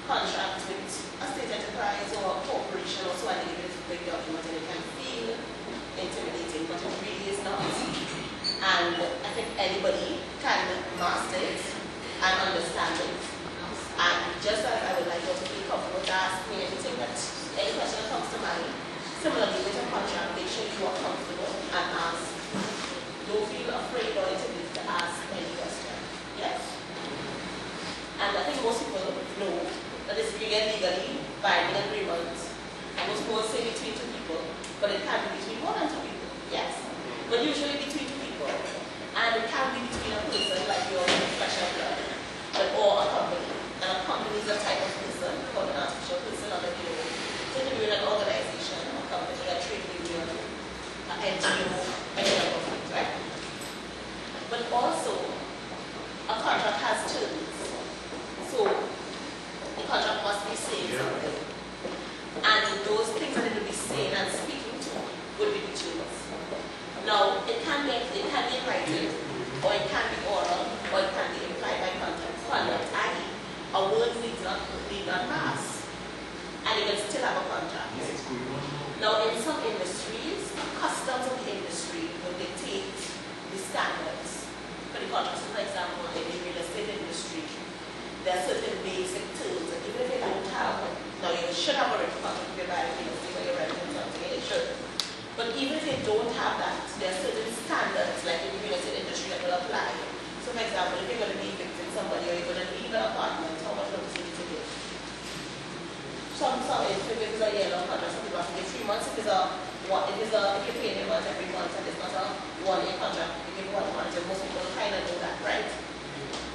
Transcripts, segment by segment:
contract with a state enterprise or a corporation or so, and they give it a big document and it can feel intimidating, but it really is not. And I think anybody can master it and understand it. And just as I would like you to feel comfortable to ask me anything any question that comes to mind, similarly with a contract, make sure you are comfortable and ask. Don't feel afraid or intimidated to ask any question. Yes? And I think most people know that this is a legally binding agreement. And most people say between two people, but it can be between more than two people. Yes? But usually between two people. And it can be between a person like your professional blood, or a company. And a company is a type of person, called an artificial person, or so to be in an organization, a company, a trade union, an NGO, any number of things, right? But also, a contract has terms. So, the contract must be saying something. And those things that it will be saying and speaking to would be the terms. Now, it can be in writing, or it can be oral, or it can be implied by conduct, i.e., a word need not pass, and you can still have a contract. Now, in some industries, customs of the industry will dictate the standards for the contracts. For example, in the real estate industry, there are certain basic terms that even if you don't have, now you should have a written contract if you're buying real estate or you're renting something, and you should. But even if you don't have that, there are certain standards like in the real estate industry that will apply. So for example, if you're going to be evicting somebody or you're going to leave an apartment, how much notice do you need to give? If it's a year-long contract, some people have to give 3 months. If you're paying your month every month and it's not a 1-year contract, you give 1 month, and most people kind of know that, right?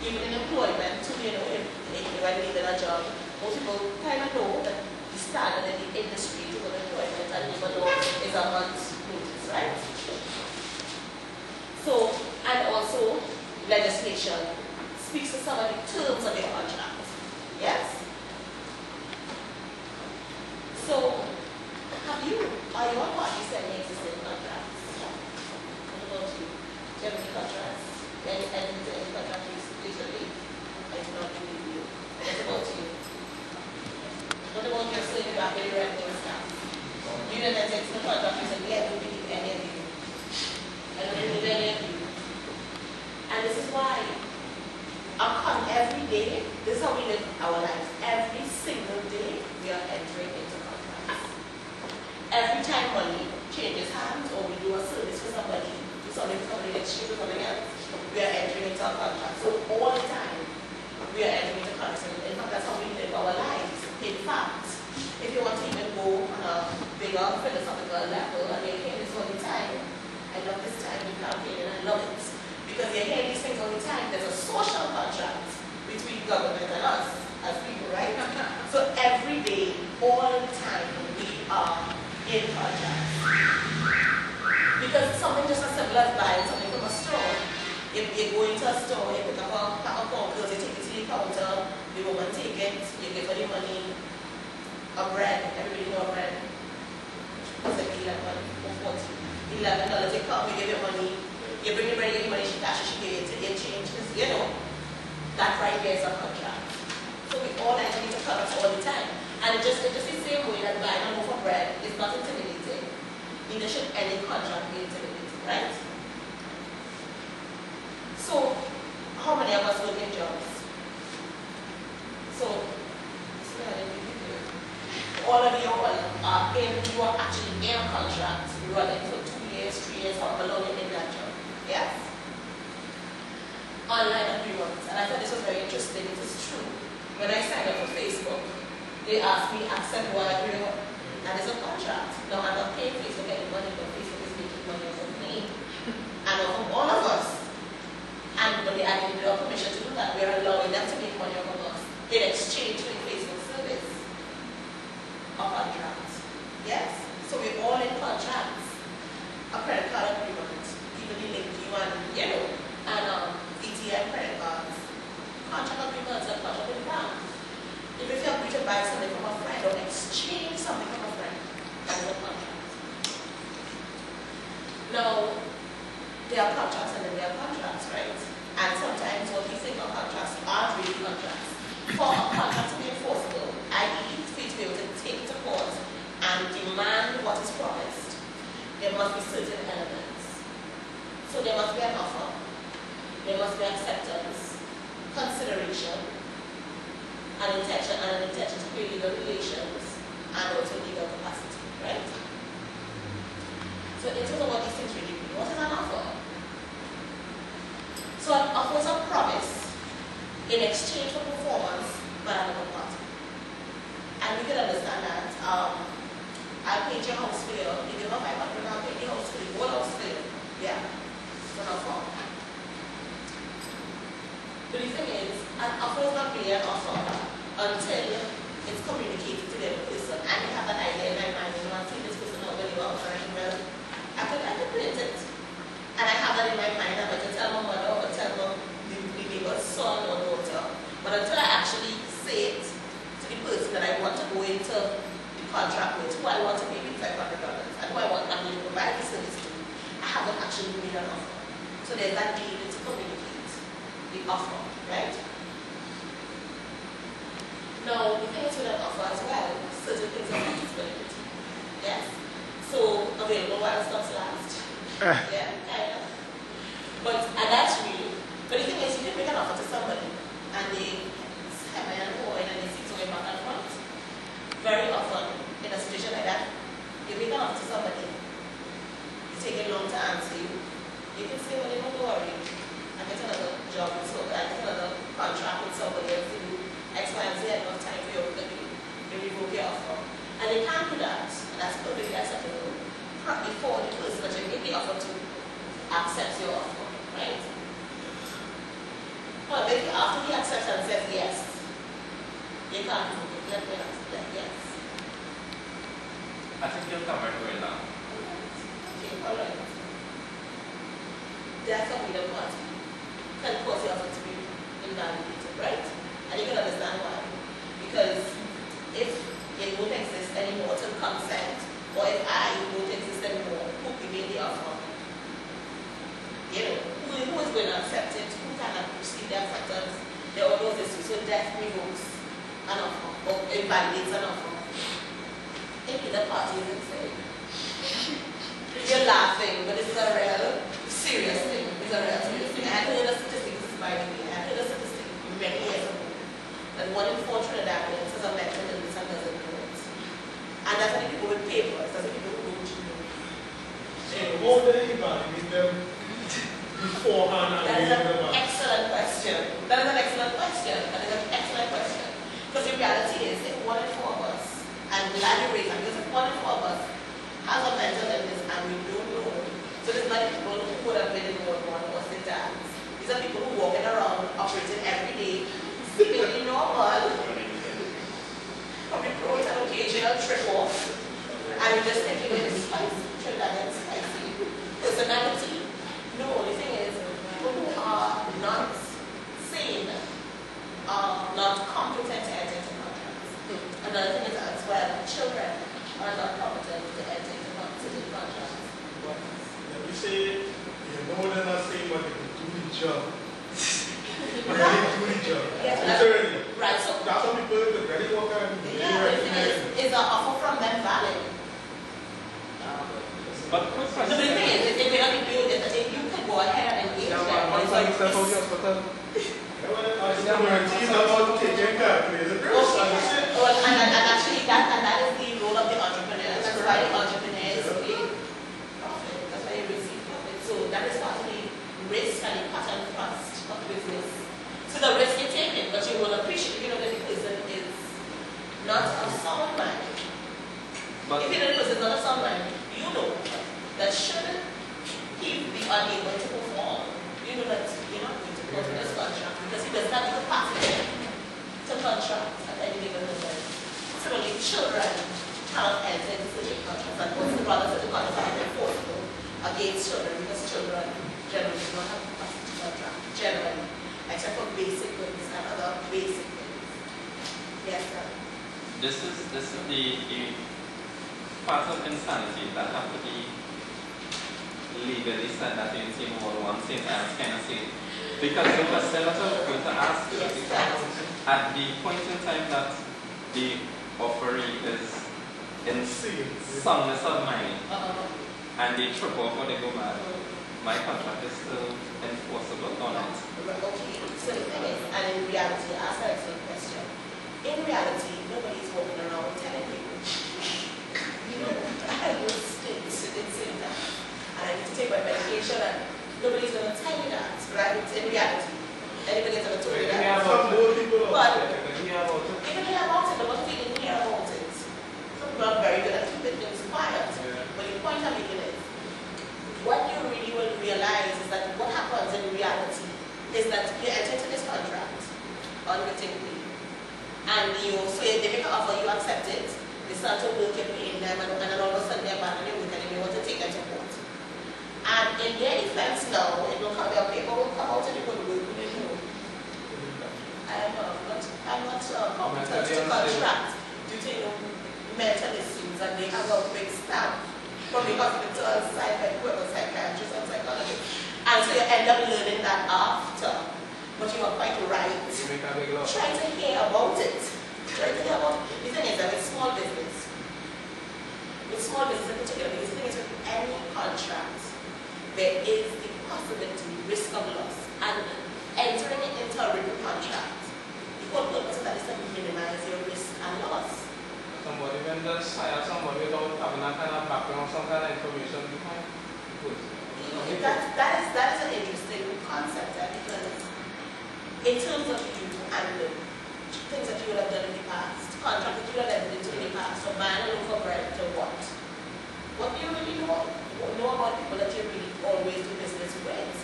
Even in employment, too, you know, if you're leaving a job, most people kind of know that the standard in the industry to employment and labor law is a month's notice, right? So, and also, legislation speaks to some of the terms of your contract. Yes? So, are you a party to any existing contracts? What about you? Do you have any contracts? Any contract recently? I do not believe you. What about you? What about your serving back with your revenue staff? You know that it's the contract recently, I don't believe any of you. I don't believe any of you. And this is why every day, this is how we live our lives. Every single day, we are entering into contracts. Every time money changes hands or we do a service for somebody, do something for somebody, exchange for something else, we are entering into a contract. So all the time, we are entering into contracts. In fact, that's how we live our lives. In fact, if you want to even go on a bigger philosophical level, and you're hearing this all the time, I love this time in campaign and I love it. Because you hear these things all the time, there's a social contract between government and us as people, right? So every day, all the time, we are in contract. Because something just as simple as buying something from a store. If you go into a store, you pick up a pack of cornflakes, you take it to the counter, the woman take it, you give her the money, a bread, everybody know a bread. It's like $11 or $40. $11, you come, you give your money. You bring the bread, you give money, she cashes, she gives it, you change. You know, that right there is a contract. So we all enter into contracts all the time. And it's just the same way that buying a loaf of bread is not intimidating. Neither should any contract be intimidating, right? So, how many of us work in jobs? So, all of you are actually in a contract. You are in for 2 years, 3 years, however long you're in that job. Yes? Online agreements. And I thought this was very interesting. It is true. When I signed up for Facebook, they asked me, accept one agreement. And it's a contract. Now, I'm not paying Facebook any money, but Facebook is making money off of me. And off of all of us. And when they added our permission to do that, we're allowing them to make money off of us in exchange for the Facebook service. A contract. Yes? So we're all in contracts. A credit card agreement, even the link you and ETN credit cards. Contract agreements and contract with the bank. If you agree to buy something from a friend or exchange something from a friend, that's a contract. Now, there are contracts and then there are contracts, right? And sometimes what we think of contracts are really contracts. For a contract to be enforceable, there must be certain elements. So there must be an offer, there must be acceptance, consideration, an intention to create legal relations, and also legal capacity, right? So in terms of what these things really mean, what is an offer? So an offer is a promise in exchange for performance by another party. And you can understand that I paid your house for you, you give me 500, I'll pay the house for you, what house for you? Yeah, it's an offer. But the thing is, an offer is not really an offer until it's communicated to the other person. And you have an idea in my mind, you want to see this person not really well offering, well, I could print it. And I have that in my mind, I'm going to tell my mother or tell the neighbor's son or daughter. But until I actually say it to the person that I want to go into the contract with, who I want to pay me $500, and who I want to provide the service to, I haven't actually made an offer. So there's that need to communicate the offer, right? Now, the thing is with an offer as well, certain things are responsibility. Yes? So, available while it stops last. Yeah, kind of. But, and that's real. But the thing is, you can make an offer to somebody, and they have an point, and they see something back and front. Very often, in a situation like that, you make an offer to somebody, it's taking long to answer you. You can say, well, don't worry, I get another job, so I get another contract with somebody else to do X, Y, and Z, enough time for your to revoke your offer. And they can't do that, and that's perfectly acceptable. Before the person that you make the offer to accepts your offer, right? But if after he accepts and says yes, you can't revoke it, let me answer that yes. I think you'll cover it right now. Okay, alright. That's how we don't want to can cause the offer to be invalidated, right? And you can understand why. Because if it won't exist anymore to consent, or if I won't exist anymore, who can make the offer? You know, who is going to accept it? Who cannot receive the acceptance? There are all those issues. So death revokes an offer, or invalidates an offer. If the party isn't saying. You're laughing, but this is a real, serious thing. It's a real serious thing. I heard a statistic, this is by the way, I heard a statistic many years ago that 1 in 4 Trinidadians has a mental illness and doesn't know it. And that's only people with papers, that's only people who don't know. So how do they evaluate them beforehand and That is reading an them out? excellent question. That is an excellent question. That is an excellent question. Because the reality is, if 1 in 4 of us, and glad you raised that, because if 1 in 4 of us has a mental illness and we don't know, so there's many people who would have been in World War or sit down. These are people who walking around, operating every day, seemingly normal, probably brought an occasional trip off, and you're just thinking, well, it's spicy, Trinidad, spicy personality. No, the thing is, people who are not sane are not competent to enter into contracts. Another thing is as well, children are not competent to enter into contracts. Let me say, you know they're not saying what they can do the job. Really do the job. Yes, literally. Right, so That's how people look ready to work out. is an offer from them valid? But quick No, but the question. thing is, if they don't do it, if you can go ahead and engage them, it's like this. Entrepreneurship is about taking care of the person. And actually that is the role of the entrepreneur. That's why the entrepreneurs pay profit. That's why they receive profit. So that is part of the risk and the pattern trust of the business. So the risk you're taking, but you will appreciate, you know, that the person is not a sound mind. But If you know the person is not a sound mind, you know that should he be unable to perform, you know that you're not going to go for this contract because he doesn't have the capacity to contract at any given moment. Similarly, children cannot enter into certain contracts, and most rather certain contracts are enforceable against children because children generally do not have the capacity to contract, generally, except for basic goods and other basic things. Yes, sir. this is the part of insanity that have to be legally said that you see more one thing as kind of thing. Because the question that I was going to ask you is at the point in time that the offeree is in soundness of mind, and they trip off or they go mad, my contract is still enforceable or not? Okay, so the thing is, and in reality, ask an excellent question. In reality, nobody's walking around telling you. You know, I was sick that, and I need to take my medication, and nobody's going to tell you that, right? In reality, anybody's ever told you that. But even hear about it, but what if you didn't hear about it? Some people are very good at keeping things quiet. But the point I'm making is, what you really will realize is that what happens in reality is that you enter into this contract unwittingly, and they make an offer, you accept it, they start to work, you're paying them, and then all of a sudden they're abandoning your work and they want to take them to court. And in their defense now, it will come, their paper will come out and it will work with you. I'm not competent to contract due to mental issues, and they have a big stamp from the hospital, psychiatrist and psychologist. And so you end up learning that after, but you are quite right. Try to hear about it. The thing is that with small business, in particular, because the thing is with any contract, there is the possibility, risk of loss. And entering into a written contract, the whole purpose of that is to minimize your risk and loss. Somebody when just hire somebody without having that kind of background, some kind of information behind. That is an interesting concept because in terms of you and things that you would have done in the past, contracts that you would have entered into in the past, so buying a loaf of bread to what? What do you really know about people that you really always do business with?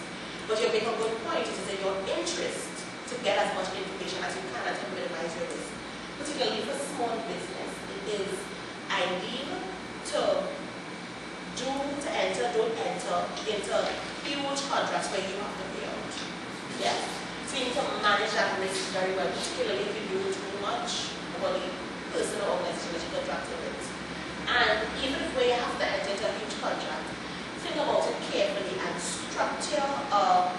But you make a good point, it is in your interest to get as much information as you can and to minimize your risk. Particularly for small business, it is ideal to don't enter into huge contracts where you have to pay out. Yes? So you need to manage that risk very well, particularly if you do too much about the personal organization that you contracted with. And even if you have to enter into a huge contract, think about it carefully and structure a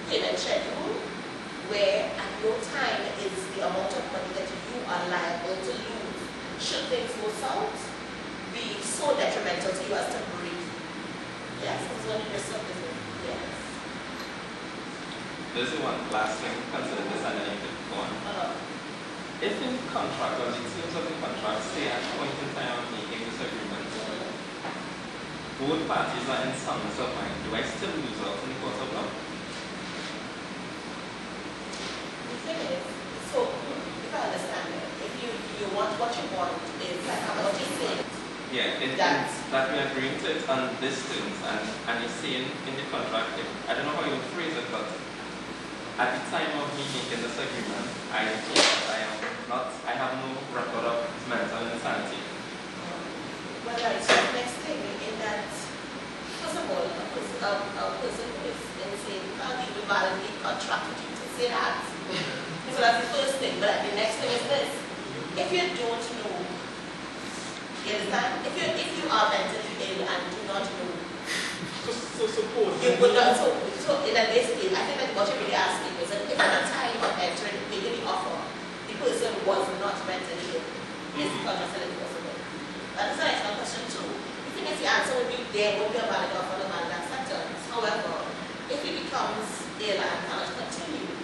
payment schedule where at no time is the amount of money that you are liable to lose, should things go south, be so detrimental to you as to break. Yes, it's one risk of business. Yes. There's one last thing, consider this and then you can go on. If in contract or the terms of the contract say at a point in time of making this agreement, both parties are in soundness of mind, do I still lose out in the court of law? So, if I understand it, if you want what you want is like what you say. Yeah, that we are agreeing to it on this terms, and you're saying in the contract, I don't know how you would phrase it, but at the time of me making this agreement, I have no record of mental insanity. Well, right, so the next thing in that, first of all, a person who is insane can't even validly contract with you to say that. So that's the first thing, but the next thing is this. If you don't know, you understand? If you are mentally ill and do not know, So suppose you would not, so in that basically, I think that what you're really asking is that if at the time of entering, making the offer, the person was not mentally ill, is the contract still enforceable? That is an excellent question too. I think if the answer would be there would be a valid offer and a valid acceptance. However, if he becomes ill and cannot continue,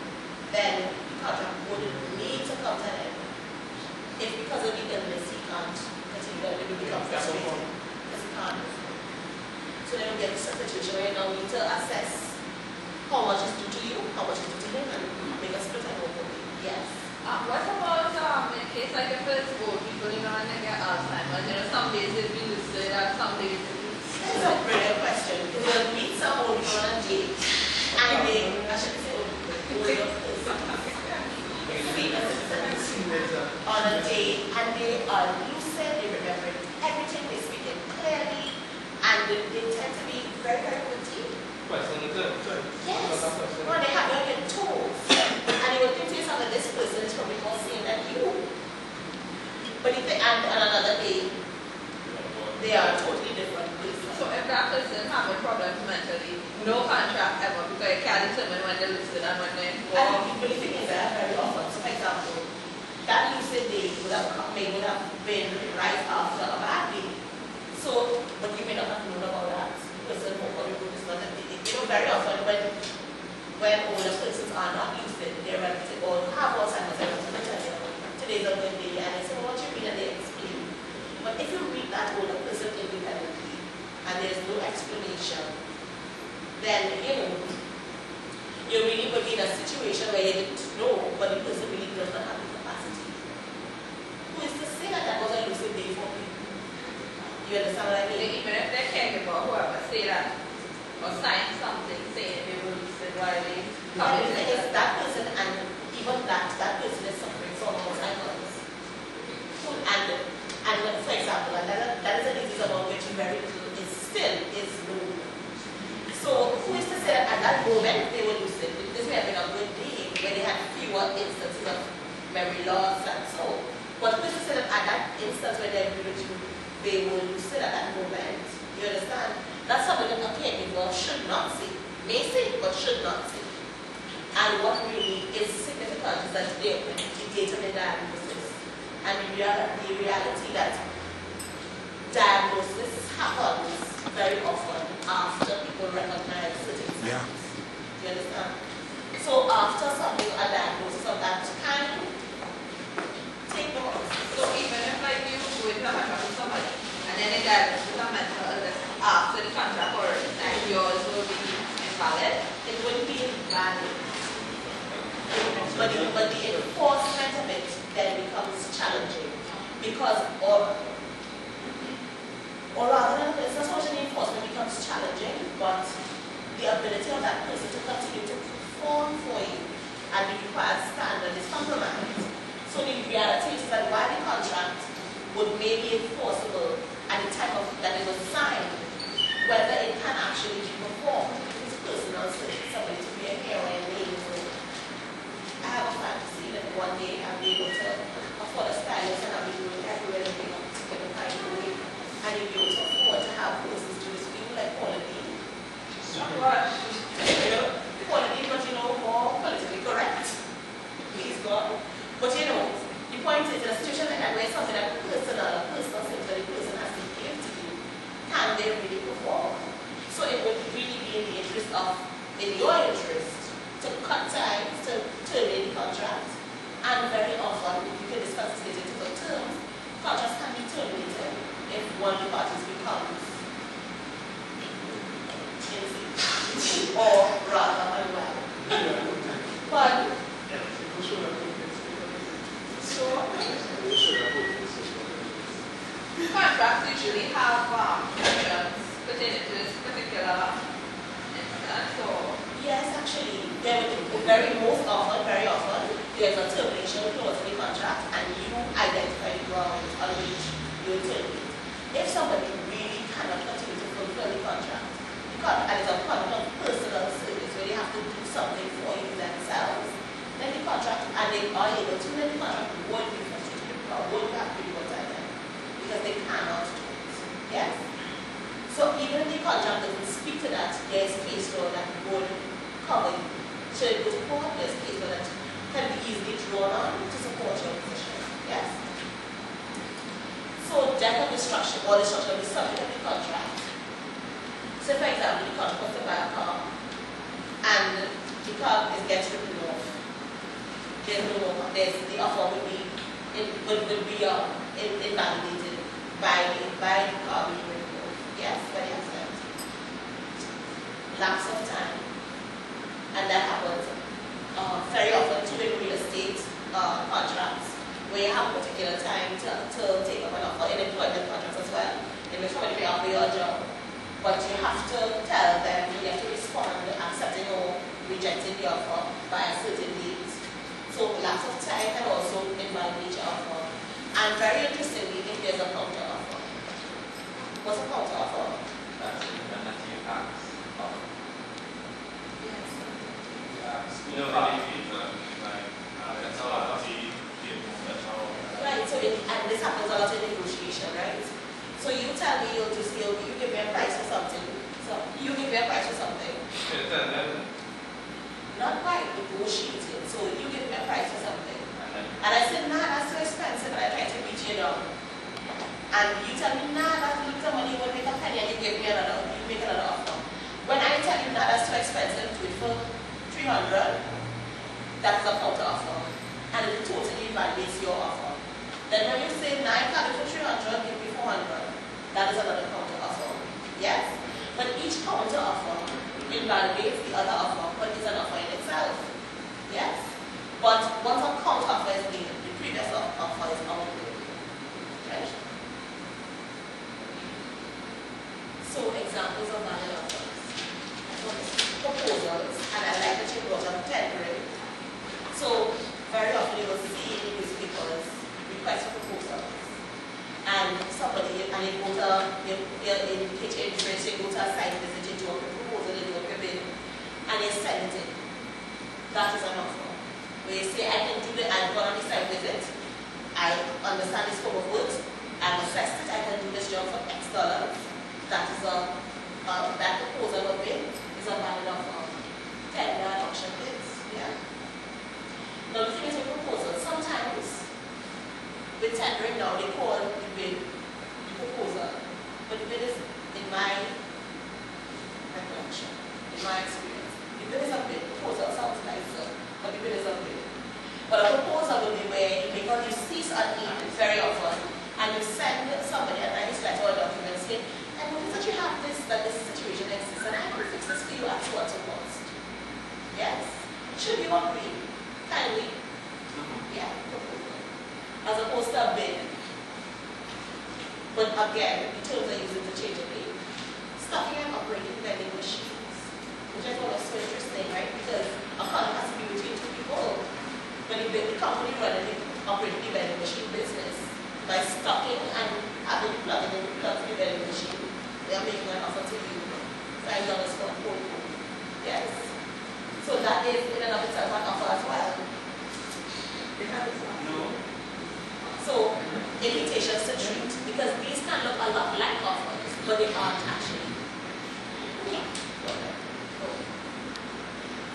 then the contract would need to come to an end. If because of the illness he can't continue, then it will become frustrating because he can't. So then we get to a situation where now we need to assess how much is due to you, how much is due to him, and make a split and over. Yes. What about in case like if it's old people, and they get Alzheimer's, some days they'll be lucid and some days they'll be lucid. That's a brilliant question. Because you'll meet some old people on a date, and they, I shouldn't say old people, on a date, and they are lucid, they remember everything, they speak it clearly, and they tend to be very, very witty. Yes. Well, they have your toes, and you will think to yourself that this person is probably more sane than you. But if they and another day, they are totally different persons. So if that person have a problem mentally, no contract ever because you can't determine when they're lucid and when they're And the thing is that very often, so for example, that lucid day would have been right after a bad day. So, but you may not have known about that. person who on the road is not updated. You know, very often when older persons are not lucid, they're relative or have Alzheimer's and today's a good day, and they say, well, what you mean, and they explain. But if you read that older person independently and there's no explanation, then you really would be in a situation where you didn't know, but the person really does not have the capacity. Who is to say that that was a lucid day for me? You understand what I mean? Even if they're caregiver, whoever say that or sign something saying they were lucid while they come The thing is, that person, and even that person is suffering from Alzheimer's. And for example, and that is a disease about which very little is known. So who is to say that at that moment they were lucid? This may have been a good day where they had fewer instances of memory loss and so. But who is to say that at that instance where they were lucid at that moment? You understand? That's something that a caregiver should not say. May say, but should not say. And what really is significant is that the date of the diagnosis and the reality that diagnosis happens very often after people recognize certain signs. Yeah. You understand? So after something, a diagnosis of that kind, take notice. So even if like you go into a contract with somebody and then they diagnose with a mental illness after the contract already signed, yours will be invalid. It wouldn't be invalid. But the enforcement of it then becomes challenging because, or rather, it's not so much the enforcement becomes challenging, but the ability of that person to continue to perform for you and the required standard is compromised. So the reality is that while the contract would may be enforceable at the time of that it was signed, whether it can actually be performed is personal. So somebody to be a hero and name. I have a fantasy that one day I'll be able to afford a stylist and I'll be doing everywhere and bring up to get a kind of way. And you'll be able to afford to have persons do this for you like quality. Quality, but more politically correct. Please God. But the point is in a situation like that where something that personal thing that the person has to give to you, can they really perform? So it would really be in the interest of, in your interest, to cut ties, to terminate the contract, and very often, you can discuss this later in terms, contracts can be terminated if one of the parties becomes insane, or rather unwell. But, contracts usually have provisions pertaining to this particular instance or yes, actually, very often, there's a termination clause in the contract and you identify the grounds on which you will terminate. If somebody really cannot continue to fulfill the contract, and it's a contract of personal service where they have to do something for you themselves, then the contract, and they are able to, then the contract won't be frustrated or won't have to be because they cannot do it. Yes? So even if the contract doesn't speak to that, there is case law that would cover you. So it goes to court, there's case law that can be easily drawn on to support your position. Yes? So death of destruction or destruction of the subject of the contract. So for example, the contract was to buy a car and the car gets written off. There's no more, the offer would be invalidated by the car being written off. Yes, very excellent. Lapse of time. And that happens very often too in real estate contracts, where you have a particular time to take up an offer in employment contracts as well. In which somebody may offer you a job, but you have to tell them, you have to respond accepting or rejecting the offer by a certain date. So lapse of time can also invalidate your offer. And very interestingly, if there's a counter offer. What's a counter offer? That's the alternative acts. Yes. Right, so and this happens a lot in negotiation, right? So you tell me you give me a price for something. So you give me a price for something. Not quite negotiating. So you give me a price for something. And I said, nah, that's too expensive, and I try to reach you down. And you tell me, nah, that's a little money, you will make a penny, and you give me you make another offer. too expensive, do it for 300, that's a counter offer. And it totally validates your offer. Then when you say, "Now I can't do it for 300, give me 400, that is another counter offer. Yes? But each counter offer invalidates the other offer, but it's an offer in itself. Yes? But once a counter offer is made, the previous offer is outweighed. Right? So examples of valid offers. Proposals, and I like that you brought up tendering. So very often you will see in newspapers requests for proposals. And somebody, and you go to, you pitch interest, you go to a site visit, you do a proposal, you do a bid, and you send it in. That is an offer. Where you say, I can do the, I've gone on the site visit, I understand the scope of work, I've assessed it, I can do this job for X dollars. That is that proposal or bid is a valid offer. Tender and auction bids. Yeah. Now the thing is with proposals, sometimes with tendering now they call the bid the proposal. But the bid is, in my recollection, in my experience, the bid is a bid. Proposal sounds nicer, but the bid is a bid. But a proposal will be where you cease on need very often and you send somebody a nice letter or document saying, I notice that you have this, that this situation exists, and I can fix this for you at so and so cost. Yes? Should you agree? Kindly. Yeah, proposal. As opposed to a bid. But again, the terms are used interchangeably. Stocking and operating vending machines, which I thought was so interesting, right? Because a contract has to be between two people. But the company running the operating the vending machine business, by stocking and having plugged in the plug for the vending machine, they are making an offer to you, $5 for a whole book. Yes. So that is in and of itself an offer as well. No. So invitations to treat, because these can look a lot like offers, but they aren't actually. Yeah.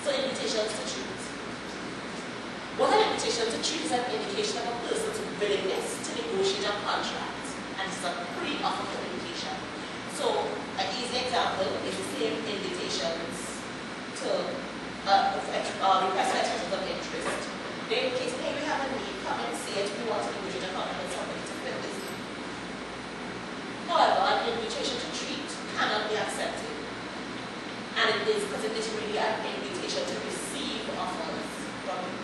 So invitations to treat. What an invitation to treat is an indication of a person's willingness to negotiate a contract, and it's a pre-offer communication. So an easy example is the same invitations to request for expressions of interest. They indicate, hey, we have a need, come and see it, we want to negotiate a contract with somebody to fill this need. However, an invitation to treat cannot be accepted. And it is because it is really an invitation to receive offers from you.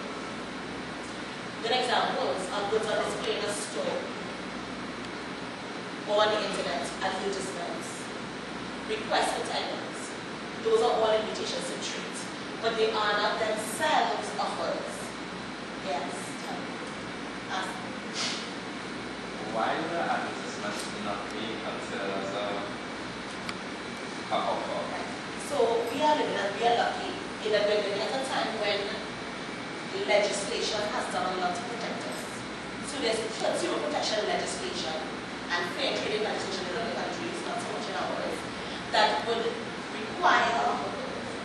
Good examples are goods on display in a store or on the internet, advertisements, requests for tenders. Those are all invitations to treat, but they are not themselves offers. Yes. Why do the advertisements not be considered as a offer? So we are lucky in that we're living at a time when legislation has done a lot to protect us. So there's consumer protection legislation and fair trading legislation in other countries, not so much in ours, that would require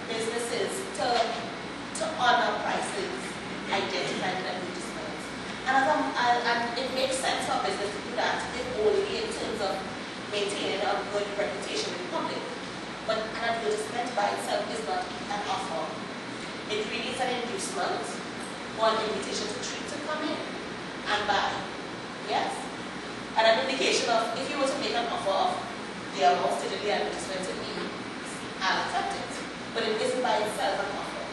businesses to honor prices identified in advertisements. And it makes sense for business to do that if only in terms of maintaining a good reputation with the public. But an advertisement by itself is not an offer. It really is an inducement or an invitation to treat to come in and buy. Yes? And an indication of if you were to make an offer of the amount stated in the advertisement to me, I'll accept it. But it isn't by itself an offer.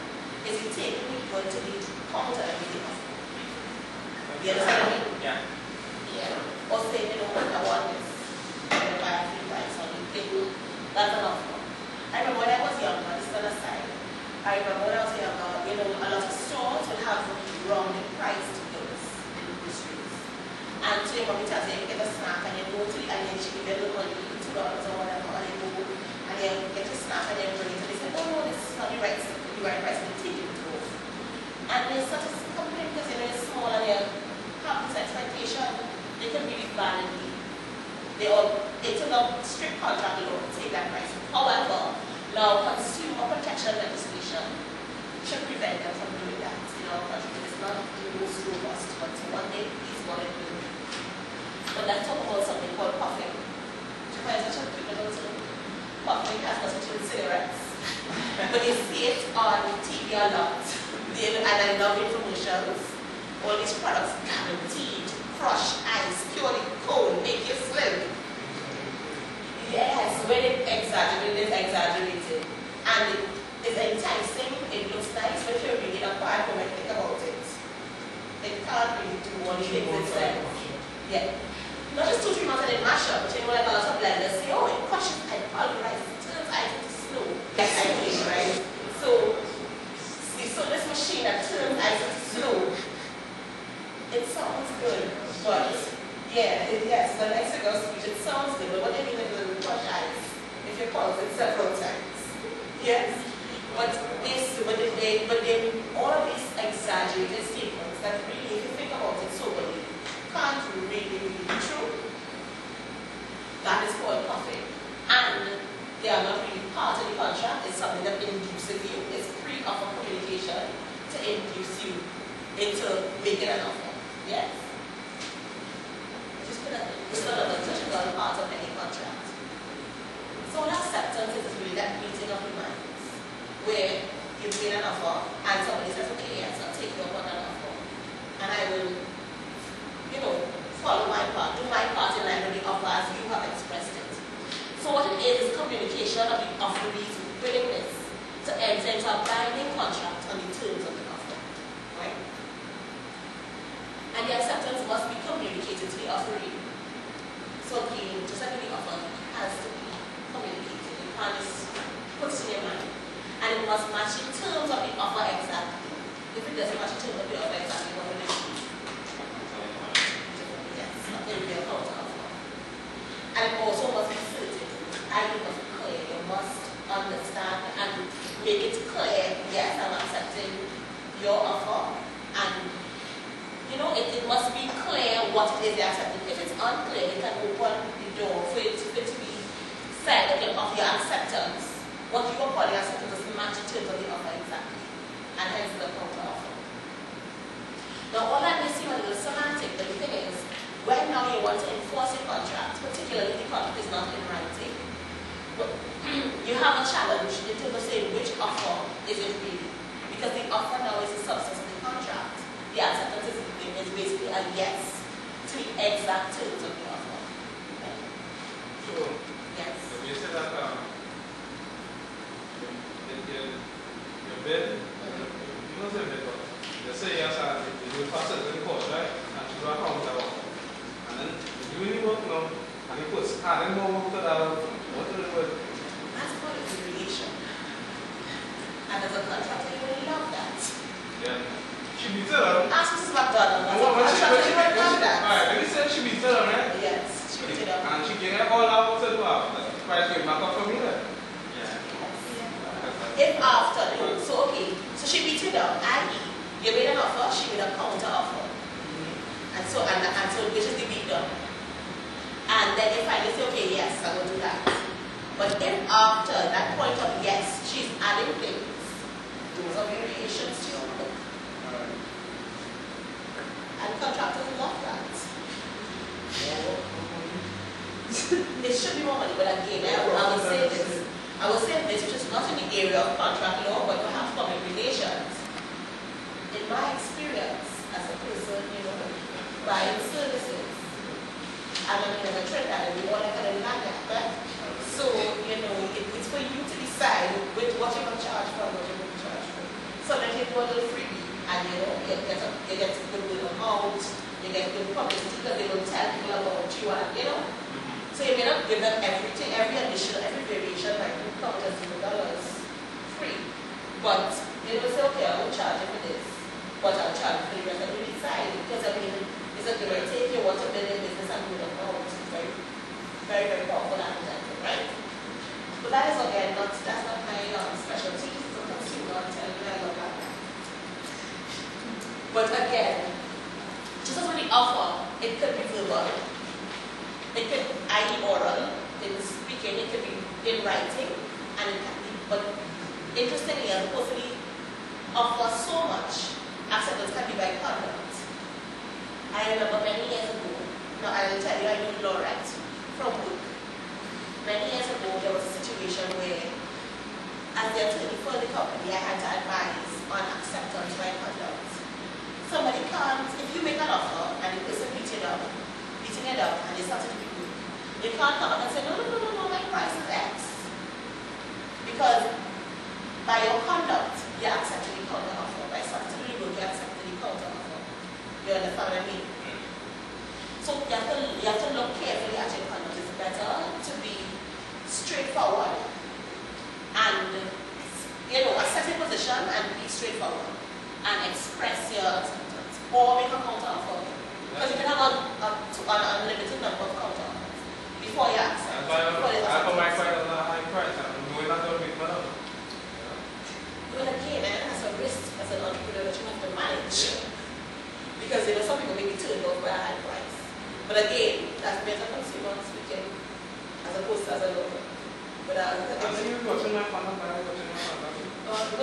Is it taking me good to the counter and make an offer? You understand what I mean? Yeah. Yeah. Or say, you know what, I want this. I'm going to buy a free price on the table. That's an offer. I remember when I was younger, this is an aside. I remember when I was younger, you know, a lot of stores would have wrongly priced goods in the streets. And so your mommy tells you, you get a snack and you go to the, and then she give you a little money, $2 or whatever, and you go and you get a snack and you bring it, and they say, oh no, this is not the right price, and take it off. And there's such a complaint because you know it's small and you have this expectation, they can really validly. It's a strict contract law to take that price. However, now consumer protection legislation should prevent them from doing that. In our country, it's not the most robust, but one day is what it will be. But let's talk about something called puffing. Which I find such a cute little term. Puffing has nothing to do with cigarettes. But you see it on TV a lot. And I love infomercials. All these products guaranteed, crush ice, cure the cold, make you slim. Yes, when it's exaggerated. And it's enticing, it looks nice, but if you read it apart from it, think about it. It can't really do what it thinks it says. Yeah. Not just 2-3 months and then mash up, but you know, like a lot of blenders say, oh, it crushes and pulverizes, it turns ice into snow. Yes, I think, right? So this machine that turns ice into snow, it sounds good, but yes, the next figure speech, it sounds good, but what do you mean it will crush ice if you pulse it several times? Yes? But all of these exaggerated statements that really, if you think about it soberly, can't really be true. That is called puffing. And they are not really part of the contract. It's something that induces you. It's pre-offer communication to induce you into making an offer. Yes? Just put that in. It's not a touchable part of any contract. So acceptance is really that meeting of the minds, where you've made an offer and somebody says, okay, yes, I'll take you up on that offer. And I will, follow my part, do my part in line with the offer as you have expressed it. So what it is communication of the offeree's willingness to enter into a binding contract on the terms of the offer. Right? And the acceptance must be communicated to the offeree. So again, just like the offer, it has to be communicated. You can't just put it in your mind. And it must match the terms of the offer exactly. If it doesn't match the terms of the offer exactly, what will it be? Yes, it will be a counter offer. And it also must be certain. I must be clear. You must understand and make it clear, yes, I'm accepting your offer. And it must be clear what it is you're accepting. If it's unclear, it can open the door for it to be said of your acceptance. What you are calling acceptance doesn't match the terms of the offer exactly. And hence the counter offer. Now all that may seem a little semantic, but the thing is, when now you want to enforce a contract, particularly if the contract is not in writing, but you have a challenge in terms of saying which offer is it really. Because the offer now is the substance of the contract. The acceptance is basically a yes to the exact terms of the offer. Okay? So, yes. If you say that your bid, you don't say bid, but you say yes, you pass it to the court, right? And you go home with that offer. And then you really work now, and you put adding more work to that offer. What do you do? That's part of the relation. And as a contractor, you really love that. Yeah. She be tell her. Ask Mrs. McDonald. As a When contractor, you really love that. Alright, let me say she be tell her, right? Yes, she will tell her. And she can get all out to do after. Price will back up from here. If after, so okay, so she beat it down, i.e., you made an offer, she made a counter offer. And so which is the beat down. And then if I just say, okay, yes, I will do that. But if after that point of yes, she's adding things, those are variations to your book. And contractors love that. It should be more money, but again, I will say this. I will say this, which is not in the area of contract law, but perhaps public relations. In my experience as a person, buying services, I'm a Trinidad, and we all like a land that. So, it's for you to decide with what you're going to charge for and what you're going to charge for. So then you do a little freebie, and you get a good amount, you get good publicity because they will tell people about you, and So you may not give them everything, every additional, every variation, like $2 free. But they will say, okay, I will charge you for this, but I'll charge you for the rest of the side. Because it's a give and take. You want to build a business and build a home, which is very, very, very powerful advertising, right? But that is again that's not my specialty. It's a consumer, I'm telling you, I love that. But again, just as with the offer, it could be verbal. It could, i.e. oral, in speaking, it could be in writing, and it can be, but interestingly, as opposed to the offer so much, acceptance can be by conduct. I remember many years ago, now I will tell you, I knew Laurette from work. Many years ago, there was a situation where as the attorney for the company, I had to advise on acceptance by conduct. Somebody can't, if you make an offer and the person beating it up, and they start to do it, you can't come up and say, no, my price is X. Because by your conduct, you're accepting the counter offer. By starting to do you're accepting the counter offer. You understand what I mean? So you have to look carefully at your conduct. It's better to be straightforward and, accept your position and be straightforward and express your acceptance or make a counter offer. Because you can have an unlimited number of counter offers before you accept. I put my quite a high price. We're not going to make money. Well, again, that's a risk as an entrepreneur that you have to manage. Because some people may be turned off by a high price. But again, that's better consumer speaking as opposed to as a local. But I see you watching my partner, but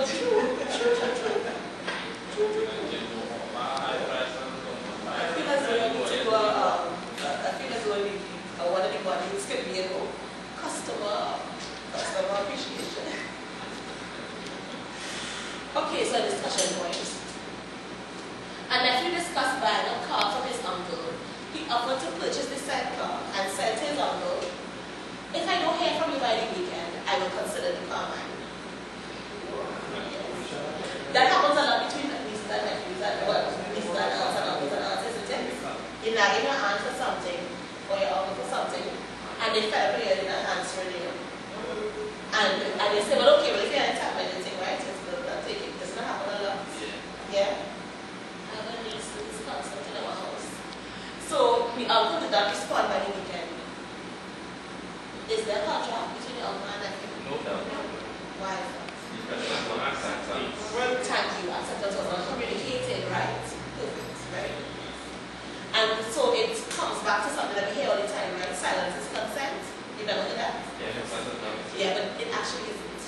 true. I feel as though you need to go, one of the bodies could be customer appreciation. Okay, so discussion points. A nephew discussed buying a car from his uncle. He offered to purchase the said car and said to his uncle, if I don't hear from you by the weekend, I will consider the car mine. That happens a lot between nieces and nephews and nieces and aunts and uncles and aunts, isn't it? You're nagging your aunt for something or your uncle for something, and they fell for you in a answering you. And they say, well, okay, well, if you ain't having anything, right, I'll take it. Does not happen a lot. Yeah? I have a niece who is constant in our house. So, the uncle did not respond by the weekend. Is there a contract between the uncle and nephew? No. Why? Because there's no acceptance. Well, thank you. Acceptance was not communicated, right? Perfect, right? And so it comes back to something that we hear all the time, right? Silence is consent. You never heard that? Yeah, but it actually isn't.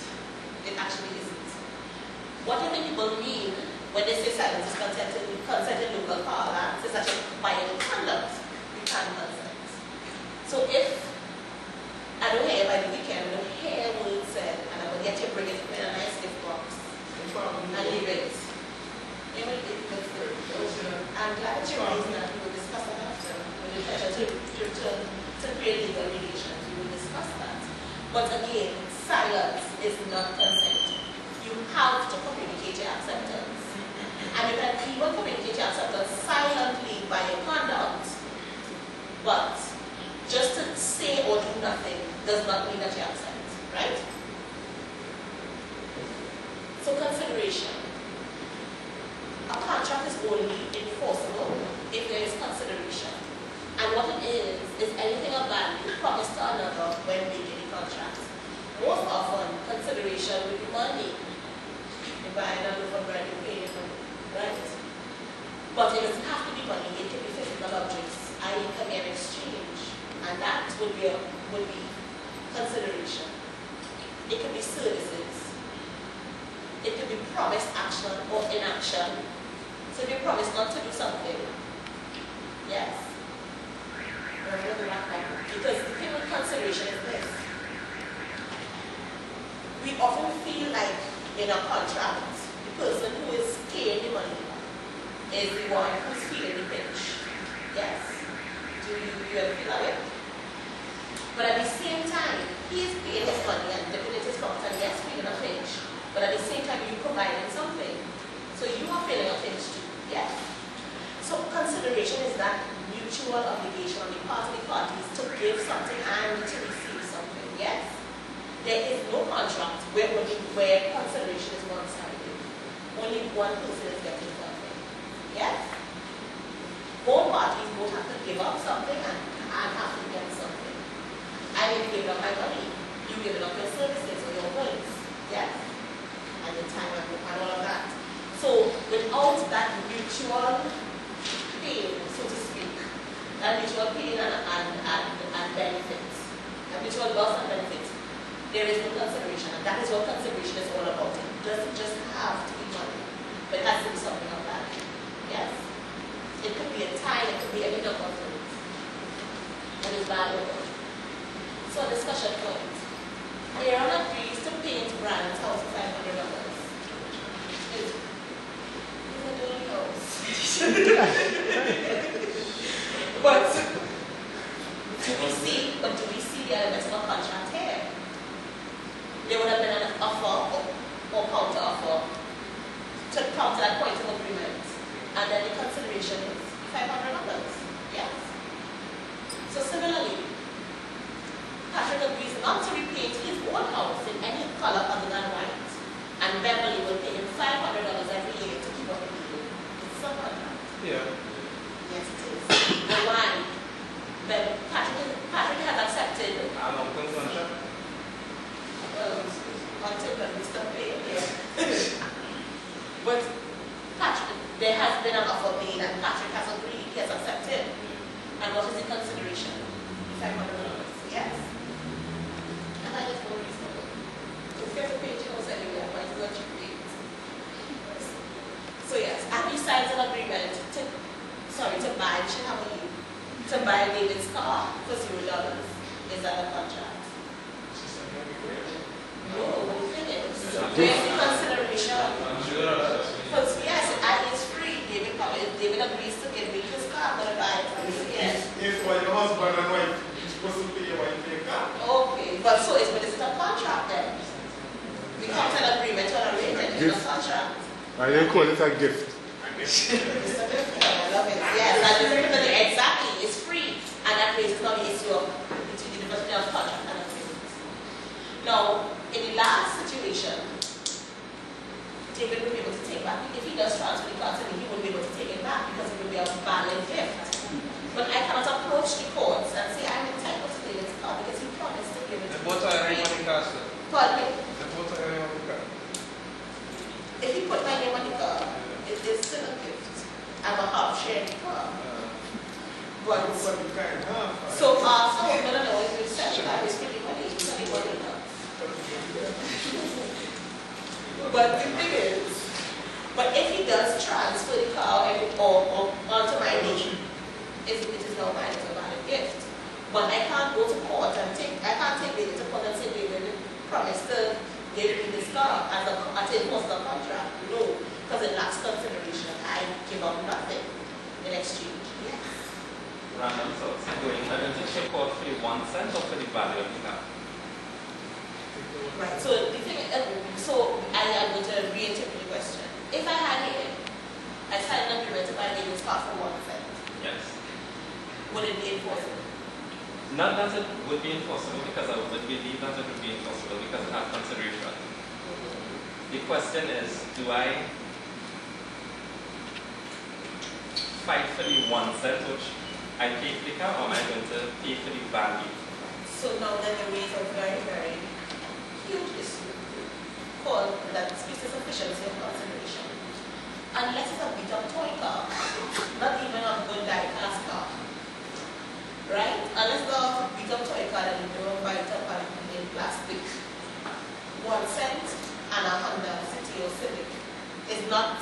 It actually isn't. What do you think people mean when they say silence is consent in local parlance? It's actually by your conduct you can consent. So if I don't hear by the weekend, I don't hear words said, and I will get you bring it in a nice gift box and leave it. I'm glad that you raised that. We will discuss that after. When you try to create legal relations, we will discuss that. But again, silence is not consent. You have to communicate your acceptance. And you can even communicate your acceptance silently by your conduct. But just to say or do nothing does not mean that you accept, right? So consideration. A contract is only enforceable if there is consideration. And what it is anything of value promised to another when making a contract. Most often, consideration will be money. You buy another for bread, you pay it, right? But it doesn't have to be money, it can be physical objects, i.e. come in exchange. And that would be consideration. It could be services. It could be promised action or inaction. So if you promise not to do something, yes. Because the thing with consideration is this. We often feel like in a contract, the person who is paying the money is the one who's feeling the pinch. Yes. Do you ever feel that way? But at the same time, he is paying his money and dipping it his pocket and yes, feeling a pinch. But at the same time, you providing something. So you are feeling a pinch too. Yes. So consideration is that mutual obligation on the part of the parties to give something and to receive something. Yes. There is no contract where consideration is one-sided. Only one person is getting something. Yes. Both parties both have to give up something and have to get something. I will give up my money. You give up your services or your goods. Yes. And the time and all of that. So without that mutual pain, so to speak, that mutual pain and benefits, that mutual loss and benefits, there is no consideration. And that is what consideration is all about. It doesn't just have to be money, but it has to be something of value. Yes? It could be a time, it could be any number of things. And it's valuable. So discussion point. Aaron agrees to paint brand's house for $500. It's a dirty house. But do we see the elements of a contract here? There would have been an offer or counter offer to come to that point of agreement, and then the consideration is $500. Yes. So similarly, Patrick agrees not to repaint his own house in any color other than white, and Beverly will pay him $500 every year to keep up the bill. It's a contract. Yeah. Yes, it is. The why? But Patrick has accepted. How long can contract? Until we stop paying, yeah. But Patrick, there has been an offer made, and Patrick has agreed, he has accepted. And what is the consideration? $500. Yes. And that is more reasonable. If you have to pay your house anyway, I might as well you pay it. So yes, and he signs an agreement to buy, to buy David's car for $0. Is that a contract? No, the thing is, where's the consideration? Because yes, and it's free. David agrees to give me his car, I'm going to buy it from you. Yes. If for your husband and wife, you're supposed to pay your wife for your car. Okay, but is it a contract then? We come to an agreement to an arrangement, it's a contract. I didn't call it a gift. It's a gift. I love it. Yes, and exactly, it's free. And that raises now the issue of between the difference of contract and agreement. Now, in the last situation, David will be able to take back. If he does transfer the car to me, he will be able to take it back because it will be a valid gift. But I cannot approach the courts and say I'm entitled to David's car because he promised to give it to me. What are you on the car, sir? Pardon me? What are you on the car? If he put my name on the car, it is still a gift. I'm a half share in the car. But so no, if you sell the car, it's pretty money. It's only money enough. But the thing is, but if he does transfer the car or onto my name, it is now mine as a valid gift. But I can't go to court and I can't take David to court and say David promised to give me this car as a personal contract. No, because it lacks consideration. I give up nothing in exchange. Yes. Random thoughts. Going to check out for the 1 cent or for the value of the car? Right, so the thing is, so I am going to reinterpret the question. If I had here, I signed an agreement to buy David's car for 1 cent. Yes. Would it be enforceable? Not that it would be enforceable because I would believe that it would be enforceable because it has consideration. The question is, do I fight for the 1 cent which I pay for the car, or am I going to pay for the value? So now then there is a very, very huge issue called that speaks to sufficiency of consideration. Unless it's a beat up toy car, not even a good die-cast car. Right? Unless the beat up toy car that you don't buy it up and in plastic, 1 cent and a Honda City or Civic is not,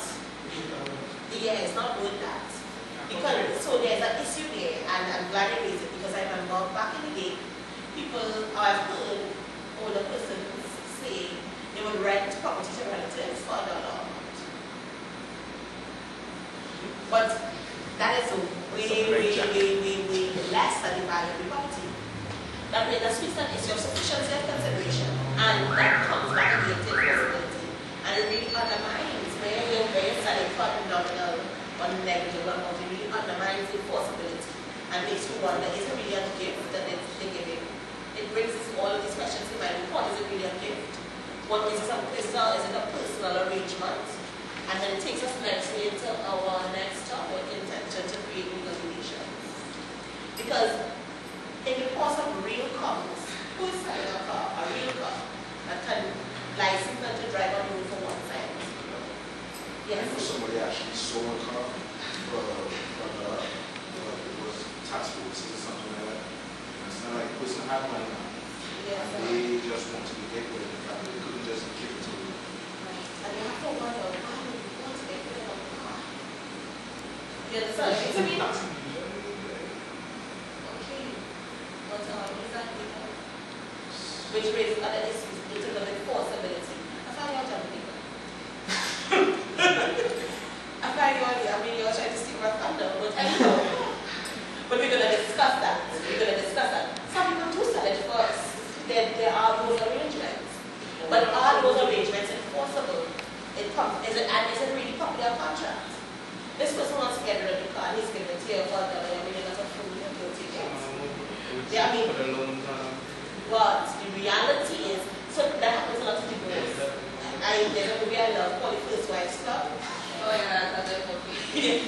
it's not worth that. Because, so there's an issue there, and I'm glad you raised it because I remember back in the day, people, I've heard older persons say they would rent property to relatives for $1. But that is way less than the value of the property. That speaks to an issue of sufficiency of consideration, and that comes back again to enforceability. And it really undermines where you're selling for nominal or negligible amount. It really undermines enforceability and makes you wonder, is it really a gift that they're giving? It brings all of these questions to mind. What is it really a gift? What is it a personal arrangement? And then it takes us next into our next topic, intention to create legal relations. Because in the course of real commerce, who is selling a car, a real car, that can license them to drive on the road for 1 cent? Yes. For somebody actually sold a car it was tax purposes or something like that. And it's not like the person had money now. Yes. And they just want to get rid of the car. They couldn't just give it to them. And you have to wonder, why would you want to get rid of a car? You understand? It's a bit. Okay. But what is that? Which raises other issues in terms of enforceability. discuss that. We're going to discuss that. Some people do sell it first. There are those arrangements. But are those arrangements enforceable? Is it really probably a contract? This person wants to get rid of the car, he's giving it to you for $1, you're really not a fool, you're guilty. Yeah, I mean, but the reality is, so that happens a lot to divorce. There's a movie I love called The First Wife's Club. Oh yeah, that's a movie.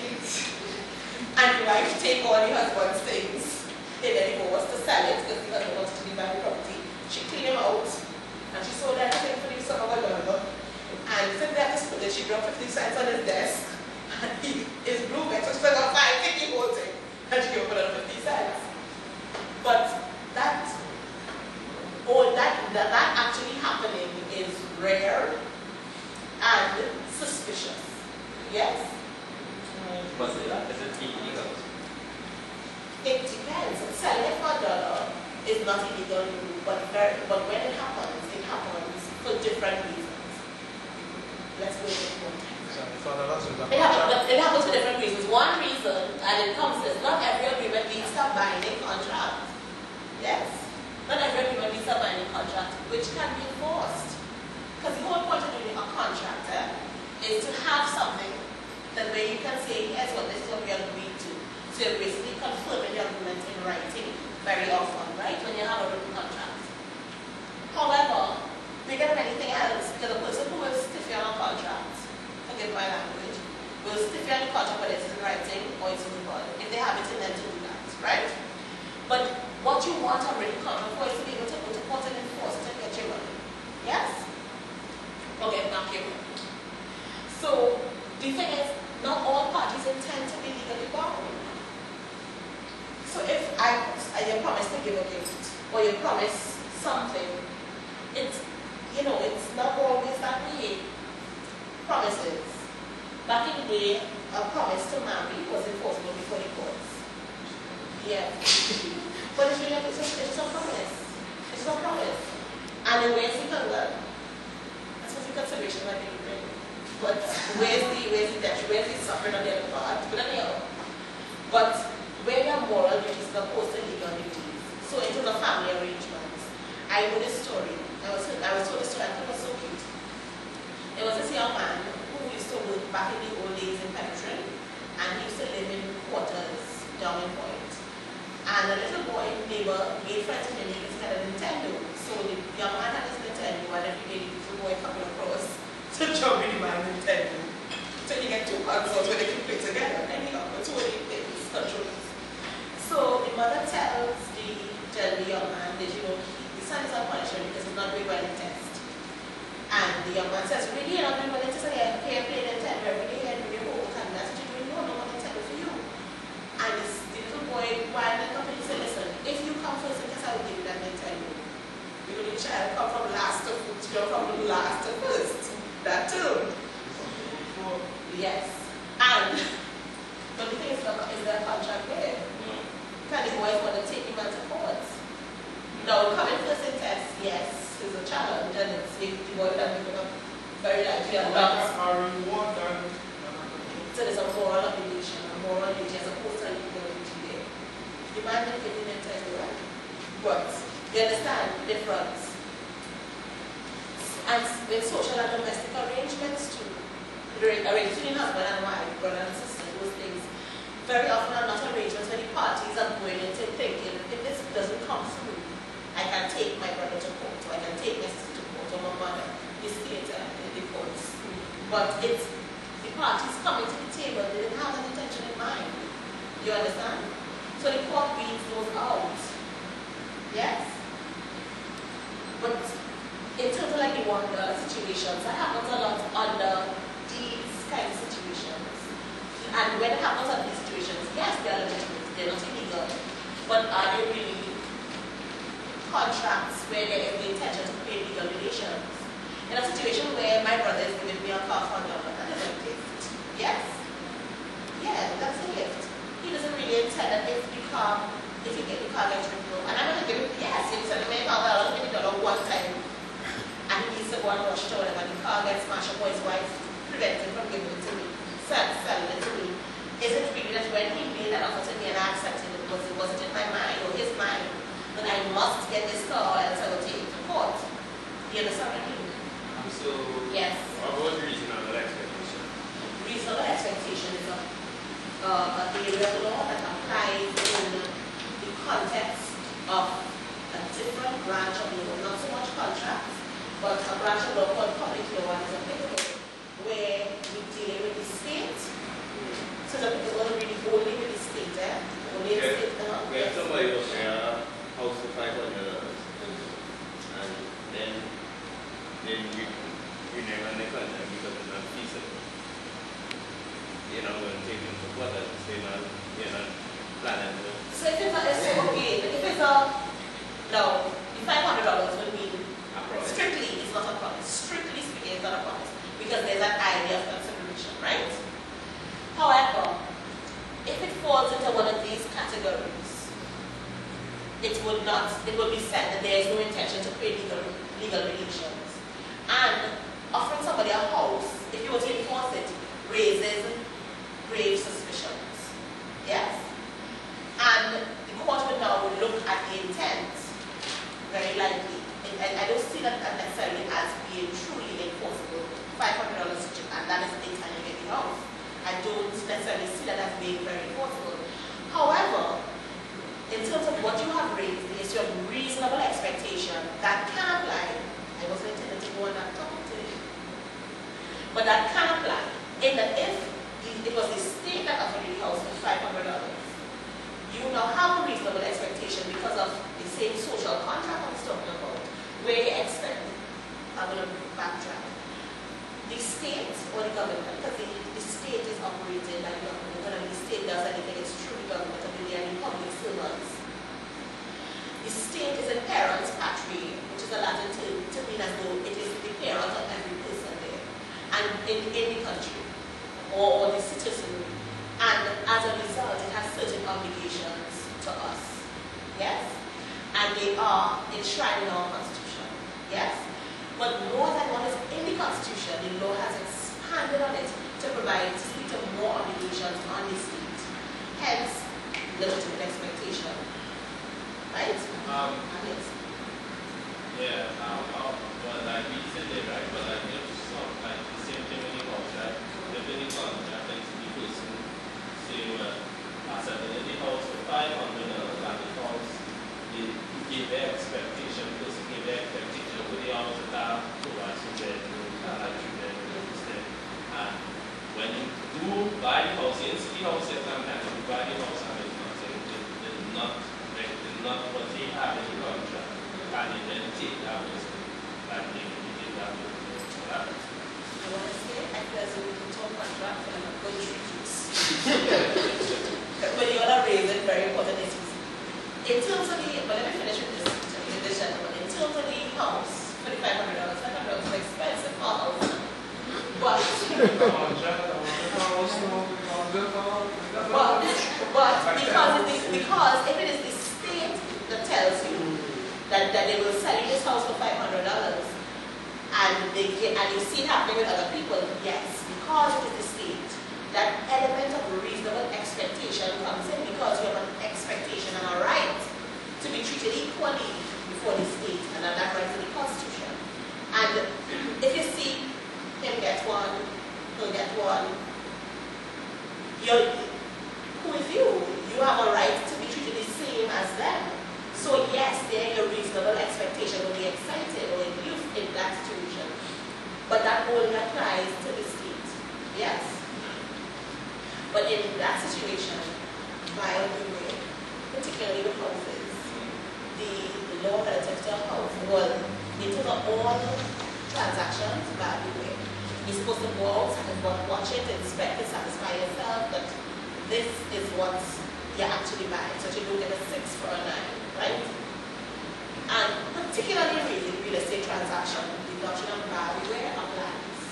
And the wife take all the husband's things in a divorce to sell it because the husband wants to be buying property. She cleaned him out and she sold everything for the son of $1. And since that is split, she dropped 50 cents on his desk and he is blue back, so she said, "Oh, fine, take the whole thing." And she opened up 50 cents. But that actually happening is rare and suspicious. Yes? Was it that? Is it illegal? It depends. Selling it for $1 is not illegal, but when it happens for different reasons. Let's go into it one time. It happens for different reasons. One reason, and it comes is not every agreement leads to a binding contract. Yes. Not every agreement leads to a binding contract, which can be enforced. Because the whole point of doing a contract is to have something that where you can say, here's what this is what we agreed to. So you're basically confirming the agreement in writing very often, right? When you have a written contract. However, bigger than anything else, because the person who will stiff you on a contract, forgive my language, will stiff you on the contract whether it's in writing or it's in the body, if they have it in them to do that, right? But what you want a written contract for is to be able to go to court and enforce it and get your money. Yes? Okay, back your money. So, the thing is, not all parties intend to be legally bound. So if you promise to give a gift, or you promise something, it's not always that way. Promises. Back in the day, a promise to marry was enforceable before the courts. Yeah. But it's really it's just a promise. It's just a promise. And then where's the hunger? That's what's the consideration I think you bring. But where's the suffering on the other part? But anyhow. But where there are moral duties as opposed to legal duties. So in terms of family arrangements, I know this story. I was told this story, I thought it was so cute. There was this young man who used to work back in the old days in Clifton, and he used to live in quarters down in Point. And a little boy, neighbor, made friends with him because he had a Nintendo. So the young man had his Nintendo, and every day the little boy coming across to jump in my Nintendo. So you get two consoles where they can play together, and he got two of the things, controllers. So the mother tells the young man that, the son is on punishment because he's not doing well in test. And the young man says, "Really, you're not doing well in test? I play Nintendo every day and bring you home, and that's what you're doing. No more Nintendo for you." And the little boy, while the company said, "Listen, if you come first in test, I will give you that Nintendo." Because the child come from last to first, That too. Yes. And but the thing is there a contract there? Can the boys want to take him out to court? No, coming first in test, yes, is a challenge, and it's if the boy that become very likely a lot. So there's a moral obligation, a moral duty as opposed to a legal duty there. The man didn't fit in the test, right? But you understand the difference. And with social and domestic arrangements too, arrangements between husband and wife, brother and sister, those things, very often are not arrangements where the parties are going into thinking, if this doesn't come through, I can take my brother to court, or I can take my sister to court, or my mother, the state, the courts. But it's the parties coming to the table, they didn't have that intention in mind. You understand? So the court beats those out. Yes? But in terms of like the $1 situations, that happens a lot under these kind of situations. And when it happens under these situations, yes, they are legitimate, they're not illegal, but are they really contracts where there is the intention to create legal relations? In a situation where my brother is giving me a car for $1, that is a gift. Yes? Yeah, that's a gift. He doesn't really intend that if you get the car gets removed, and I'm going to give it, yes, he said, $1 give me $1 one time. And he needs to go and rush to whatever, the car gets smashed up, or his wife prevents him from giving it to me, selling it to me. Is it really that when he made that offer to me and I accepted it, was it in my You understand what I mean? So, Yes. what about reasonable expectation? Reasonable expectation is an area of law that applies in the context of a different branch of law, not so much contracts, but a branch of law called public law and is applicable, where we're dealing with the state. So the people don't really only with the state, only the state. We have somebody was in a house for $500, and then you never make contract because it's not feasible. You're not going to take into quarter, so you're not planning to. So if it's no, the $500 will mean strictly, it's not a promise. Strictly speaking, it's not a promise because there's an idea of consideration, right? However, if it falls into one of these categories, it will be said that there is no intention to create legal relations. And offering somebody a house, if you were to enforce it, raises grave suspicions. Yes? And the court would now look at the intent, very likely. And I don't see that necessarily as being truly enforceable. $500 and that is it, and you get the house. I don't necessarily see that as being very enforceable. However, in terms of what you have raised, the issue of reasonable expectation, that can apply. I wasn't intending to go on that topic today. But that can apply in that if it was the state that offered you the house for $500, you now have a reasonable expectation because of the same social contract I was talking about, where you expect, I'm going to backtrack, the state or the government, because the state is operated like government, and the state does anything, it's true government, and they are the public servants. The state is a parent's patrie, which is a Latin term to mean as though it is the parent of every person there, and in the country, or the citizenry. And as a result, it has certain obligations to us. Yes? And they are enshrined in our Constitution. Yes? But more than what is in the Constitution, the law has expanded on it to provide, to speak to more obligations on the state. Hence, legitimate expectation. Right? Yes. Yeah, but like we said it, right? But like it's not like the same thing when you house, right? The building contract, like the person say, well, I said in the house for $500 and the house, they give their expectation, because they give their expectation with the house that so I so that like you there, understand? And when you do buy the house, you see the house sometimes you buy the house and it's not what they have in the contract. And you then take that person, like they did that person. You want to say, I feel as though we can talk contract and I'm going to reduce. But you want to raise it, very important issues. In terms of the, but let me finish with this gentleman. In terms of the house, for the $500 is an expensive house. But because if it is the state that tells you that they will sell you this house for $500 and you see it happening with other people, yes, because it is the state, that element of reasonable expectation comes in because you have an expectation and a right to be treated equally before the state, and that right to the Constitution. And if you see him get one, he'll get one, who is you? You have a right to be treated the same as them. So yes, there a reasonable expectation will be excited or induced in that situation. But that only applies to the state. Yes. But in that situation, by the way, particularly with houses, the law relative to a house, well, in terms of all transactions, by the way, you're supposed to go out and watch it, inspect it, satisfy yourself that this is what you're actually buying. So you don't get a 6 for a 9. Right? And particularly in real estate transaction, the doctrine of value applies.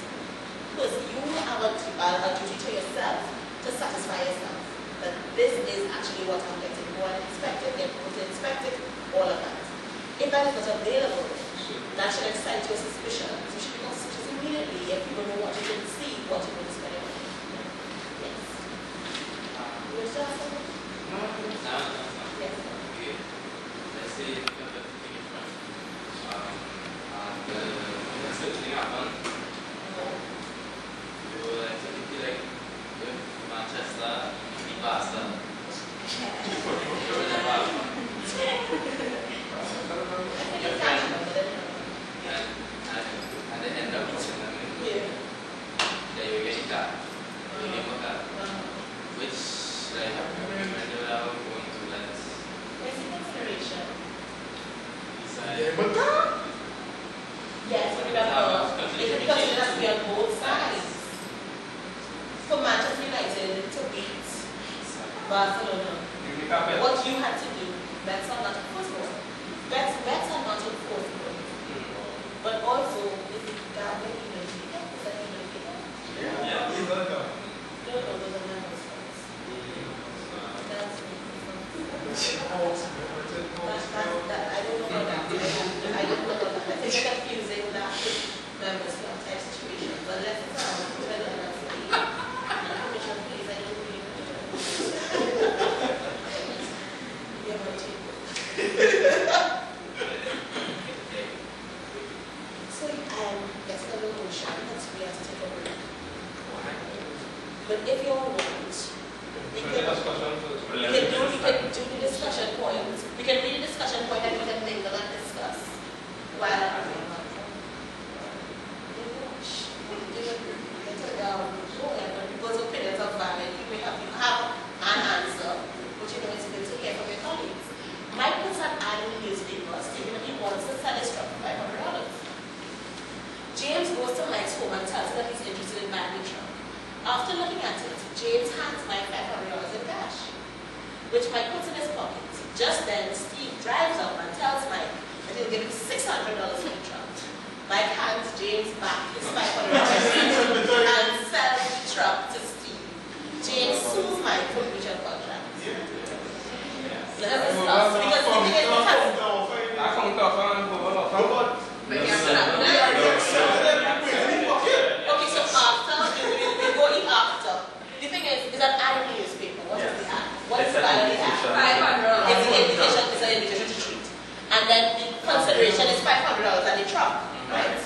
Because you have a duty to yourself to satisfy yourself that this is actually what I'm getting. Go and inspect it, get people to inspect it, all of that. If that is not available, that should excite your suspicion. So you should become suspicious immediately if you don't know what you can see, what you're going to spend it on. Yes. You wish to ask something? No. Yes. Okay. Let's say you got the ticket from Barcelona. carpet. What you had to do, bets are not enforceable. Bets are not enforceable. But also, if you got the email figure, is that email figure? Yeah. We learned that. No, those are members first. That's I don't know about that. I don't know about that. I think they're confusing that with members club type situation. But let's depend on that for you. Permission, please. I don't really know. Yeah, but so that's another motion that we have to take a break. But if you all want, we can do the discussion points. We can read the discussion point and we can mingle and discuss while people's opinions are valid. You may have an answer, but you know it's good to hear from your colleagues. Mike puts an ad in the newspaper stating that he wants to sell his truck for $500. James goes to Mike's home and tells him that he's interested in buying the truck. After looking at it, James hands Mike $500 in cash, which Mike puts in his pocket. Just then, Steve drives up and tells Mike that he'll give him $600 for the truck. Mike hands James back his $500 and sells the truck to Steve. James sues Mike for breach of contract. Let us discuss, because the thing is, okay, so after, we go in after. The thing is an ad in the newspaper. What is the ad? What is the value of the ad? $500. It's an invitation to treat. And then the consideration is $500 and the truck, right?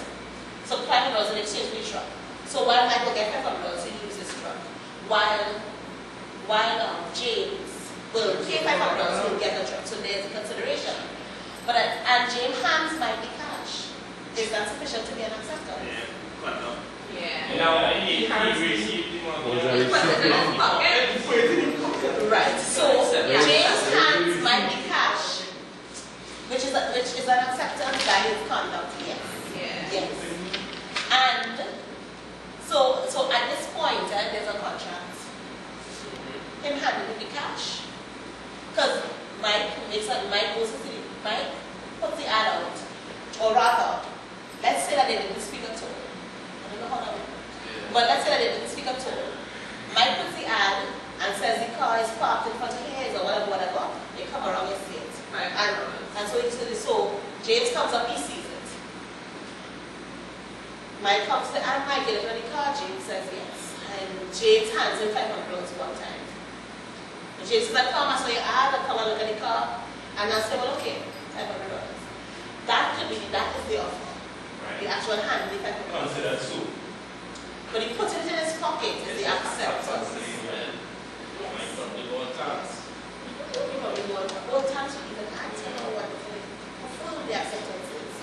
So $500 in exchange for the truck. So while Michael gets $500, he uses his truck. While James will pay $500, he'll get the truck. So there's a consideration. But and James hands Mike the cash. Is that sufficient to be an acceptance? Yeah. Now, he received the money. He puts it in his pocket. Right. So James hands Mike the cash, which is an acceptance by his conduct. Yes. Yeah. Yes. And so at this point, there's a contract. Him handing the cash, because Mike goes to see Mike puts the ad out, or rather, let's say that they didn't speak at all. I don't know how that works. But let's say that they didn't speak at all. Mike puts the ad and says the car is parked in front of his or whatever. They come around and see it. Right. And so James comes up, he sees it. Mike comes to Mike get it on the car, James says yes. And James hands him $500 one time. And James says, come, I saw your ad, I'll come and look at the car. And I say, well, okay, $500. That is the offer. Right. The actual hand, the $500. Consider two. But he puts it in his pocket, is the acceptance. Yes. Probably more tax. Probably more tax would even add to what the acceptance is.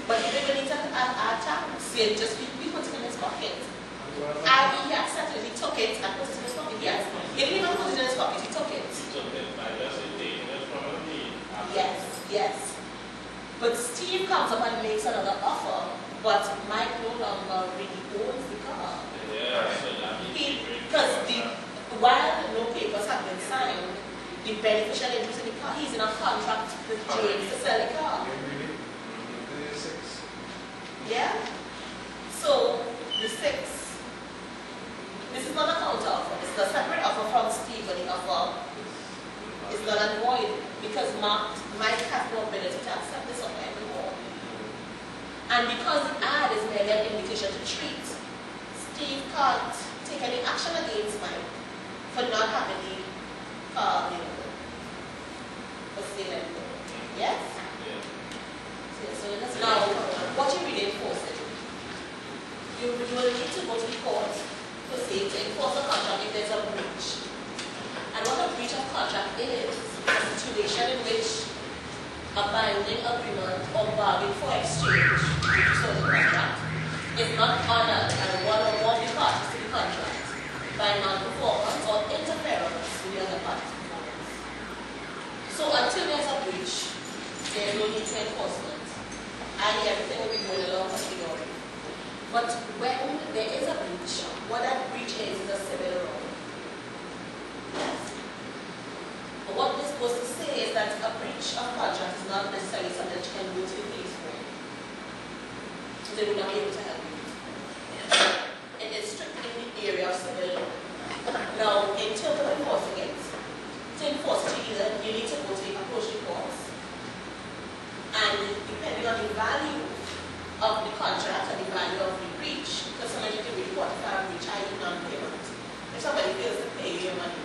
But he didn't need to add tax. He just he put it in his pocket. And he accepted it, he took it and put it in his pocket. Yes. He didn't even put it in his pocket, he took it. Yes. But Steve comes up and makes another offer, but Mike no longer really owns the car. Yeah, so that means Because while no papers have been signed, the beneficial interest in the car, he's in a contract with James to sell the car. Yeah? So, the 6, this is not a counter offer, this is a separate offer from Steve, but the offer is not and void because Mike has no ability to accept this offer anymore. And because the ad is merely an invitation to treat, Steve can't take any action against Mike for not having the car available for sale anymore. Yes? So that's now what you really enforce it. You will need to go to the court to say to enforce a contract if there's a breach. And what a breach of contract is a situation in which a binding agreement or bargain for exchange, which is the contract, is not honored and one or more of the parties to the contract by non-performance or interference with the other party's performance. So until there's a breach, there's no need to enforcement. And everything will be going along as we go. But when there is a breach, what that breach is a civil wrong. Yes. supposed to say is that a breach of contract is not necessarily something that you can go to the police for. So they will not be able to help you. It is strictly in the area of civil law. Now, in terms of enforcing it, to enforce it, you need to go to the approach reports. And depending on the value of the contract and the value of the breach, because somebody can report if I have breach, i.e. non-payment. If somebody fails to pay you your money,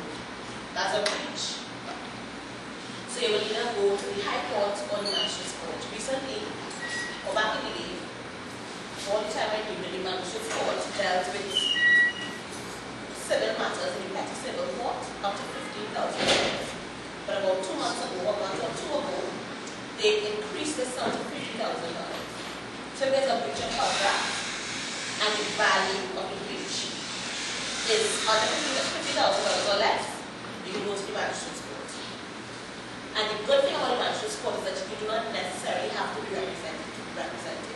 that's a breach. So you will either go to the High Court or the Magistrates Court. Recently, or back in the day, all the time I knew the Magistrates Court dealt with civil matters in the petty civil court up to $15,000. But about 2 months ago, 1 month or 2 ago, they increased the sum to $50,000. So there's a breach of contract, and the value of the breach is under $50,000 or less, you can go to the Magistrates Court. And the good thing about the Magistrates Court is that you do not necessarily have to be represented.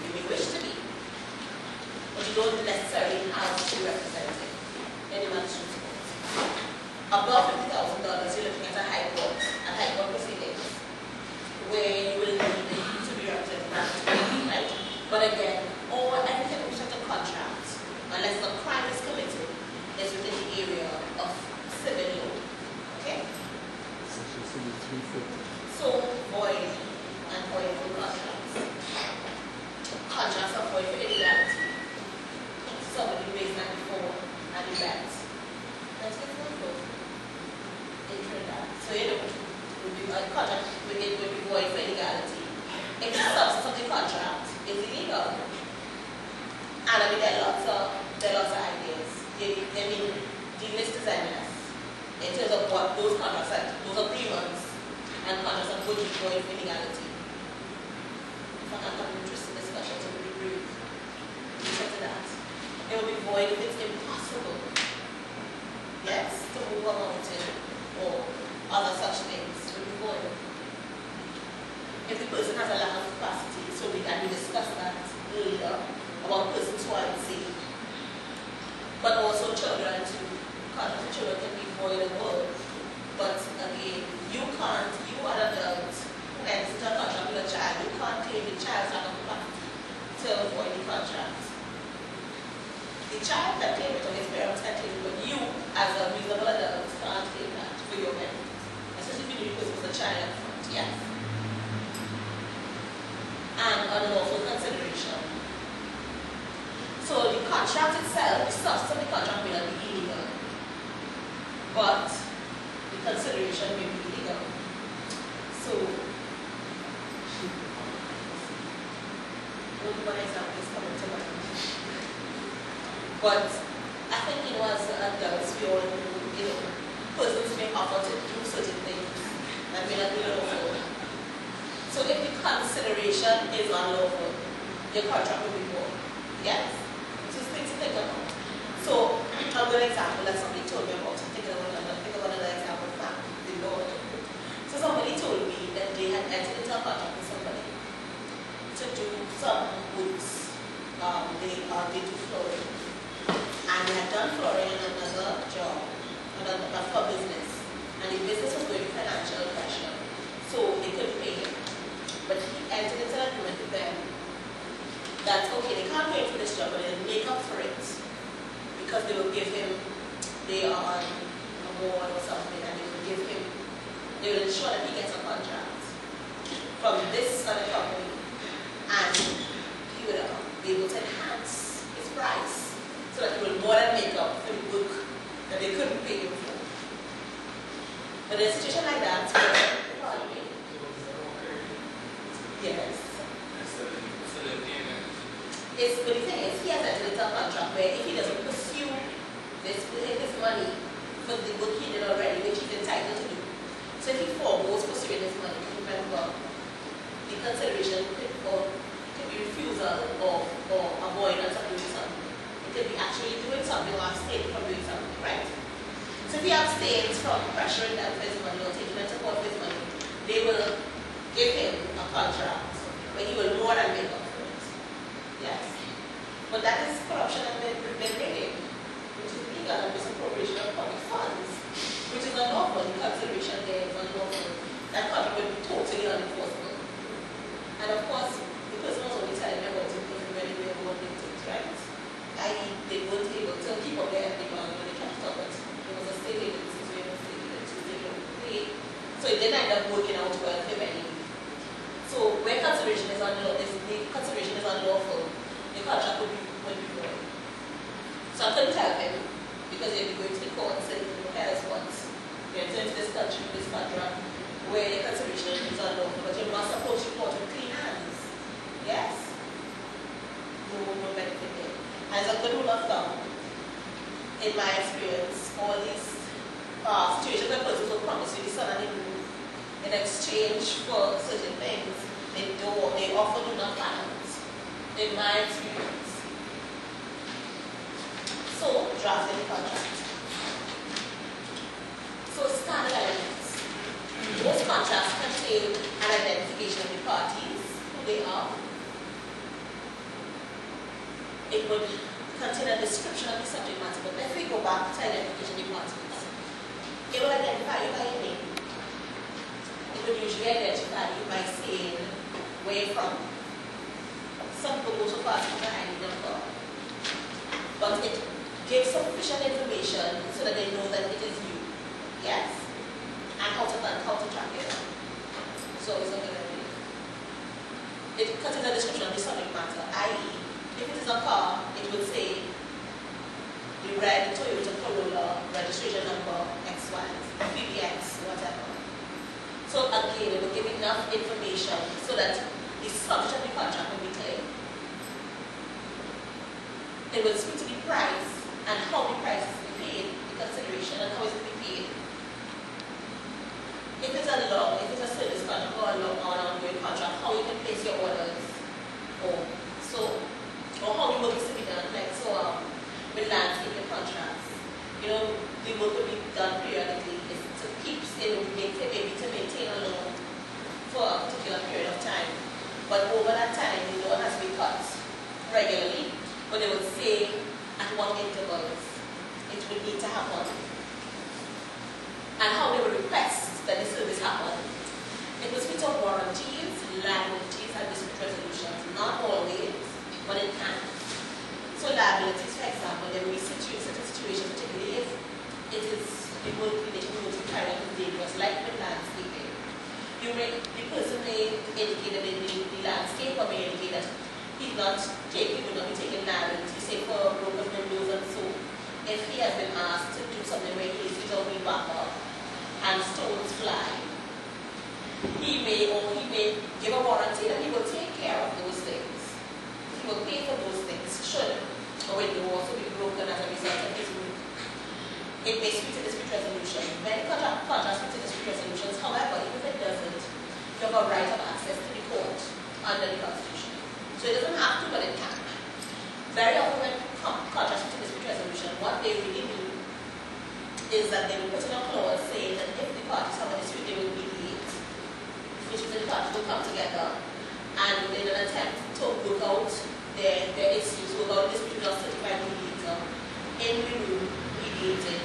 You may wish to be, but you don't necessarily have to be represented in the Magistrates Court. Above $50,000, you're looking at a High Court proceedings, where you will need to be represented, right? But again, everything with respect to contract, unless the crime is committed, is within the area of civil law. Okay? So, void and voidable contracts. Contracts are void for illegality. Somebody raised that before and the bet. Let's get to the in Trinidad. So, a contract would be void for illegality. If the substance of the contract is illegal, and I mean, there are lots of ideas. The list is endless in terms of what those contracts are, those agreements and contracts are would be void for illegality. If I can have an interesting discussion, so it would be brief. Listen to that. It would be void if it's impossible, yes, to move a mountain or other such things. It would be void. If the person has a lack of capacity, so we discussed that earlier about persons who are insane. But also children too. Contracts with children can be void of work. But again, you are an adult who enters into a contract with a child, you can't claim the child's lack of capacity to avoid the contract. The child can claim it or his parents can claim it, but you, as a reasonable adult, can't claim that for your benefit. Especially if you know the child up front, yes. And unlawful consideration. So the contract itself, the substance of the contract may not be illegal, but the consideration may be illegal. So, only one example is coming to mind. But I think as adults, we all know, persons may offer to do certain things that may not be lawful. So if the consideration is unlawful, your contract will be void. Yes? Just things to think about. So, a good example that somebody told me about, think of another example of that, the law. So somebody told me that they had entered into a contract with somebody to do some woods. They do flooring. And they had done flooring in another job, for business. And the business was going through financial pressure. So they couldn't pay him. But he entered into an agreement with them that, okay, they can't pay for this job, but they'll make up for it. Because they will give him, they are on a board or something, and they will ensure that he gets a contract from this other company, and he will be able to enhance his price so that he will more than make up for the work that they couldn't pay him for. But in a situation like that, yes. But the thing is, he has entered into a contract where if he doesn't pursue his money for the work he did already, which he's entitled to do, so if he foregoes pursuing his money, remember, the consideration could be refusal or avoidance of doing something. It could be actually doing something or abstaining from doing something, right? So if he abstains from pressuring them for his money or taking them to court for his money, they will give him a contract where he will more than make up for it. Yes. But that is corruption and raiding, which is legal and misappropriation of public funds, which is unlawful. The consideration there is unlawful. that contract would be totally unenforceable. And of course, the person was only telling me about it because they really were wanting things, right? I.e., they weren't able to keep up their ethic on when they tried to talk about it. There was a state agency, so it was state agency, they couldn't pay. So it didn't end up working out well for many. So where consideration is unlawful, the contract would be void. So I couldn't help him because they'd be going to the court and saying, okay, response. You're entering into this country with this contract where the consideration is unlawful, but you must approach the court with clean hands. Yes? No benefit there. As a good rule of thumb, in my experience, all these situations where persons will promise you the sun and the moon in exchange for certain things, they often do not pan out, in my experience. So, drafting the contract. So, standard elements. Most contracts contain an identification of the parties, who they are. It would contain a description of the subject matter, but if we go back to identification of the parties, it will identify you by your name. It would usually identify you by saying where you're from. Some people go so far as to put an ID number, but it gives sufficient information so that they know that it is you. Yes? And how to track it down. So it's something like that. It contains a description of the subject matter, i.e., if it is a car, it would say the red Toyota Corolla registration number XY, PBX, whatever. So again, it will give enough information so that the subject of the contract will be clear. It will speak to the price and how the price is paid, the consideration and how it will be paid. If it's a service contract or an ongoing contract, how you can place your orders, or how the work is to be done, like with landscaping contracts. You know, the work will be done periodically. It's to keep maybe to maintain a loan for a particular period of time. But over that time, the loan has to be cut regularly, but they would say at what intervals it would need to happen. And how they would request that the service happen. It was speak of warranties, liabilities, and dispute resolutions. Not always, but it can. So liabilities, for example, there will be certain situations, particularly if the work related to motor carrying is dangerous, like with landscaping. The person may indicate that the landscaper may indicate that he would not be taking liability, say for broken windows and so. If he has been asked to do something where he is without the backup and stones fly, he may give a warranty that he will take care of those things. He will pay for those things should a window also be broken as a result of his work. It may speak to dispute resolution. Many contracts speak to dispute resolutions. However, even if it doesn't, you have a right of access to the court under the Constitution. So it doesn't have to, but it can. Very often when contracts speak to dispute resolution, what they really do is that they will put in a clause saying that if the parties have a dispute, they will mediate, which means the parties will come together and in an attempt to work out their issues, work out dispute with a certified mediator in the room, mediating,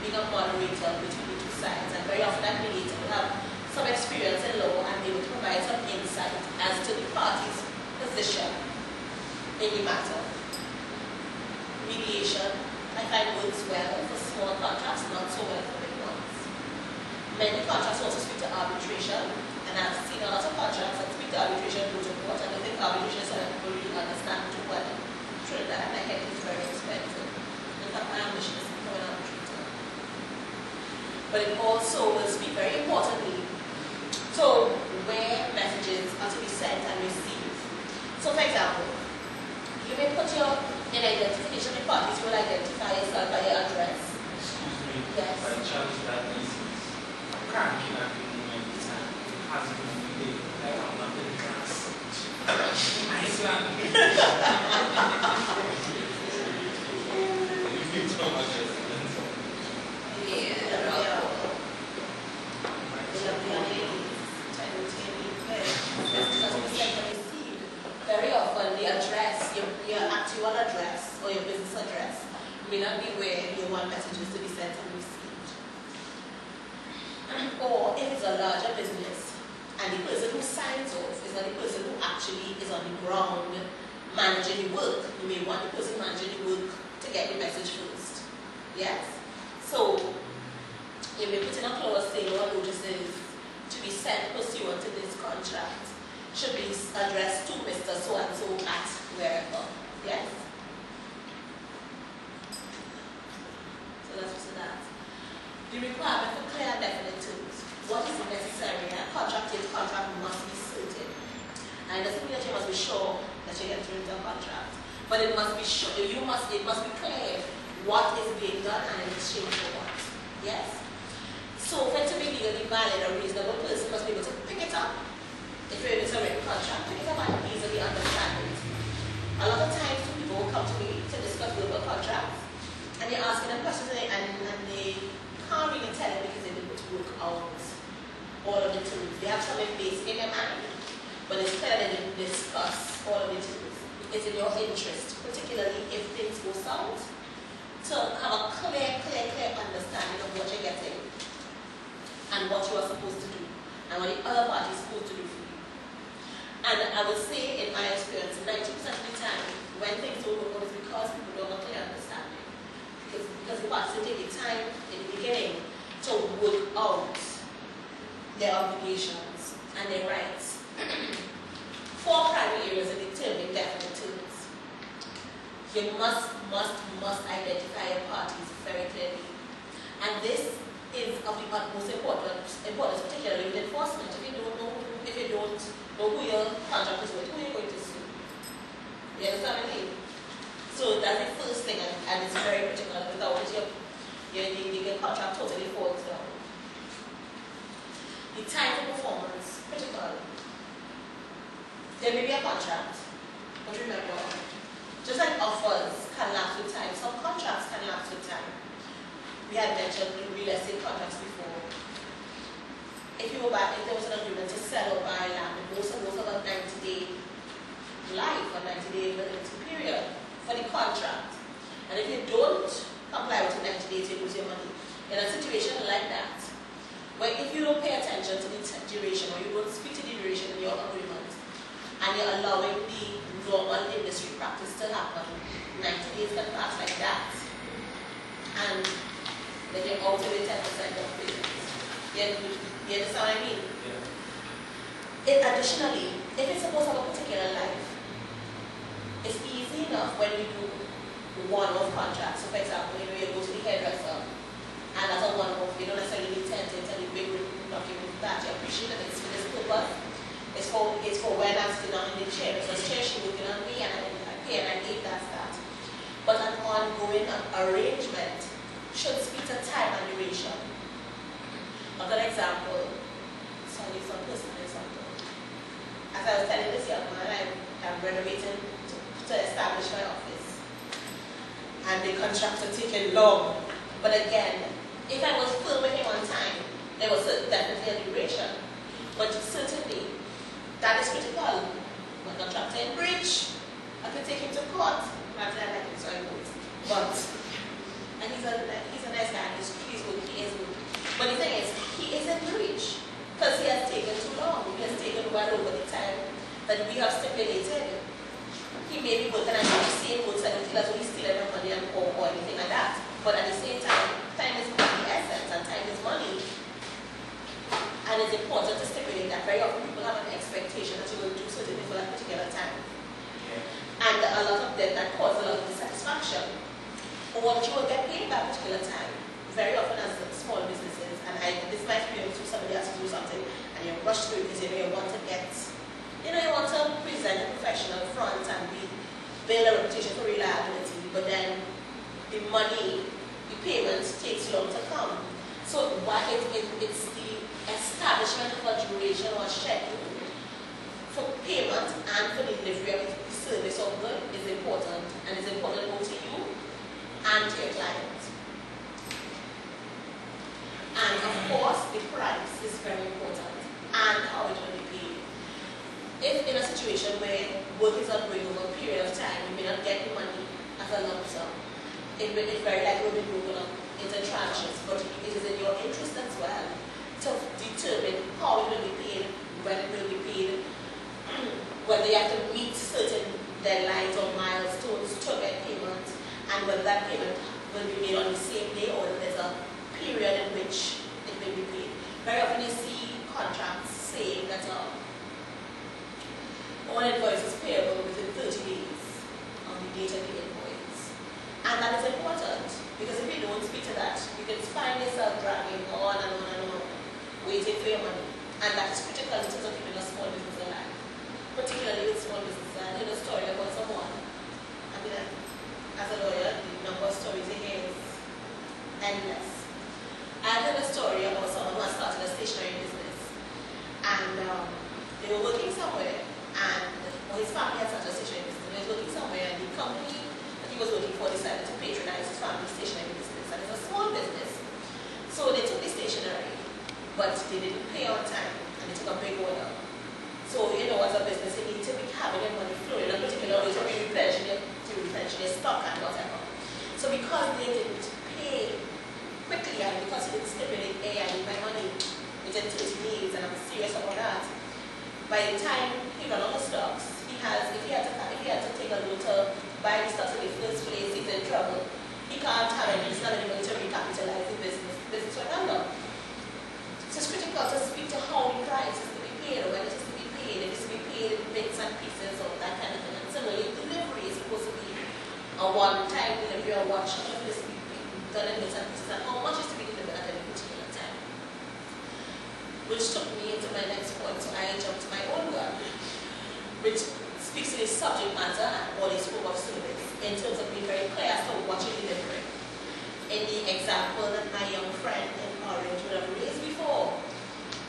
being a moderator between the two sides. And very often that mediator will have some experience in law and they will provide some insight as to the party's position in the matter. Mediation, I find, works well for small contracts, not so well for big ones. Many contracts also speak to arbitration, and I've seen a lot of contracts that speak to arbitration go to court. I don't think arbitration is something people really understand too well. Trinidad and my head is very expensive. In fact, my ambition is to become an arbitrator. But it also will speak very importantly to where messages are to be sent and received. So, for example, you may put in identification, the parties will identify yourself by your address. Excuse me, Yes. by chance that is a crack in a moment has been made. I am not in class. Iceland. Very often the address, your actual address or your business address may not be where you want messages to be sent and received. Or if it's a larger business, and the person who signs off is not the person who actually is on the ground managing the work. You may want the person managing the work to get the message first. Yes? So, if we put in a clause saying all notices to be sent pursuant to this contract should be addressed to Mr. So-and-so at wherever. Yes? So that's what's that. The requirement for clear and definite terms. What is necessary? A contract must be certain. And it doesn't mean that you must be sure that you get through the contract. But it must be sure, it must be clear what is being done and in exchange for what. Yes? So for it to be legally valid, a reasonable person must be able to pick it up. If it's a written contract, pick it up and easily understand it. A lot of times people will come to me to discuss verbal contracts and they're asking them questions and they can't really tell it because they didn't work out all of the terms. They have something basic in their mind, but it's clear that they didn't discuss all of the terms. It's in your interest, particularly if things go south, to have a clear understanding of what you're getting and what you are supposed to do and what the other party is supposed to do for you. And I would say, in my experience, 90% of the time, when things don't work out, it's because people don't have a clear understanding. Because the parties take the time in the beginning to work out their obligations and their rights. 4 primary areas are determined definite terms. You must identify your parties very clearly. And this is of the utmost importance, particularly with enforcement. If you don't know who your contract is with, who are you going to sue? You understand what I mean? So that's the first thing, and it's very critical. Without it, your contract totally falls down. The time for performance, critical. There may be a contract, but remember, just like offers can lapse with time, some contracts can lapse with time. We had mentioned real estate contracts before. If there was an agreement to sell or buy land, most of a 90-day life or 90-day validity period for the contract. And if you don't comply with the 90 days, you lose your money. In a situation like that, where if you don't pay attention to the duration or you don't speak to the duration in your agreement, and you're allowing the normal industry practice to happen, 90 days can pass like that. And then you're out of the 10% of business. You understand what I mean? Yeah. Additionally, if it's supposed to have a particular life, it's easy enough when we do one-off contracts. So for example, you go to the hairdresser, and as a one-off, you don't necessarily need 10 to tell you big document that. You appreciate that it's for this purpose. It's for when I'm sitting on in the chair. Because chair she's working on me and I pay and I gave that. But an ongoing arrangement should speak to time and duration. A good example, sorry, some personal example. As I was telling this young man, I'm renovating to establish my office. And the contracts are taking long. But again, if I was firm with him on time, there was definitely a duration. But certainly, that is critical. My contractor in breach, I could take him to court. Not that I like him, so I won't. But, and he's a nice guy, he's good, he is good. But the thing is, he is in breach. Because he has taken too long. He has taken well over the time that we have stipulated. He may be working at the same works and that's why he's stealing our money or anything like that. But at the same time is the essence and time is money. And it's important to stipulate that very often people have an expectation that you will do certain things for that particular time. And a lot of them that cause a lot of dissatisfaction. Or that you will get paid that particular time. Very often as small businesses, and this might be to somebody else to do something, and you rush through because you want to get, you want to present a professional front and build a reputation for reliability, but then the money, the payment takes long to come. So it's the establishment of a duration or a schedule for payment and for the delivery of the service or good is important, and it's important both to you and to your client. And of course, the price is very important and how it will be paid. If in a situation where work is not going over a period of time, you may not get the money as a lump sum. It's very likely will be broken up into tranches, but it is in your interest as well to to determine how it will be paid, when it will be paid, whether you have to meet certain deadlines or milestones to get payment, and whether that payment will be made on the same day or whether there's a period in which it will be paid. Very often you see contracts saying that all invoice is payable within 30 days on the date of the invoice. And that is important, because if you don't speak to that, you can find yourself dragging on and on and on, waiting for your money. And that is critical in terms of keeping a small business alive, particularly with small businesses. I heard a story about someone, I mean, as a lawyer, the number of stories I hear is endless. I heard a story about someone who had started a stationery business, and they were working somewhere, and his family had started a stationery business, and he was working somewhere, and the company that he was working for decided to patronize his family's stationery business, and it's a small business. So they took the stationery, but they didn't pay on time, and they took a big order. So, you know, as a business, you need to be having your money flowing in a particular way to be replenishing your stock and whatever. So because they didn't pay quickly, and because he didn't stipulate, hey, I need my money within 30 days, and I'm serious about that, by the time he ran out of stocks, if he had to take a loan to buy the stocks in the first place, he's in trouble. He can't have any, he's not any money to recapitalize the business Fernando. So it's critical to speak to how the price is to be paid, or when it is to be paid, if it's to be paid in bits and pieces, or that kind of thing. And similarly, delivery is supposed to be a one-time delivery, or one shot of this to be done in bits and pieces, and how much is to be delivered at any particular time. Which took me into my next point, so I jumped to my own one, which speaks to the subject matter or the scope of service in terms of being very clear as to what you're delivering. In the example that my young friend in Orange would have raised before,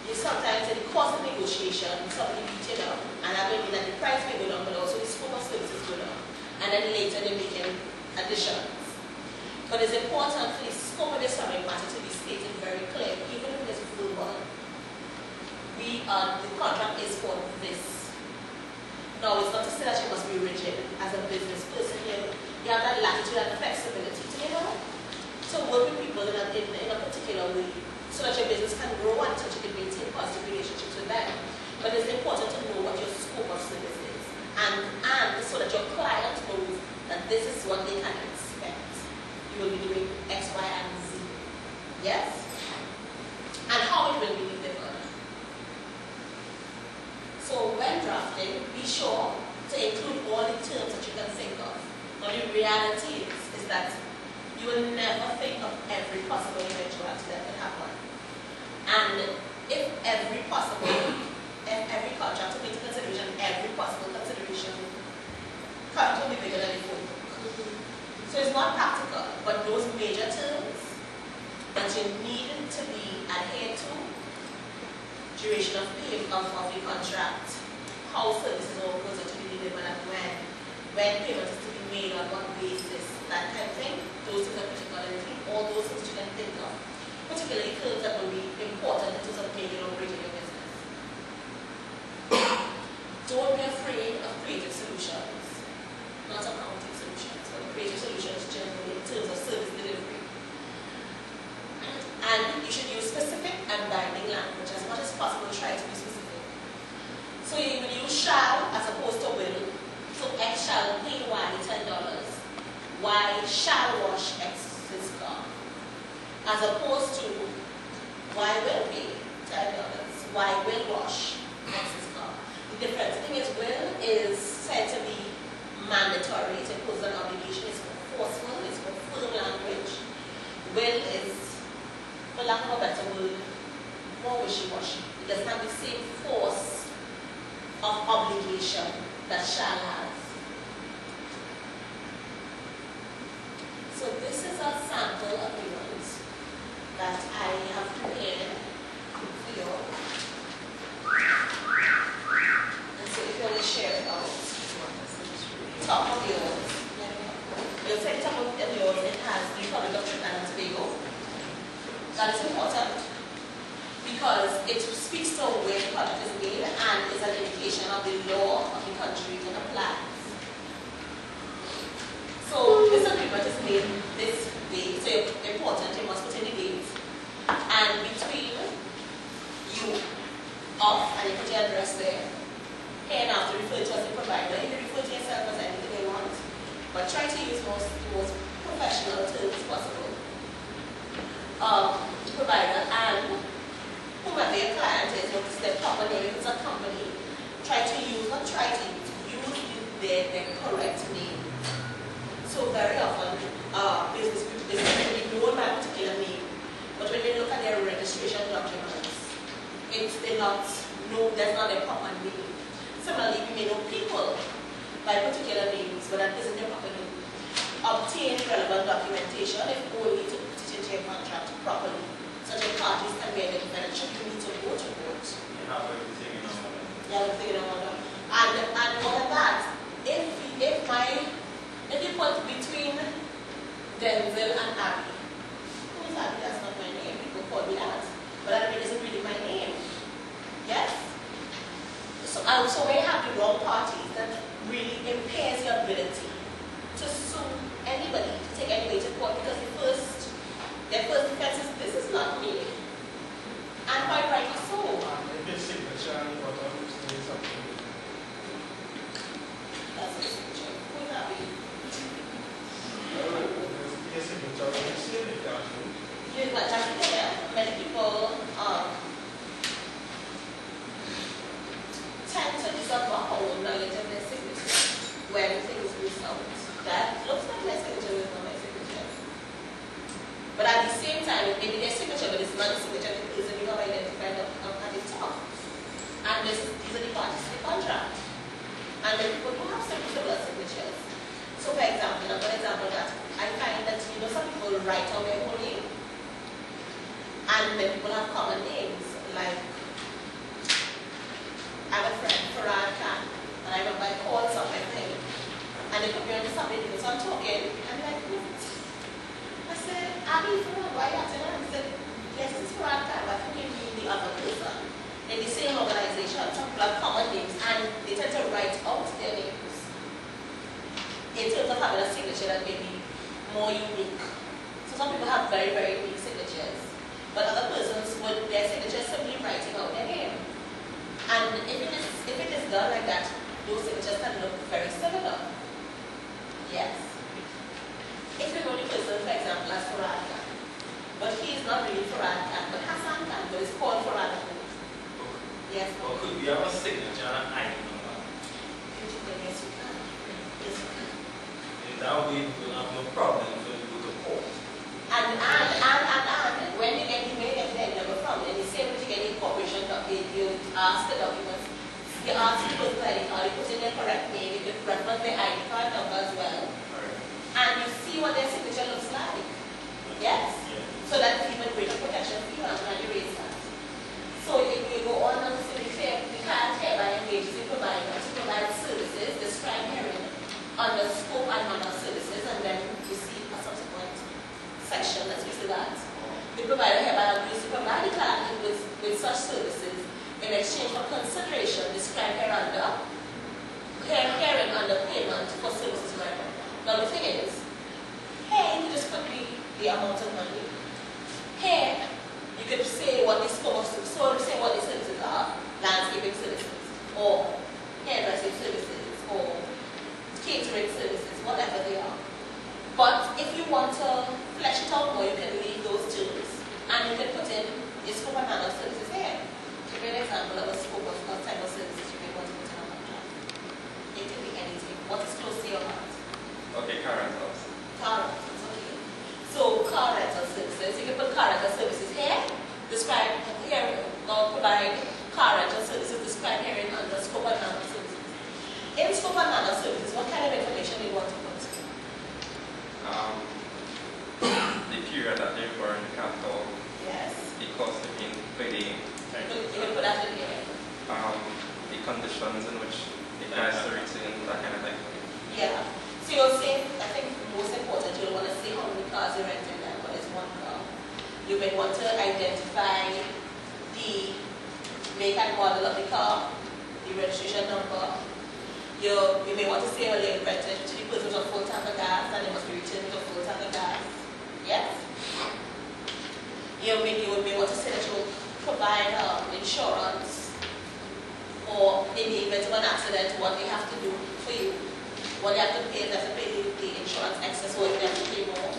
you sometimes in the course of negotiation, somebody beat you down, and that may mean that the price may go down, but also the scope of services go down, and then later they're making additions. But it's important for the scope of the subject matter to be stated very clear, even if it's verbal. The contract is for this. Now, it's not to say that you must be rigid as a business person. You have that latitude and flexibility to, to work with people in a particular way, so that your business can grow and so you can maintain positive relationships with them. But it's important to know what your scope of service is, and so that your client knows that this is what they can expect. You will be doing X, Y, and Z. Yes? And how it will be delivered. So when drafting, be sure to include all the terms that you can think of. Now the reality is that you will never think of every possible eventuality that can happen. And if every contract took into consideration every possible consideration, contract will be bigger than the book. So it's not practical, but those major terms that you need to be adhered to, duration of payment of the contract, how services or goods are to be delivered, and when payment is to be made, on what basis, that kind of thing. Those things are critical, and all those things you can think of, particularly terms that will be important in terms of making or breaking your business. Don't be afraid of creative solutions, not accounting solutions, but creative solutions generally in terms of service delivery. And you should use specific and binding language as much as possible. Try to be specific. So you will use shall as opposed to will. So X shall pay Y $10. Y shall wash X's car. As opposed to Y will pay $10. Y will wash X's car. The difference thing is will is said to be mandatory. It imposes an obligation. It's more forceful. It's more firm language. Will is, for lack of a better word, more wishy-washy. It doesn't have the same force of obligation that shall has. So this is a sample agreement that I have prepared for you. And so if you want to share it out, top of yours, you'll say top of yours, it has the Republic of Trinidad and Tobago. That is important because it speaks to where the contract is made and is an indication of the law of the country that applies. So this agreement is made this date, so important, you must put in the date. And between you put your address there. Here now to refer to as a provider. You can refer to yourself as anything you want, but try to use most professional terms possible. Provider and whomever your client is, notice their proper name. If it's a company, try to use their correct name. So very often, business people know my particular name, but when they look at their registration documents, there's not a proper name. Similarly, we may know people by particular names, but that isn't their proper name. Obtain relevant documentation if only to put it into your contract properly. Such as parties can be identified. Should you need to go to court? You have everything in order. Yeah, everything in order. And more than that, if you put between Denzel and Abby, who is Abby? That's not my name. People call me that, but Abby isn't really my name. Yes. So when you have the wrong parties, that really impairs your ability to sue anybody, to take anybody to court, because their first defense is, this is not me. And quite rightly so. Maybe a signature and what I'm saying something. That's a signature. Who is that? There's a signature when you see it, actually. Here's what Jackie said. Many people tend to disavow knowledge of their signature when things result. That looks like my signature is not my signature. But at the same time, it may be their signature, but it's not the signature that is you have identified at the top. And these are the parties to the contract. And then people do have similar signatures. So for example, I've got an example that I find that some people write on their whole name. And then people have common names, like I have a friend, Fernando, and I remember I called something, and they put me on the subject, so I'm talking, and they're like, what? I said, Abby, Fernando, why are you acting? And he said, yes, it's Fernando, but I think you mean the other person. In the same organization, some people have common names, and they tend to write out their names in terms of having a signature that may be more unique. So some people have very, very unique signatures, but other persons would, their signature is simply writing out their name. And if it is done like that, those signatures can look very similar. Yes. If you know the person, for example, as Fernando, but he is not really Fernando, but Hassan Khan, but it's called Fernando. Yes. Or could we have a signature and ID number? Yes, you can. Yes, you can. In that way, we'll have no problem when we go to court. And when you get the number from, and the same way you get the corporation document, you ask the documents, you ask the person ID card, you put in their correct name, you can reference their ID card number as well. And you see what their signature looks like. Yes? Yeah. So that's even greater protection for you. I'm glad you raised that. So if we go on to say the client hereby engages in provider to provide services described herein under scope and number of services, and then you see a subsequent section that speaks to that. The provider hereby agrees to provide the client with such services in exchange for consideration described herein under payment for services rendered. Now the thing is, here you can just put the amount of money. Here you could say what the scope of services, so say what the services are, landscaping services, or hairdressing services, or catering services, whatever they are. But if you want to flesh it out more, you can leave those terms, and you can put in the scope and manner of services here. Give me an example of a scope of what type of services you may want to put in a contract. It can be anything. What is close to your heart? Okay, car rentals. Car rentals, okay. So car rental services, you can put car rental services here, describe here, or provide car rental services described here under scope and manner of services. In scope and manner of services, what kind of information do you want to put? The period that they burn capital, Yes. the cost of being paid, You can put that in here. the conditions in which the guys are return, that kind of thing. Yeah. So you'll say, I think most important, you'll want to see how many cars you're renting and what is one car. You may want to identify the make and model of the car, the registration number. You may want to say whether you rented to the person with a full tank of gas and they must be returned with a full tank of gas. Yes? You may want to say that you will provide insurance in the event of an accident, what they have to do for you. What they have to pay, they have to pay the insurance excess, or they have to pay more.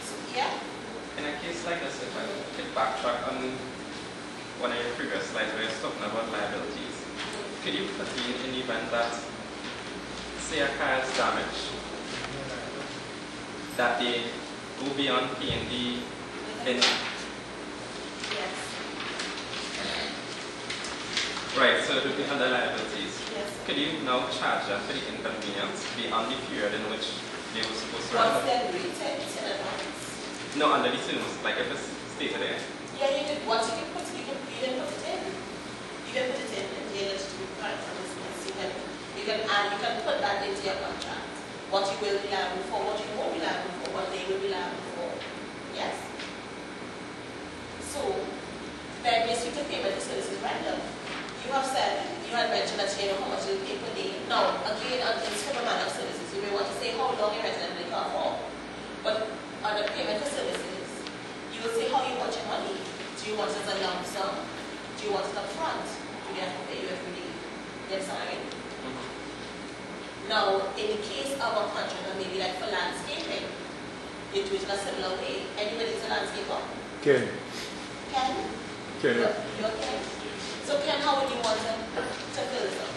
So, yeah. In a case like this, if I could backtrack on one of your previous slides where you're talking about liabilities, could you foresee in the event that, say a car is damaged, that they go beyond paying the Yes. right, so it would be under liabilities. Yes. Could you now charge them for the inconvenience beyond the period in which they were supposed to Once render? they're rated in advance. No, under the terms, like if it's stated there. Yeah, you can, once you can put it in. You can put it in and the eligible price and business. You can put that into your contract. What you will be liable for, what you won't be liable for, what they will be liable for. Yes? So, then you speak to payment for services rendered. You have said, you had mentioned that you know how much you pay per day. Now, again, on this manner of services, you may want to say how long your resident will car for. But on the payment for services, you will say how you want your money. Do you want it as a lump sum? Do you want it up front? Do they have to pay you every day? You understand what I mean? Now, in the case of a contractor, maybe like for landscaping, you do it in a similar way. Anybody's a landscaper? Ken. Ken? Ken. You're Ken? So Ken, how would you want to fill this up?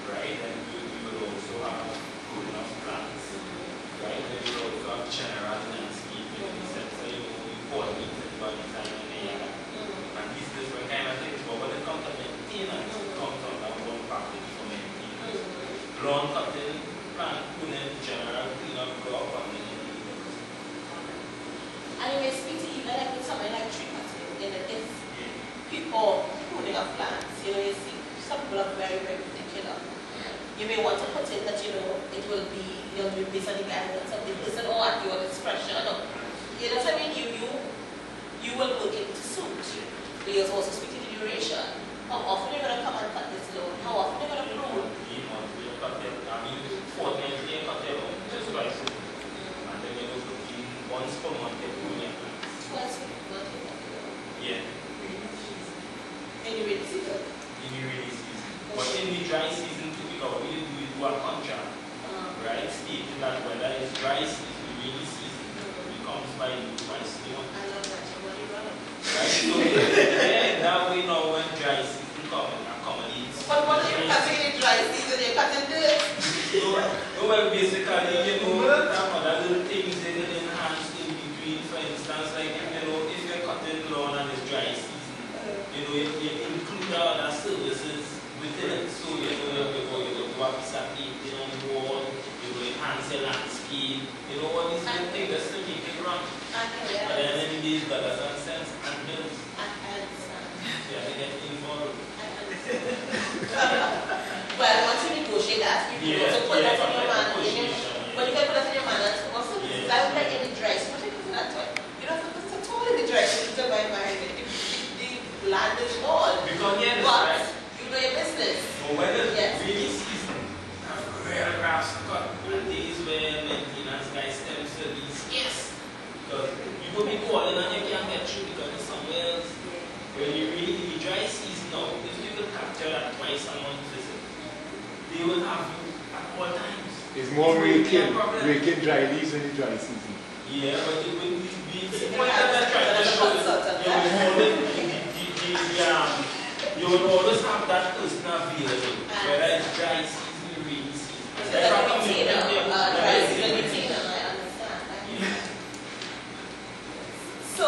Right, and you will also have good enough plans, right? And you will also have general landscaping in the sense that you coordinate everybody time in the year. And these different kind of things, but when it comes to maintenance, it comes under one package for maintenance. Lawn cutting, plant pruning, general cleanup, crop, and then Anyway, speak to even like with something like tree cutting, then it's people pruning of plants. You know, you see some people are very, very particular. You may want to put in that, you know, it will be, based on the guidance of the person or at your discretion. Or, you know what I mean? You will work it to suit. But you also speak to the duration. How often are you going to come and cut this lawn? How often are you going to prune? once per month they do it. Twice a month. Yeah. In the rainy season? In the rainy season. But in the dry season too, because we do a contract, right? Stating that whether it's dry season, rainy season, it comes by you twice a month. I love that. Somebody run it. Right? So yeah, that way now when dry season comes, it accommodates. But what are you cutting in dry season? You're cutting this? No, well, basically, you know, that little things in enhance in between. For instance, like, you know, if you're cutting lawn and it's dry season, you know, you include all other services within it. So, you know, you do a piece of painting on the wall, you will enhance your landscape, you know, all these little things just to make it run. But then in these dollars and cents and bills, I understand. yeah, they get involved. Well, once you negotiate that, you can also put that in your man. But you can put that in your man also. I would like in the dress. What do you put that to? You don't have to put it all in the dress. You don't buy my the land is small. Because yeah, but right. you know your business. But when it's yes. really season, have real grass to cut. And these where maintenance guys tell you to be scarce. Because you will be calling and you can't get through because it's somewhere else. When you really dry season now, if you will capture that twice a month visit, they will have you at all times. It's more raking dry leaves in the dry season. Yeah, but it will be whatever trying to show you will always have that person available, whether it's dry season, rainy season. So like a retainer, dry season retainer, I understand. So,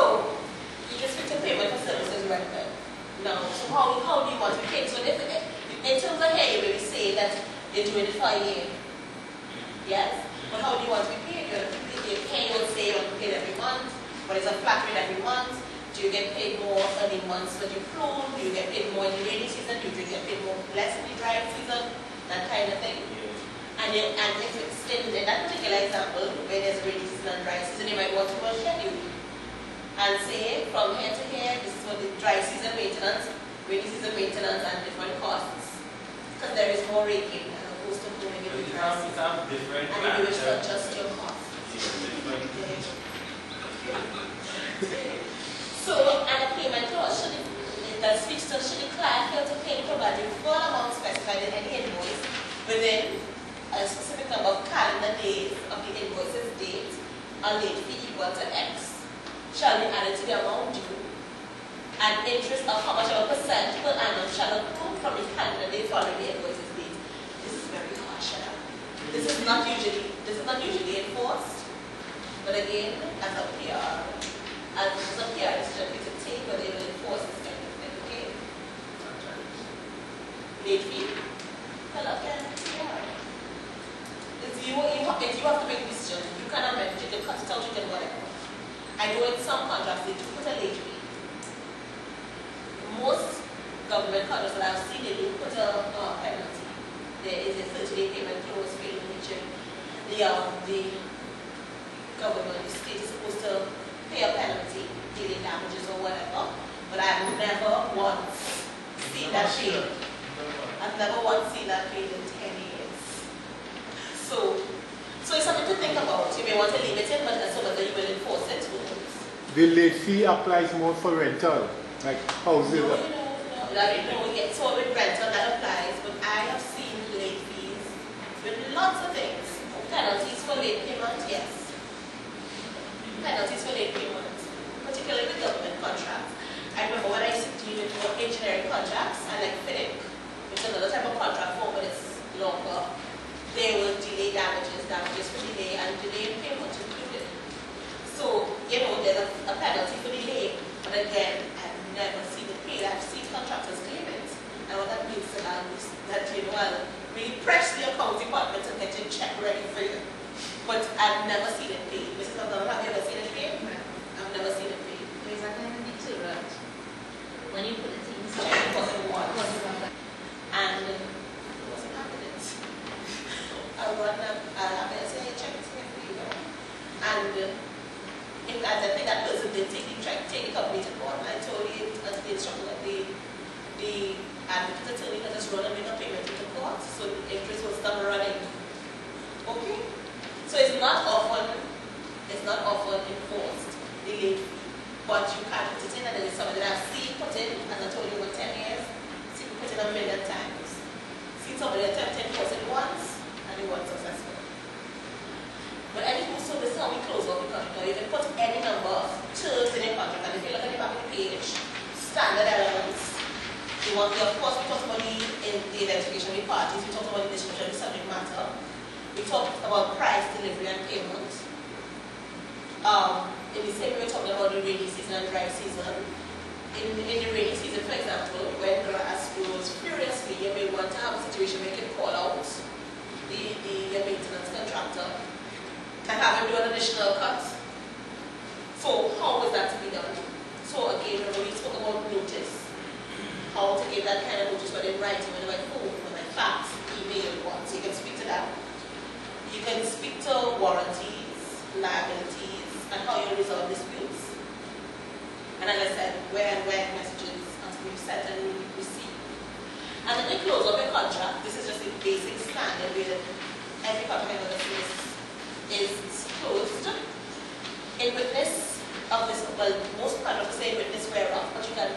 you just picked a payment for services rendered. Now, so how do you want to be paid? So in terms of here, you may be saying that you're doing it for a year. Yes? But how do you want to be paid? You will say you want to be paid every month, but it's a flat rate every month. Do you get paid more in the months that you prune? Do you get paid more in the rainy season? Do you get paid more less in the dry season? That kind of thing. And if it's in that particular example, where there's rainy season and dry season, you might want to schedule and say from here to here, this is what the dry season maintenance, rainy season maintenance, and different costs. Because there is more raking as opposed to pruning in the dry season. Different and if you wish to specified in any invoice within a specific number of calendar days of the invoice's date, a late fee equal to X shall be added to the amount due, and interest of how much of a percent per annum shall accrue from the calendar day following the invoice's date. This is very harsh. This is not usually enforced, but again, as a PR decision we could take, but they will enforce this kind of thing, okay? Late fee. Well, again, PR. If you have to make decisions, you can amend it, you can cut it out, you can whatever. I know in some contracts they do put a late fee. Most government contracts that I've seen, they do put a penalty. There is a 30-day payment clause in which the government, the state is supposed to pay a penalty, delay damages or whatever. But I've never once seen that paid. I've never once seen that paid in 10 years. So it's something to think about. You may want to leave it in, but so whether you will enforce it, who knows? The late fee applies more for rental, like houses. No. So with rental that applies, but I have seen late fees with lots of things. Penalties for late payment, yes. Penalties for late payment, particularly with government contracts. I remember when I used to deal with engineering contracts, and like FINIC, which is another type of contract form, but it's longer. They will delay damages for delay, and delay in payment included. So, there's a penalty for delay, but again, I've never seen it paid. I've seen contractors claim it. And what that means is that I'll really press the account department to get your check ready for you. But I've never seen it paid. Mrs. Abdullah, have you ever seen it paid? I've never seen it paid. There's a kind of deterrent when you put it in Check wasn't once. And it wasn't happening. I'll run up, I'll say, check it here for you. And if as I think that person did take the company to court, I told you the instruction that the advocate attorney can just run and make a payment into court, so the interest will start running. Okay? So it's not often enforced, the late fee, but you can put it in, and there is something that I've seen put in, as I told you, over 10 years, seen put in a million times. Seen somebody attempt to enforce it once, and it wasn't successful. But anyway, so this is how we close off the contract. You can put any number of terms in a contract, and if you look at the back of the page, standard elements. You want to, of course, we talked about the identification of the parties, we talked about the description of the subject matter, we talked about price, delivery, and payment. In the same way, we're talking about the rainy season and dry season. In the rainy season, for example, when grass grows furiously, you may want to have a situation where you can call out your maintenance contractor and have him do an additional cut. So how is that to be done? So again, remember we spoke about notice. How to give that kind of notice, whether in writing, whether by phone, whether by fax, email, what. So you can speak to that. You can speak to warranties, liabilities, and how you resolve disputes. And as I said, where and when messages are to be sent and received. And then the close of your contract, this is just a basic standard where every contract in the is closed in witness of this, well, most contracts say in witness whereof, but you can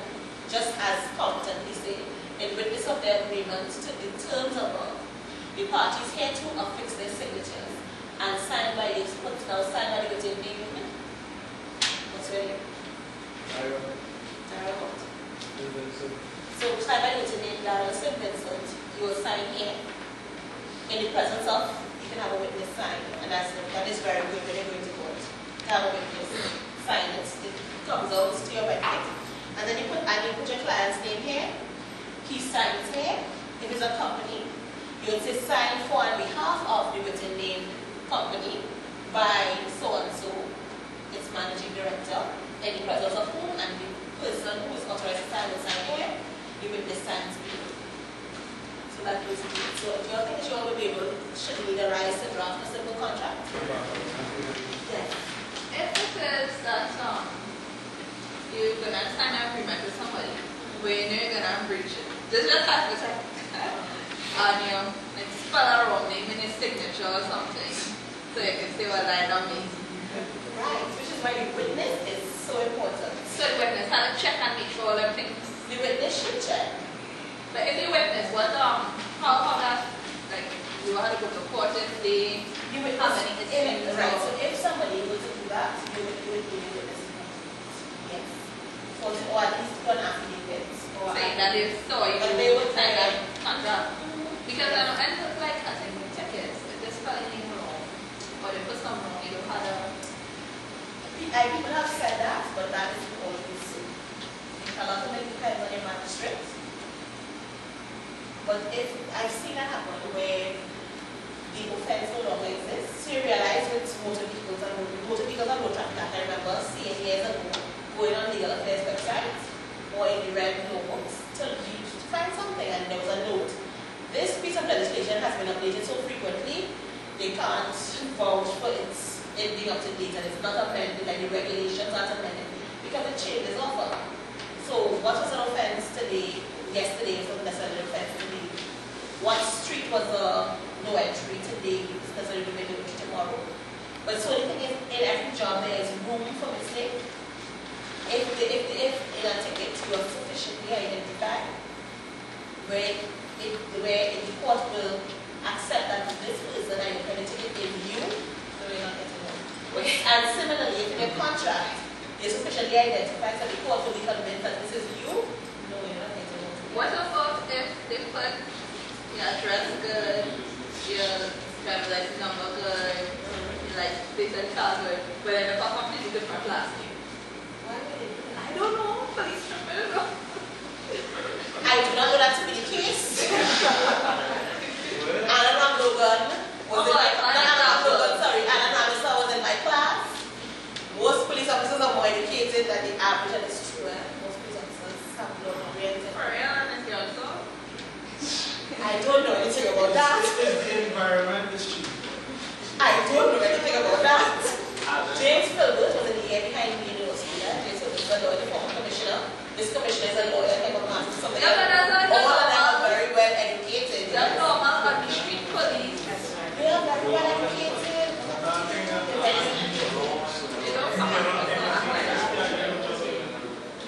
just as competently say, in witness of their agreement to the terms above, the parties hereto affix their signatures and signed by the signed by the written name. What's your name? Dara. So signed by the written name, Dara St. Vincent, you will sign here in the presence of, you can have a witness sign, and that is very good when you're going to court. You can have a witness sign it, it comes out to your benefit. And then you put your client's name here, he signs here. If it's a company, you would say sign for on behalf of the written name company by so-and-so, its managing director, in the presence of whom, and the person who is authorized to sign will sign here, the witness signs below. So that was it. So do you think you all will be able, should we need a rise to draft a simple contract? Yes. If it says that you're going to sign an agreement with somebody, when you're going to breach it, this is just like and you like spell a wrong name in your signature or something, so you can say, well, I don't mean. Right, which is why the witness is so important. So the witness has to check and make sure everything. The witness should check. But if the witness was how that, like, you had to go to court if they, You would how many issues? right, so if somebody were to do that, you would give a witness. Yes. Or at least one affidavit. Saying that they saw you But they would sign say that contract. Because I know, and it's like, I think tickets, if they spell anything wrong, or they put something wrong, you don't have a... People have said that, but that is always so. It can ultimately depend on your magistrate. But if I've seen it happen where the offense no longer exists, so you realize with motor vehicles and road traffic act, I remember seeing years ago going on legal affairs websites or in the red notebooks to find something, and there was a note. This piece of legislation has been updated so frequently, they can't vouch for it being up to date, and it's not amended, like the regulations aren't amended, because it changes often. So what was an offense yesterday is not necessarily an offense today. What street was a no entry today is necessarily to be no entry tomorrow. But so the thing is, in every job there is room for mistake. If in a ticket you are sufficiently identified, where the court will accept that this person identified the ticket is you, so you're not getting one. And similarly, if in a contract you're sufficiently identified, so the court will be convinced that this is you, no, you're not getting one. What about if they put your address good, your driver's license number good, your license plate and car good, but then if a completely different last name? Why would they do that? I don't know, police trip, I don't know. I do not know that to be the case. Anna Ramlogan was in my class. Most police officers are more educated than the average, and it's true. Most police officers have no oriented. I don't know anything about that. The environment is cheap. I don't know anything about that. James Philbert was in the year behind the university. James Philbert was a lawyer, the former commissioner. This commissioner is a lawyer, him a master, something like that. All of them are very well educated. That's normal on the street police. They are very well educated.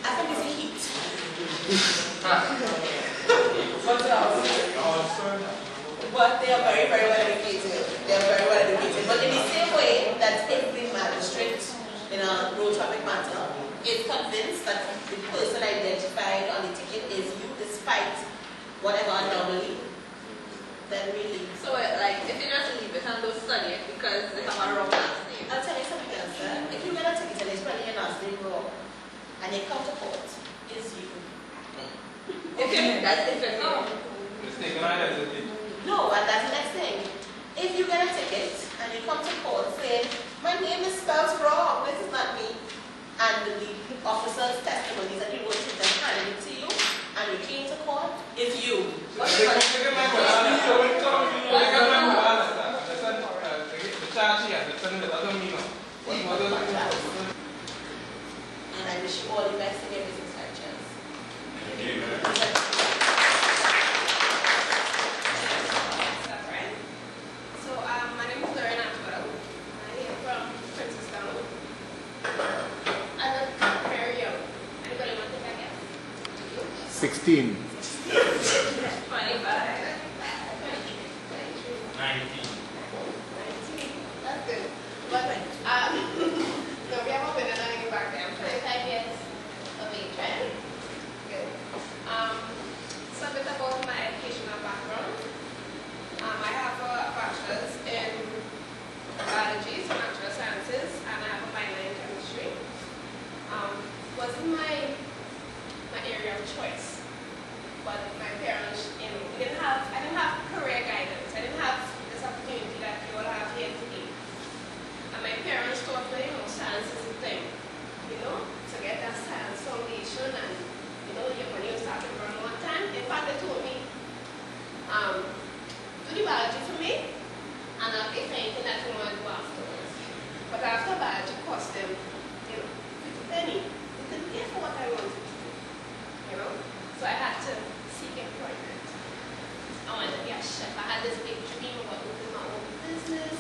I think it's a heat. But they are very, very well educated. They are very well educated. But in the same way that every magistrate in a road traffic matter is convinced that the person identified on the ticket is you, despite whatever anomaly, then really. So, like, if you just leave it and don't study it because they have a wrong last name. I'll tell you something else, sir. If you get a ticket and it's spelling your last name wrong, and you come to court, it's you. Okay, that's different. No, and that's the next thing. If you get a ticket and you come to court saying, my name is spelled wrong, this is not me, and the officer's testimony that you wrote it and handed it to you, and you came to court, it's you. And I wish you all the best in everything, chance. My name is Lauren Atwell. I am from Princeton. I look very young. Anybody want to take a guess? 16. 25. 19. 19. That's good. But no, we haven't been in back there. I'm 25 years of age, right? Good. So a bit about my educational background. I have a bachelor's in biology, so natural sciences, and I have a minor in chemistry. Wasn't my area of choice, but my parents, I didn't have career guidance. I didn't have this opportunity that you all have here today. And my parents taught me, science is the thing, to get that science foundation, and when you start to run one time. In fact, they told me, do the biology for me, and I'll pay for anything that you want to do afterwards. But after biology cost them, pretty penny. They couldn't pay for what I wanted to do, So I had to seek employment. I wanted to be a chef. I had this big dream about opening my own business.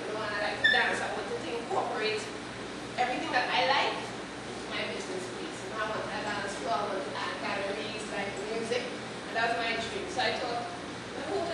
And I like to dance. I wanted to incorporate everything that I like into my business piece. I wanted to dance floor, I wanted to add galleries, like music, and that was my dream. So I thought, my whole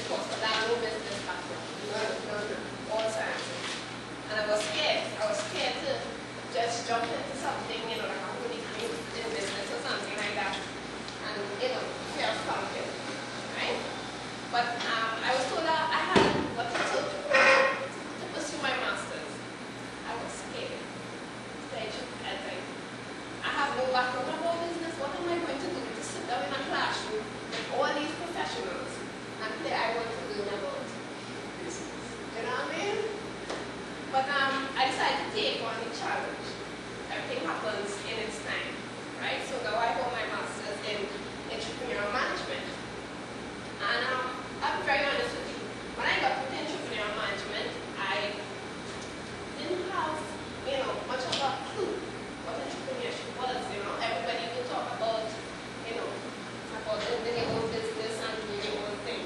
course, but I have no business background, none, all sciences. And I was scared. I was scared to just jump into something, like I'm going to be in business or something like that. And, fear of conquer, right? But I was told that I had what it took to pursue my master's. I was scared. I have no background about business. What am I going to do? To sit down in a classroom with all these professionals and say I want to learn about business. You know what I mean? But I decided to take on the challenge. Everything happens in its time, right? So now I hold my master's in entrepreneurial management. And I'm very honest with you. When I got into entrepreneurial management, I didn't have, much of a clue what entrepreneurship was. Everybody would talk about, about owning your own business and doing your own thing.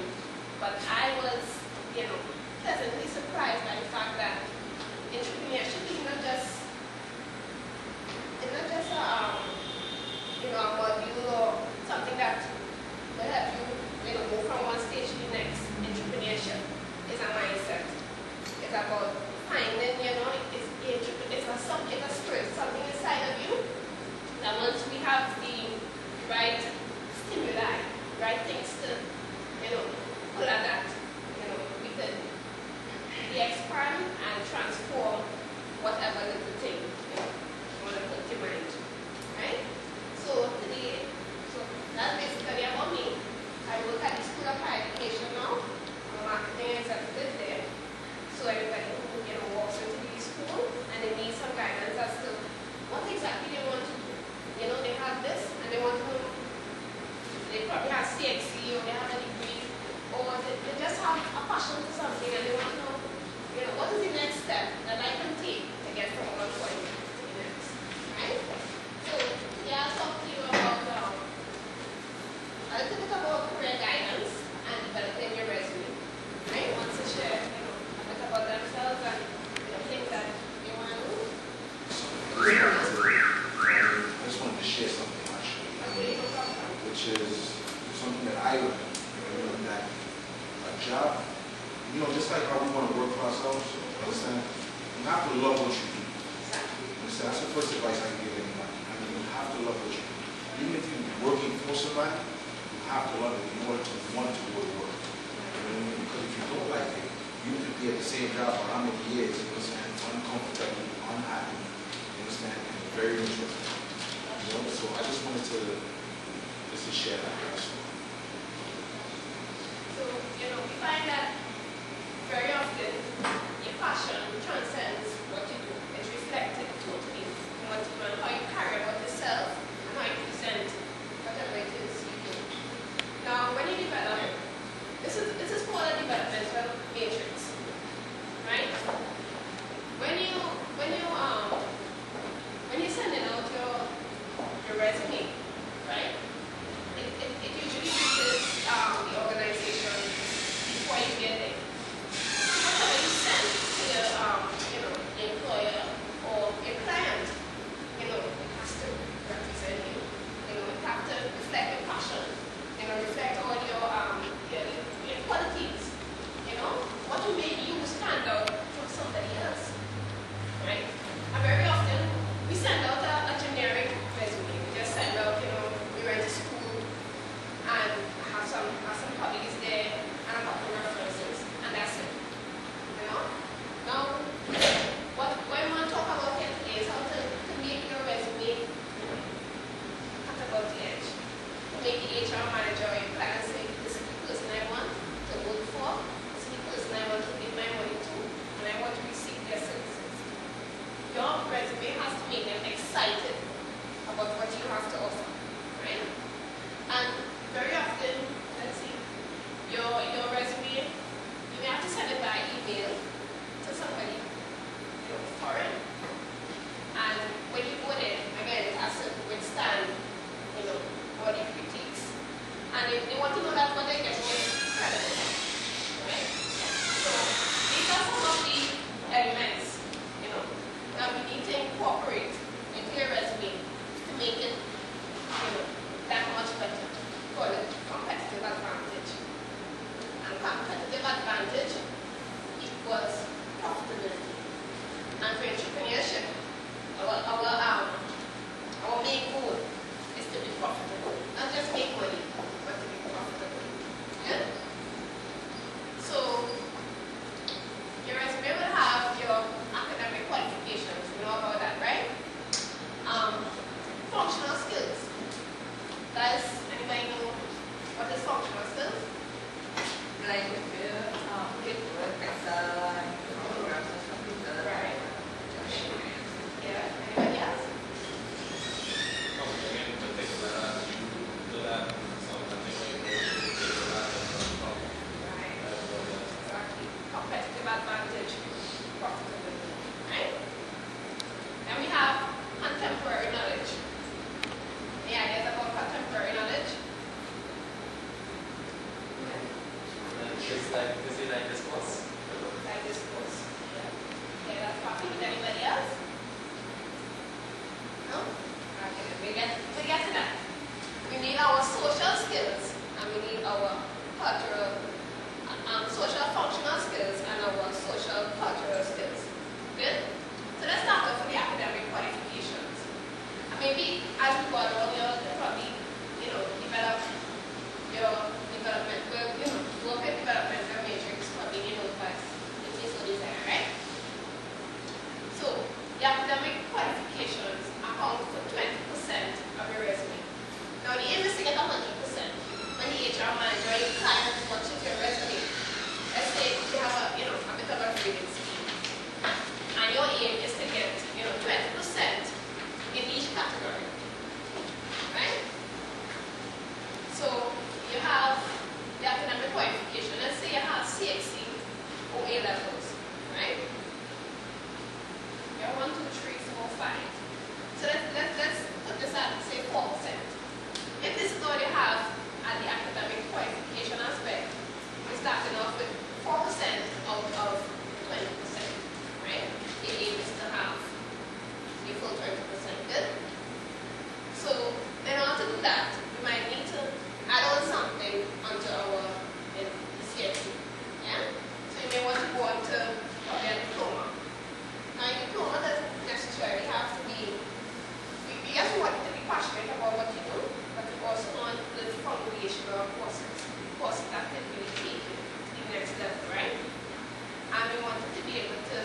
But I was, pleasantly surprised by the fact that entrepreneurship is not just a module or something that will help you, move from one stage to the next. Entrepreneurship is a mindset. It's about finding, it's a subject, a spirit, something inside of you that once we have the right stimuli, right things to, pull at that, we could expand and transform whatever little thing you want to put in mind, right? So today, that's basically about me. I work at the School of Higher Education now. I'm a marketing executive there. So everybody who walks into the school and they need some guidance as to what exactly they want to do. They have this and they want to know. They probably have CXC or they have a degree or they just have a passion for something and they want to know, what is the next step that I can take to get from one point to the next, right? So, I'll talk to you about a little bit about career guidance and developing your resume, right? Want to share, a bit about themselves and things that they want to do. I just wanted to share something actually, which is something that I learned, that a job, just like how we want to work for ourselves, understand? You have to love what you do. Understand? That's the first advice I can give anybody. You have to love what you do. Even if you're working for somebody, you have to love it in order to want to do the work. Because if you don't like it, you could be at the same job for how many years, uncomfortable, unhappy, and very miserable. So I just wanted to share that. So, we find that very often your passion transcends what you do. It's reflected totally in what you do and how you carry about yourself and how you present whatever it is you do. Now, when you develop, this is called a developmental matrix, right? When you're sending out your resume, right? It usually uses the organization before you get there. Whatever you send to your employer or your client, it has to represent you. It has to reflect your passion. Reflect all your qualities. What will make you stand out from somebody else, right? And very often we send out a generic resume. We just send out, we went to school and have some colleagues there and a couple of references, and that's it. Now, what we want to talk about here today is how to make your resume cut above the edge. To make the HR manager or your client say, this is the person I want to work for, this is the person I want to give my money to, and I want to receive their services. Your resume has to make them excited about what you have to offer, right? And very often, let's see, your resume, you may have to send it by email to somebody, foreign. And when you go there, again, it has to withstand, all the critiques. And they want to know that what they get is credible, right? So these are some of the elements, that we need to incorporate into your resume to make it, that much better for the competitive advantage. And competitive Does anybody know what is functional skills? Like if you get work, Excel, and programs and computer. Right. Yeah. Anybody else? Again, particular, do that, something like Right. Exactly. Competitive advantage, profitability. Right? Then we have contemporary knowledge. Any ideas about contemporary knowledge? It's like this course. Like this course. Yeah. Okay, that's popular. Anybody else? No? Okay, we get to that. We need our social skills and we need our cultural, social functional skills and our social cultural skills. Good? So let's start off with the academic qualifications. And maybe as we go along, you'll probably, develop your development, work with developmental matrix, probably first, in case of design, right? So, the academic qualifications account for 20% of your resume. Now, the aim is to get 100%. When the HR manager or your client watches your resume, let's say you have a bit of a grading scheme, and your aim is to get 20% in each category, right? So you have the academic qualification. Let's say you have CXC or A levels, right? You have 1, 2, 3, 4, 5. So let's put this at say 4%. If this is all you have at the academic qualification aspect, we're starting off with 4% out of 20%, right? The aim is to have the full 20%. Good? So in order to do that, we might need to add on something onto our CXC. Yeah? So you may want to go on to probably a diploma. Now your diploma doesn't necessarily have to be, yes, we want you to be passionate about what you do, but you also want the foundational courses that can really take you to the next level, right? And we want you to be able to,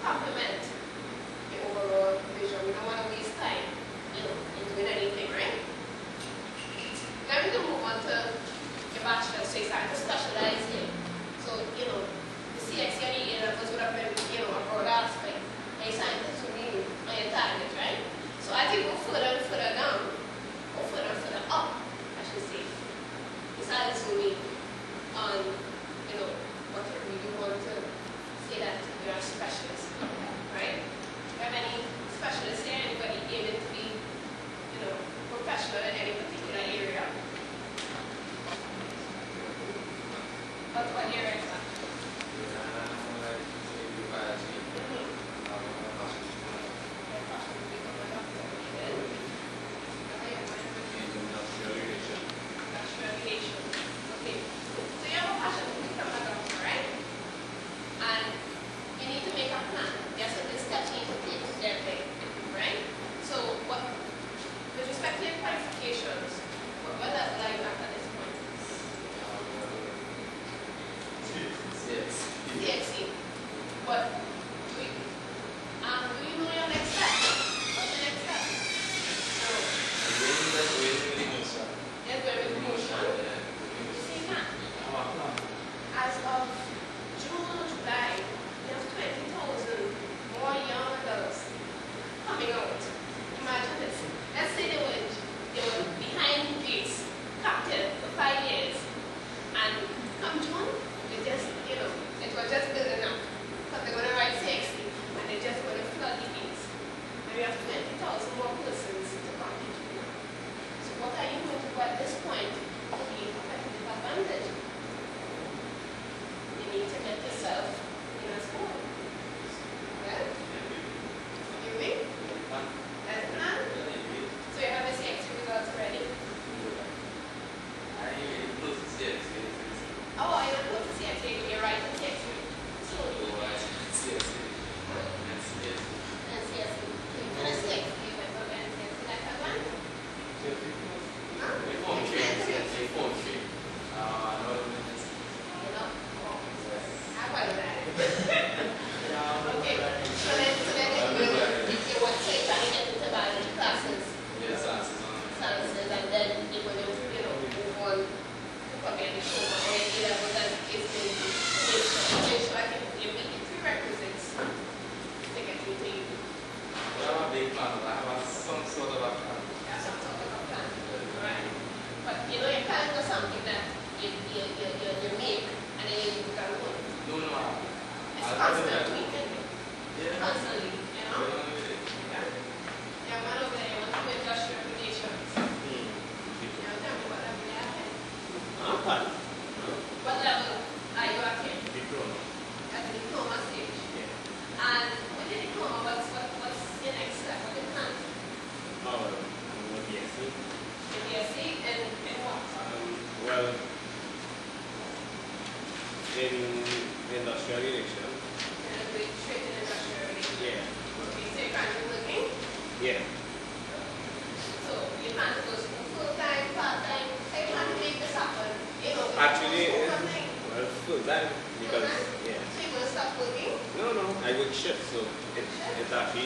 complement the overall vision. We don't want to waste time, in doing anything, right? Then we can move on to your bachelor's, so you start to specialize in. So, the CXC and the A levels would have been, a broad aspect. And you start to zoom in on your target, right? So as you go further and further down, or further and further up, I should say, you start to zoom in on, what you really want to say that you're a specialist, right? Do you have any specialists there? Anybody aiming to be, professional in any particular area? What area is that?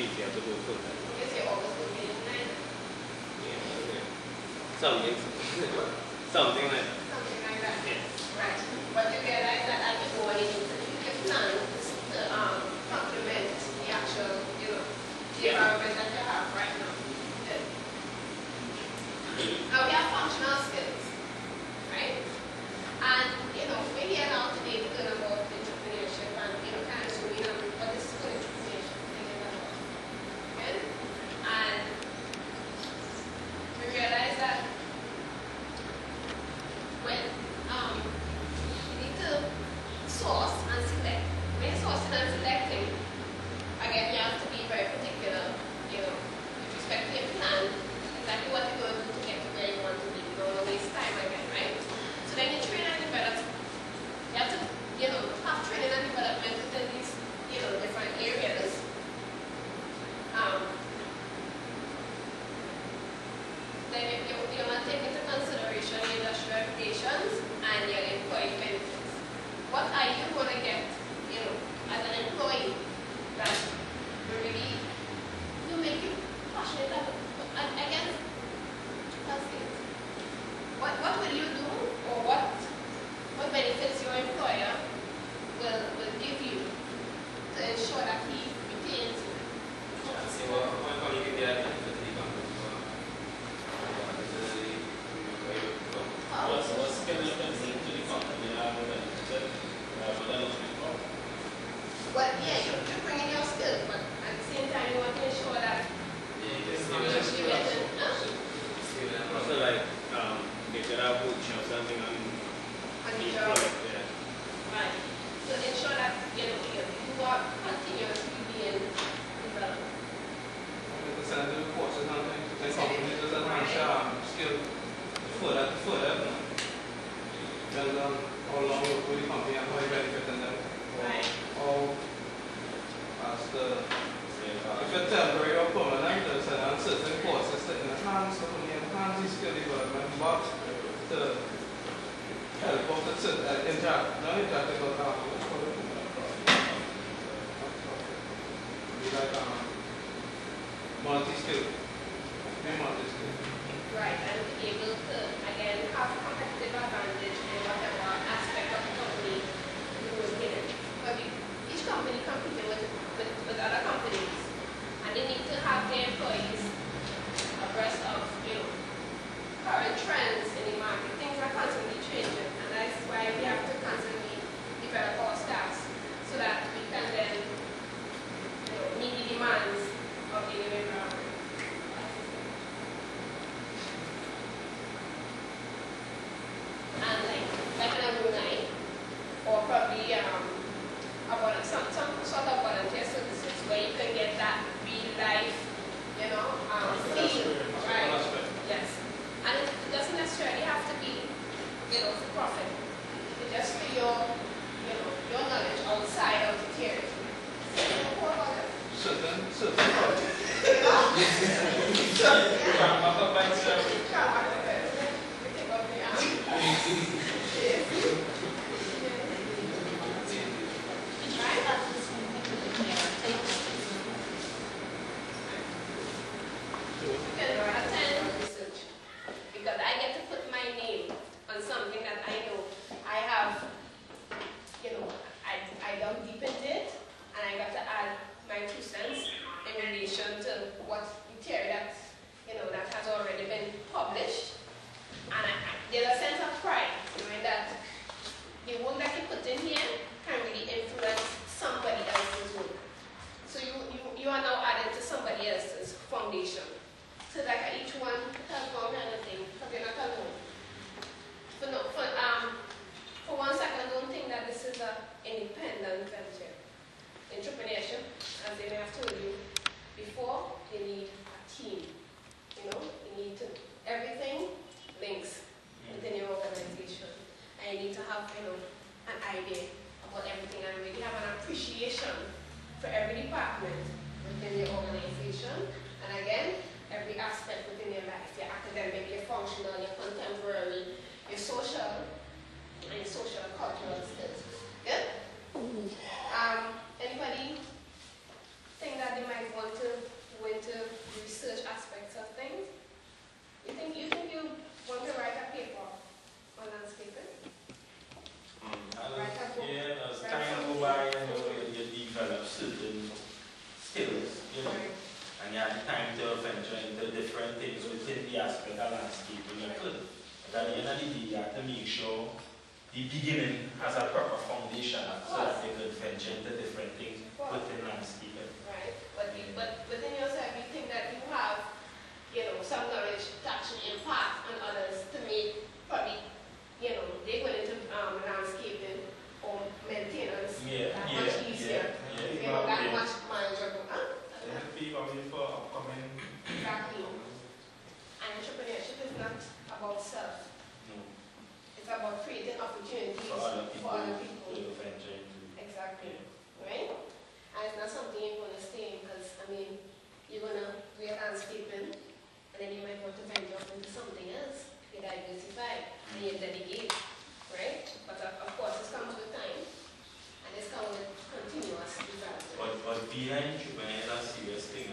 weeks, you have to go full time. Because you're always working at night. Yeah. Something like that. Something like that. Yes. Right. But you realize that as you go on, you can plan to complement the actual, the environment that you have right now. Good. Now we have functional skills, right? And, we're here now today to learn about entrepreneurship and, kind of zooming on what this is entrepreneurship thing is about. Good? And we realize that when you need to source and select. When you're sourcing and selecting, again, you have to be very particular, with respect to your plan, exactly what you're going to do to get to where you want to be. You don't want to waste time again, right? So then you train and develop. You have to, have training and development within these, different areas. Then you want to take into consideration your industrial relations and your employee benefits. What are you going to get, as an employee that will really make you passionate about? And again, what will you do, or what benefits your employer will give you to ensure that he retains you? See what colleague in there what skill you can bring to the company that will benefit rather than looking for? Well, yeah, you're bringing your skills, but at the same time you want to ensure that Also like, they could have books or something on the each job. product, yeah. Right. So ensure that you are continuously being developed. The Senator reports and something, the company doesn't have skill further. Then how long you work with the company and how you benefit in them. Right. Or as if you're temporary or permanent, there's a certain courses that enhance the skill development, but the help of the interactive be like multi-skill. Right, and to be able to, again, have a competitive advantage in whatever aspect of the company you're working in. But each company competing with other companies, and they need to have their employees abreast of, current trends in the market. Things are constantly changing, and that's why we have to constantly develop our staffs so that we can then, meet the demands of the new environment. And like an alumni, or probably some sort of volunteer services where you can get that real life, feel, right? Yes. And it doesn't necessarily have to be, for profit. It's just for your knowledge outside of the theory. Certain because I get to put my name on something that I know I have, I dug deep into it, and I got to add my 2 cents in relation to what the theory that has already been published. And there's a sense of pride, knowing that the work that you put in here can really influence somebody else's work. So you are now added to somebody else's foundation. So like each one has one kind of thing, because you're not alone. For 1 second, don't think that this is an independent venture. Entrepreneurship, as they may have told you before, you need a team. You need to, everything links within your organization. And you need to have, an idea about everything and really have an appreciation for every department within your organization. And again, every aspect within your life, your academic, your functional, your contemporary, your social, and your social cultural skills. Good? Anybody think that they might want to aspect of landscaping, you could. But at the end of the day, you have to make sure the beginning has a proper foundation so that they could venture into different things within landscaping. Right. But within yourself, you think that you have, some knowledge to actually impart on others to make probably, they go into landscaping or maintenance much easier. That much manageable. For upcoming. Exactly. And entrepreneurship is not about self. No. It's about creating opportunities For other people. To venture into. Exactly. Right? And it's not something you're going to stay in because, you're going to do your landscaping and then you might want to venture off into something else. You diversify and you delegate. Right? But of course, this comes with time and this comes with continuous development. But being an entrepreneur is a serious thing.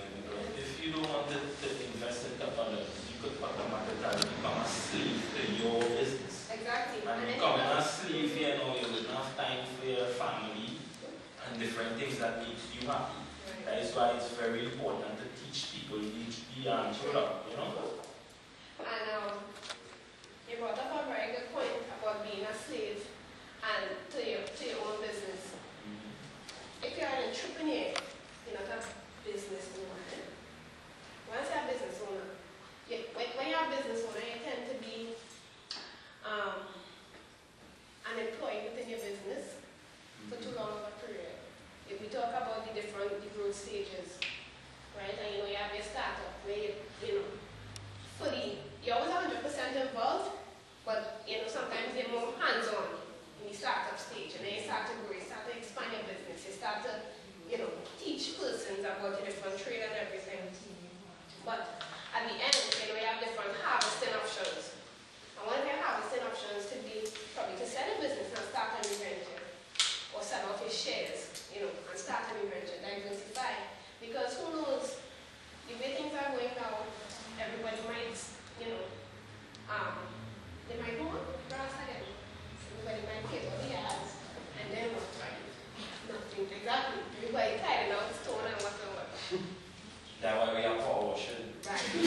If you don't want to invest in others, you could automatically become a slave to your business. Exactly. And becoming a slave, you wouldn't have time for your family and different things that make you happy. Right. That is why it's very important to teach people the entrepreneur, And you brought up a very good point about being a slave and to your own business. If you're an entrepreneur, you're not a business owner. Once you're a business owner, when you're a business owner, you tend to be an employee within your business for too long of a period. If we talk about the growth stages, right? And you have your startup where you're always 100% involved, but sometimes you're more hands-on in the startup stage, and then you start to grow, you start to expand your business, you start to teach persons about the different trade and everything. But at the end, you have different harvesting options. And one of your harvesting options could be probably to sell a business and start a new venture, or sell off your shares, and start a new venture, diversify. Because who knows, the way things are going now, everybody might, they might go on grass again. Everybody might get what he has, and then what? Nothing. Exactly. Everybody tired out the stone and whatever. That's why we have power washing. Right. You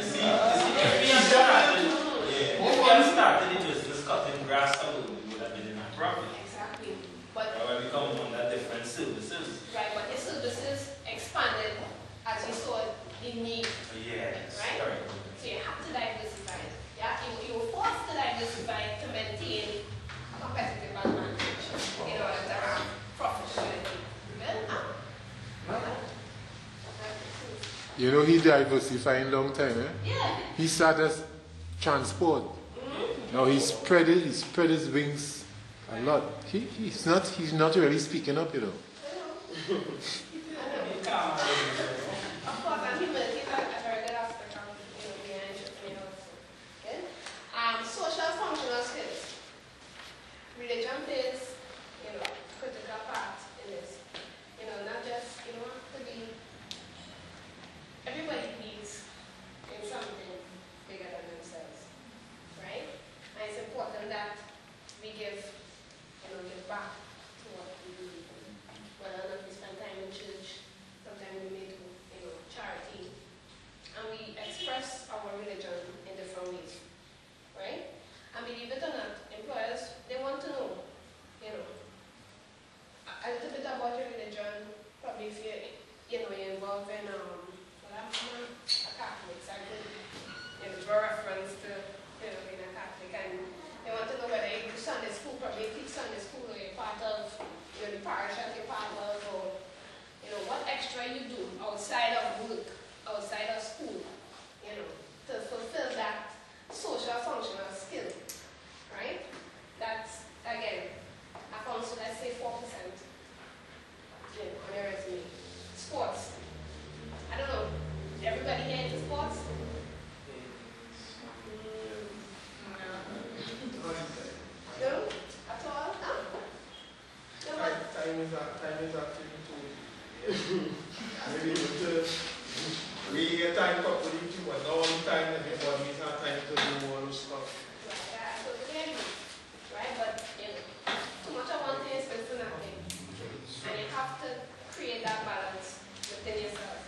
see, if we had started the business cutting grass alone, we would have been in a profit. Exactly. But that's why we come under different services. Right, but your services expanded as you saw the need. Yes. Right? Correct. So you have to diversify. You were forced to diversify to maintain a competitive advantage in order to have profitability. He diversified long time, eh? Yeah. He started as transport. Now he spread his wings a lot. He's not really speaking up, I know. Of course, and humility is a very good aspect of being an entrepreneur also. Okay? Social functional skills. Religion plays, critical part in this. Not just, to be, everybody believes in something bigger than themselves, right? And it's important that we give back to what we believe in. Whether or not we spend time in church, sometimes we may do, charity, and we express our religion in different ways, right? And believe it or not, employers, they want to know, a little bit about your religion. Probably if you're involved in, I'm a Catholic, so I could draw reference to being a Catholic, and they want to know whether you do Sunday school, probably you teach Sunday school, or you're part of the parish that you're part of, or what extra you do outside of work, outside of school, to fulfill that social functional skill, right? That's, again, I found, so let's say 4%, on your resume. Sports. I don't know, everybody here into sports? No? At all? No? No, what? Time is actually too. Maybe we time for YouTube, but now all the time everybody has time to do all this stuff. Yeah, I totally agree. Right? But too much of one thing is good for nothing. And you have to create that balance within yourself.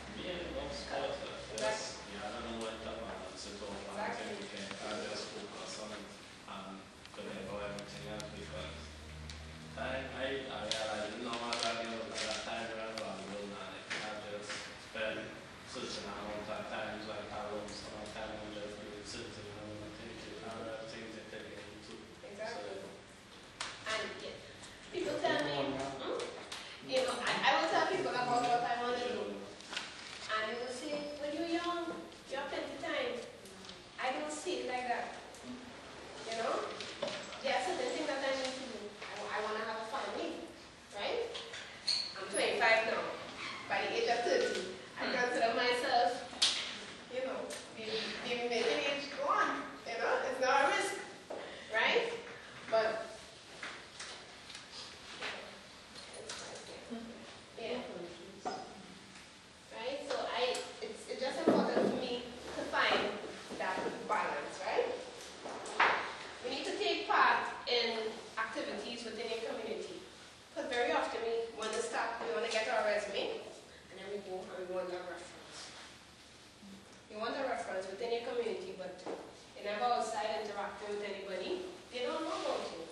interacting with anybody. They don't know about you.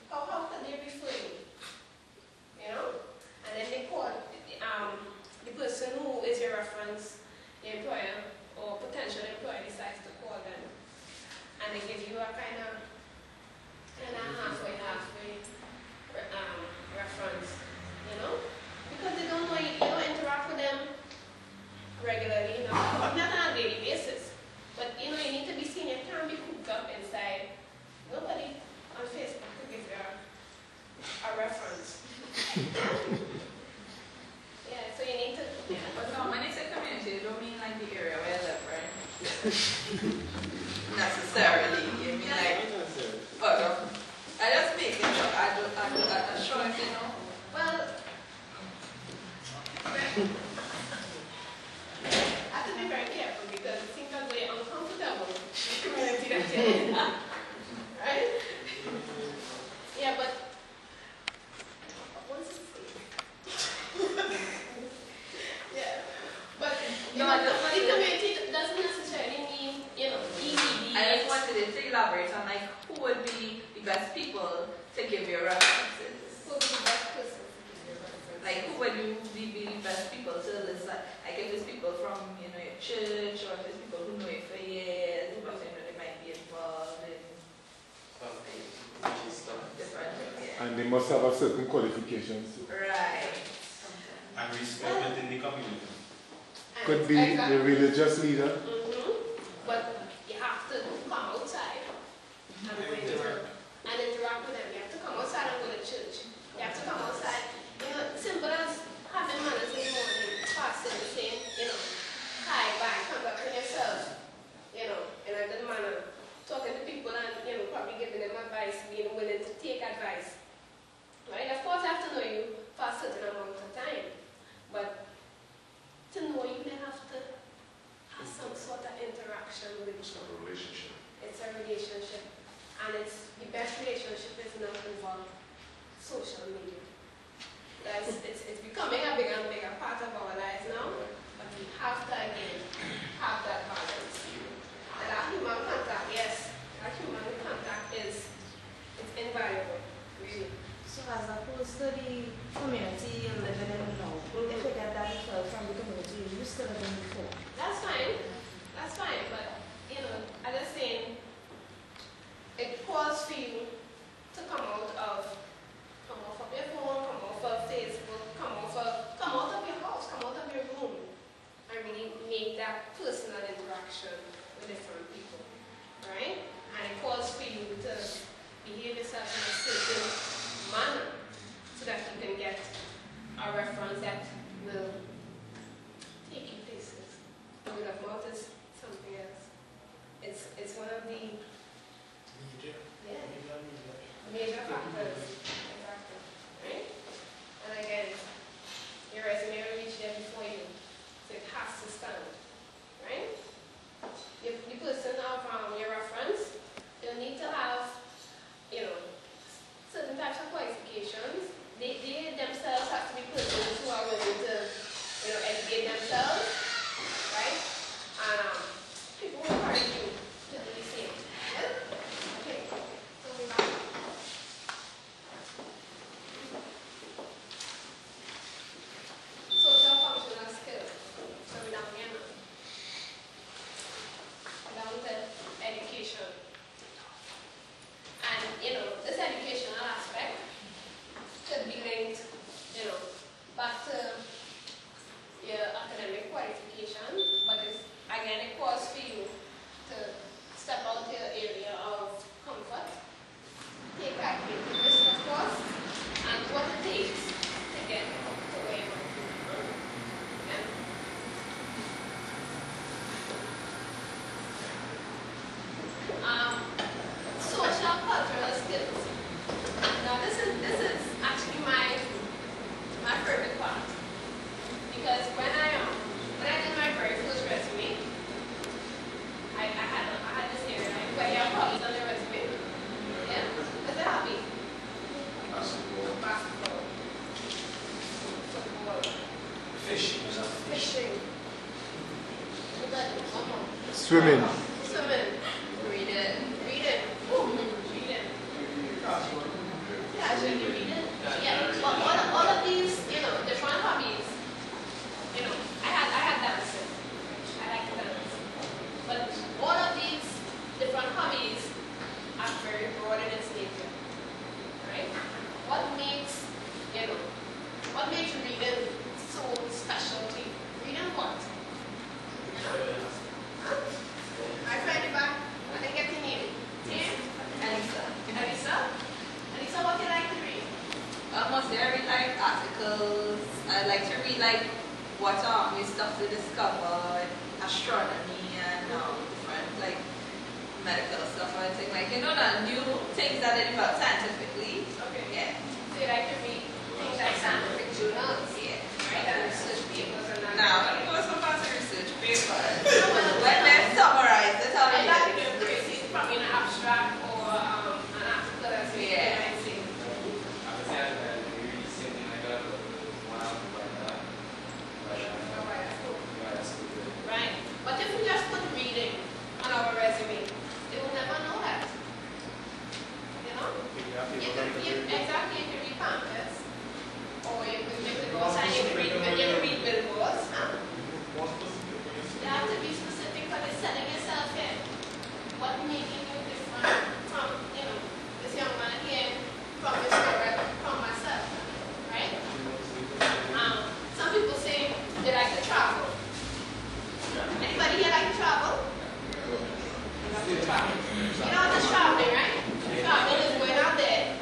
How can they refer you? You know? And then they call the person who is your reference, the employer or potential employer decides to call them. And they give you a kind of halfway reference, you know? Because they don't know you don't interact with them regularly, you know, not on a daily basis. But you know, you need to be seen, you can't be cooped up inside. Nobody on Facebook could give you a reference. Yeah, so you need to. But no, when it's a community, you don't mean like the area where you live, right? Necessarily. You mean like, I just make it up. I show it, you know. Well, I have to be very careful because it seems that we're uncomfortable in the community that you're in. Right? Yeah, but what's it say? Yeah. But No, the community doesn't necessarily mean, you know, EVD. I just wanted to elaborate on like who would be the best people to give you references. Who would be the best person to give you references? Like who would you be the best people to listen? Like if it's people from, you know, your church, or if it's people who know you for years, but you know they might be involved in different things. Yeah. And they must have a certain qualifications. Right. And respect within the community. Could be the religious leader. But you have to come outside and interact with them. You have to come outside and go to church. You have to come outside. You know, simple as having manners in the morning, fasting, saying, you know, hi, bye, conducting yourself, you know, in a good manner. Talking to people and, you know, probably giving them advice, being willing to take advice. Right? Of course, I have to know you for a certain amount of time. But to know you, they have to have some sort of interaction with each other. It's a relationship. It's a relationship. And it's the best relationship is not involved social media. It's becoming a bigger and bigger part of our lives now. But we have to again have that balance. And that human contact, yes, that human contact is invaluable, really. So as opposed to the community you're living in now, if you get that referral from the community you used to live in before. That's fine. That's fine. But, you know, I'm just saying, it calls for you to come off of your phone, come off of Facebook, come out of your house, come out of your room, and really make that personal interaction with different people, right? And it calls for you to behave yourself in a certain manner so that you can get a reference that will take you places. I would have noticed something else. It's one of the major factors. Exactly. Right? And again, your resume will reach there before you. So it has to stand. Right? The person of your reference, they'll need to have, you know, certain types of qualifications. They themselves have to be persons who are willing to, you know, educate themselves, right? And people will encourage you to do the same. Yeah? Okay. So we back. Social functional skills. So we down here now. Down to education. And, you know, this educational aspect should be linked, you know, back to your academic qualification, but it's, again, it calls for you to step out your area of comfort, take active risk, of course, and what it takes to get to where you want to go. Yeah? Social cultural skills. Now this is actually my favorite part, because when I did my very first resume, I had this area. But you have hobbies on your resume. Yeah, what's a hobby? Basketball. Football. Fishing. Fishing. One more. Swimming. Swimming. Reading. Reading. Ooh, very broad in its nature, right? What makes, what makes reading so special to you? Reading what? Huh? My friend in the back, I didn't get your name. Tim? Elisa. Elisa, what do you like to read? Mostly I read like articles. I like to read like what new stuff to discover, astronomy and different like medical stuff. I think like the new things that they develop scientifically. Okay. Yeah. So you like to read things like scientific journals? Yeah. Right? And research papers and that. Now I don't go so far as research papers. No, When they're summarized, that's how I you like to get do crazy from an abstract or an article that's Yeah. Right. But if we just put reading on our resume, they will never know that. You know? Exactly, you can read pamphlets. Or you can go outside, you can read billboards. Huh? You have to be specific because it's selling yourself here. What making you different from, this young man here, from his spirit, from myself. Right? Some people say they like to travel. Anybody here like to travel? Just traveling, right? Traveling is going out there.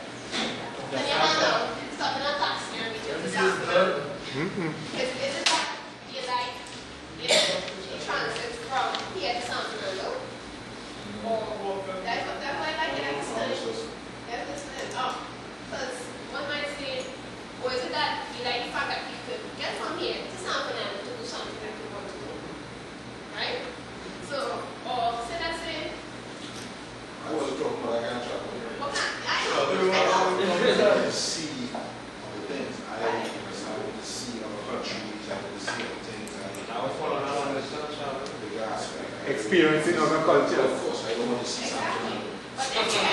Then you hang out, stop in a taxi and meet you to San Is it that you like, you transit from here to San Fernando? Or that's why I like it, like studying. That's listening. Because one might say, or is it that you like the fact that you could get from here to San Fernando to do something that you want to do? Right? So, or say let's say, I wasn't talking about I can't travel. what kind? I know. To see other things. I wanted to see other countries. I wanted to see other things. I was following out on the sunshine. Big aspect. Experiencing other culture. Of course, I don't want to see Exactly. something.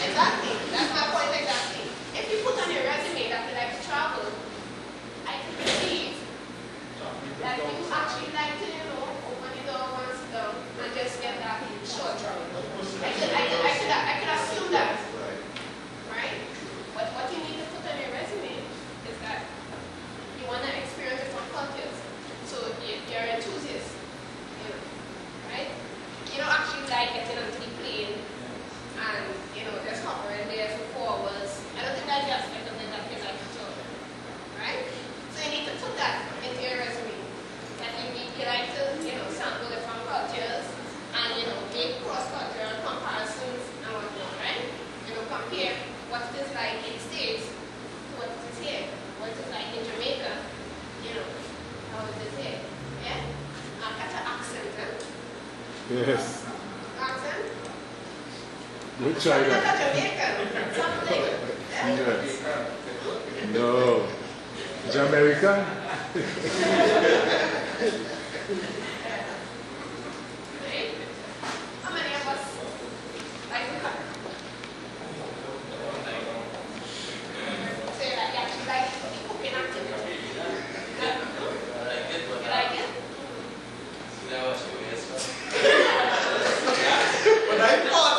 Exactly. That's my point exactly. If you put on your resume that you like to travel, I can perceive that you actually like to, open the door once down and just get that short travel. I could assume that. Right? But what you need to put on your resume is that you want to experience different cultures. So you're an enthusiast. Right? You don't actually like getting onto the plane and just hovering there for 4 hours. I don't think that's the aspect of it that you like to talk. Right? So you need to put that into your resume. That you like to, sample different cultures and make cross-cultural comparisons and whatnot, right? Compare what it is like in the States to what it is here. What it is like in Jamaica, how it is here. Yeah? Catch an accent, huh? Yes. Accent? We'll try Not that. a Jamaican. Something. Yeah? Yes. No. Jamaica? Right? How many of us like to cook? Say that you actually like the cooking activity. You like it? But I thought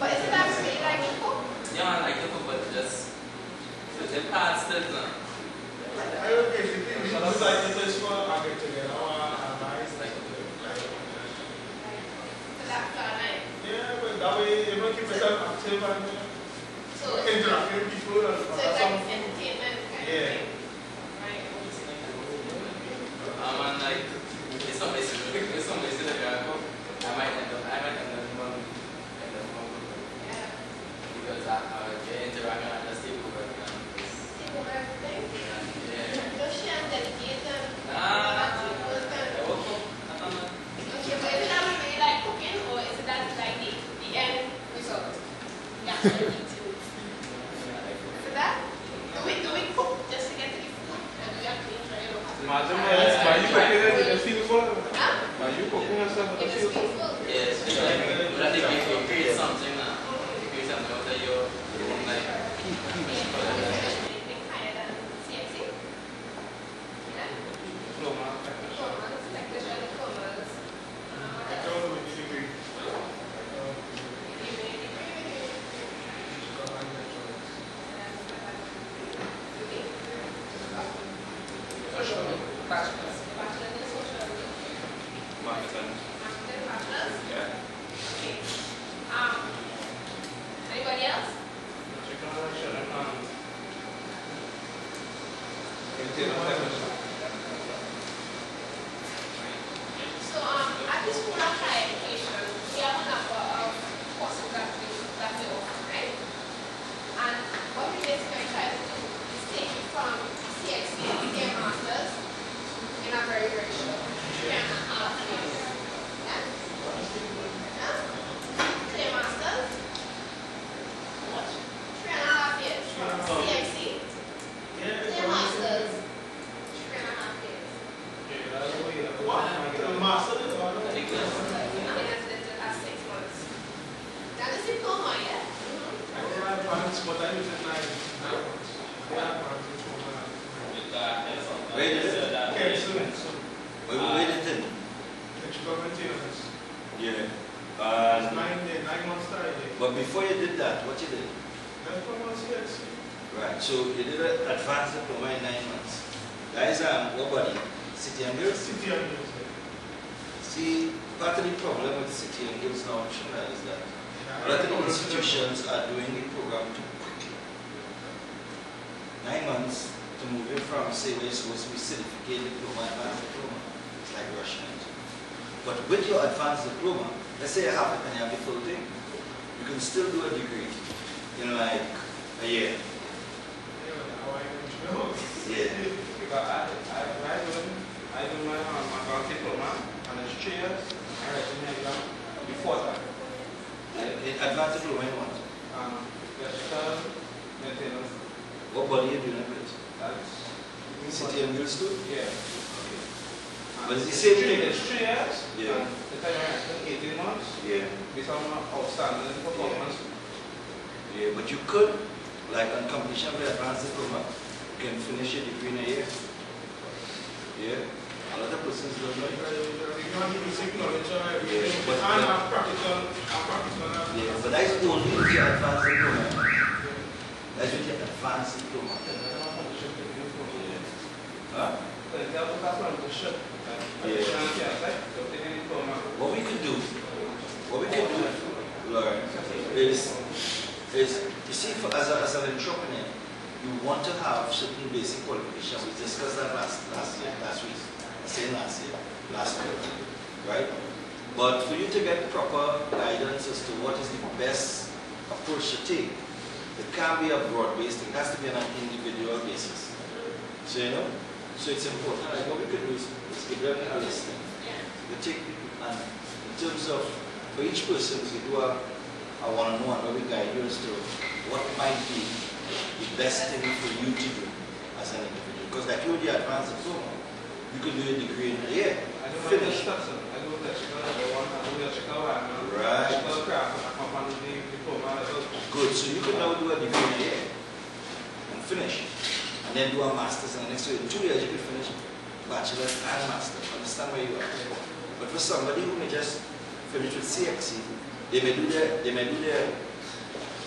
But is it actually you like to cook? Yeah, I like to cook, but just the past that I don't basically we just like to touch for a bit together. Our nice like So that's nice. yeah, but that way you keep yourself active and So interacting with people and it's like entertainment kind yeah. of thing. Right. and like if somebody said that I might end up Yeah. because I would get interacting and just take over. Take over everything. Yeah. Just share and delegate and I woke up. okay, but is it that we really like cooking or is it that we like the end result? Yeah, is it that? Do we cook just to get to the food and do we actually enjoy it? Imagine are you cooking it in the field for? Huh? Are you cooking yourself in the It is field? peaceful. Yes, but I think if you create something now, you create something out of your like Anything higher than CXC? Yeah? No, man. Technician. Bachelor. Bachelor's. Bachelor's in social media. Marketing. Marketing, bachelor's. Yeah. Okay. Anybody else? Chicken election and container technician. So at the School of Higher Education, we have a number of courses that we offer, right? And what we basically try to do is take it from CXC to their masters in a very, very short 3.5 years. Yeah? Yeah? Their masters? What? 3.5 years. CXC? Their masters? 3.5 years. What? The master is all I mean, that's 6 months. That is diploma, yeah? I did advance, but I use it 9 months. Yeah, advance diploma. Wait, Okay, so wait a minute. electrical maintenance. Yeah. It's 9 months time. But before you did that, what you did? That's from CXC. Right. So you did an advanced diploma in 9 months. Guys, nobody. City and Girls. City and Girls. See, part of the problem with City and Girls now in Trinidad is that a lot of the institutions are doing the program too quickly. 9 months to move in from, say, where you're supposed to be certificate diploma, advanced diploma. It's like rushing it. But with your advanced diploma, let's say you have it and you have the full thing, you can still do a degree in like a year. Yeah. Because I do my advanced diploma and it's 3 years. I write in my exam before that. Advanced diploma in what? Electrical maintenance. What body are you doing it with? That's City and Girls too? yeah. But it's the same thing. It's 3 years. Yeah. The time I write 18 months. Yeah. Based on outstanding performance. Yeah, but you could, like on completion of the advanced diploma, you can finish your degree in a year. Yeah. A lot of persons don't know it. You want to basic knowledge of Yeah, everything. but- And have practical. Yeah, but that's only with your advanced diploma. That's with your advanced diploma. Huh? What we could do, Lauren, is you see, as an entrepreneur, you want to have certain basic qualifications. We discussed that last week, right? But for you to get proper guidance as to what is the best approach to take, it can't be a broad-based thing. It has to be on an individual basis. So, you know, so it's important. Like what we could do is give them a list. We take, and in terms of, for each person, we do a one-on-one where we guide you as to what might be the best thing for you to do as an individual. Because like you with your advanced diploma, you could do a degree in a year. I do Finish. I do electrical, Right. diploma. Good. So you could now do a degree in a year and finish. And then do a master's in the next year. In 2 years you could finish bachelor's and master's. Understand where you are. But for somebody who may just finish with CXC, they may do their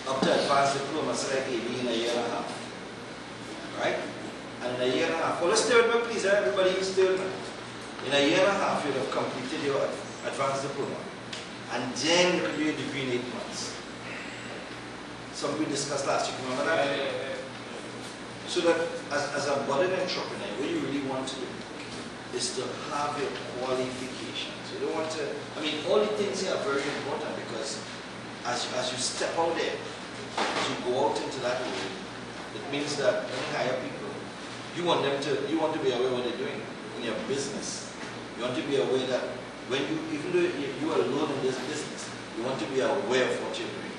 up to advanced diploma, so like maybe in a year and a half. Right? And in a year and a half, well, let's stay with me, please, everybody, you stay with me. In a year and a half, you'll have completed your advanced diploma. And then you can do your degree in 8 months. Something we discussed last week, remember that? Yeah. So that as a budding entrepreneur, what you really want to do is to have your qualifications. You don't want to, I mean, all the things here are very important because as you step out there, as you go out into that world, it means that when you hire people, you want to be aware of what they're doing in your business. You want to be aware that when even though you are alone in this business, you want to be aware of what you're doing.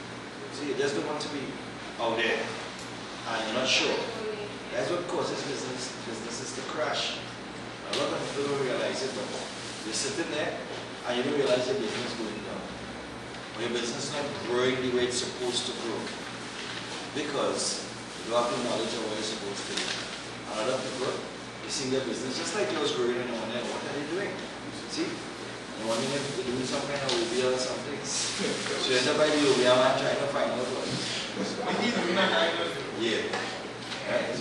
So you just don't want to be out there and you're not sure. That's what causes businesses to crash. A lot of people don't realize it, but you're sitting there and you don't realize your business is going down. Or your business is not growing the way it's supposed to grow. Because you don't have the knowledge of what you're supposed to do. And other people, you see their business just like yours growing and you're wondering, what are they doing? See? You're wondering if they're doing some kind of OBL or something. So you end up by the OBL man trying to find out what it is. Yeah. Right?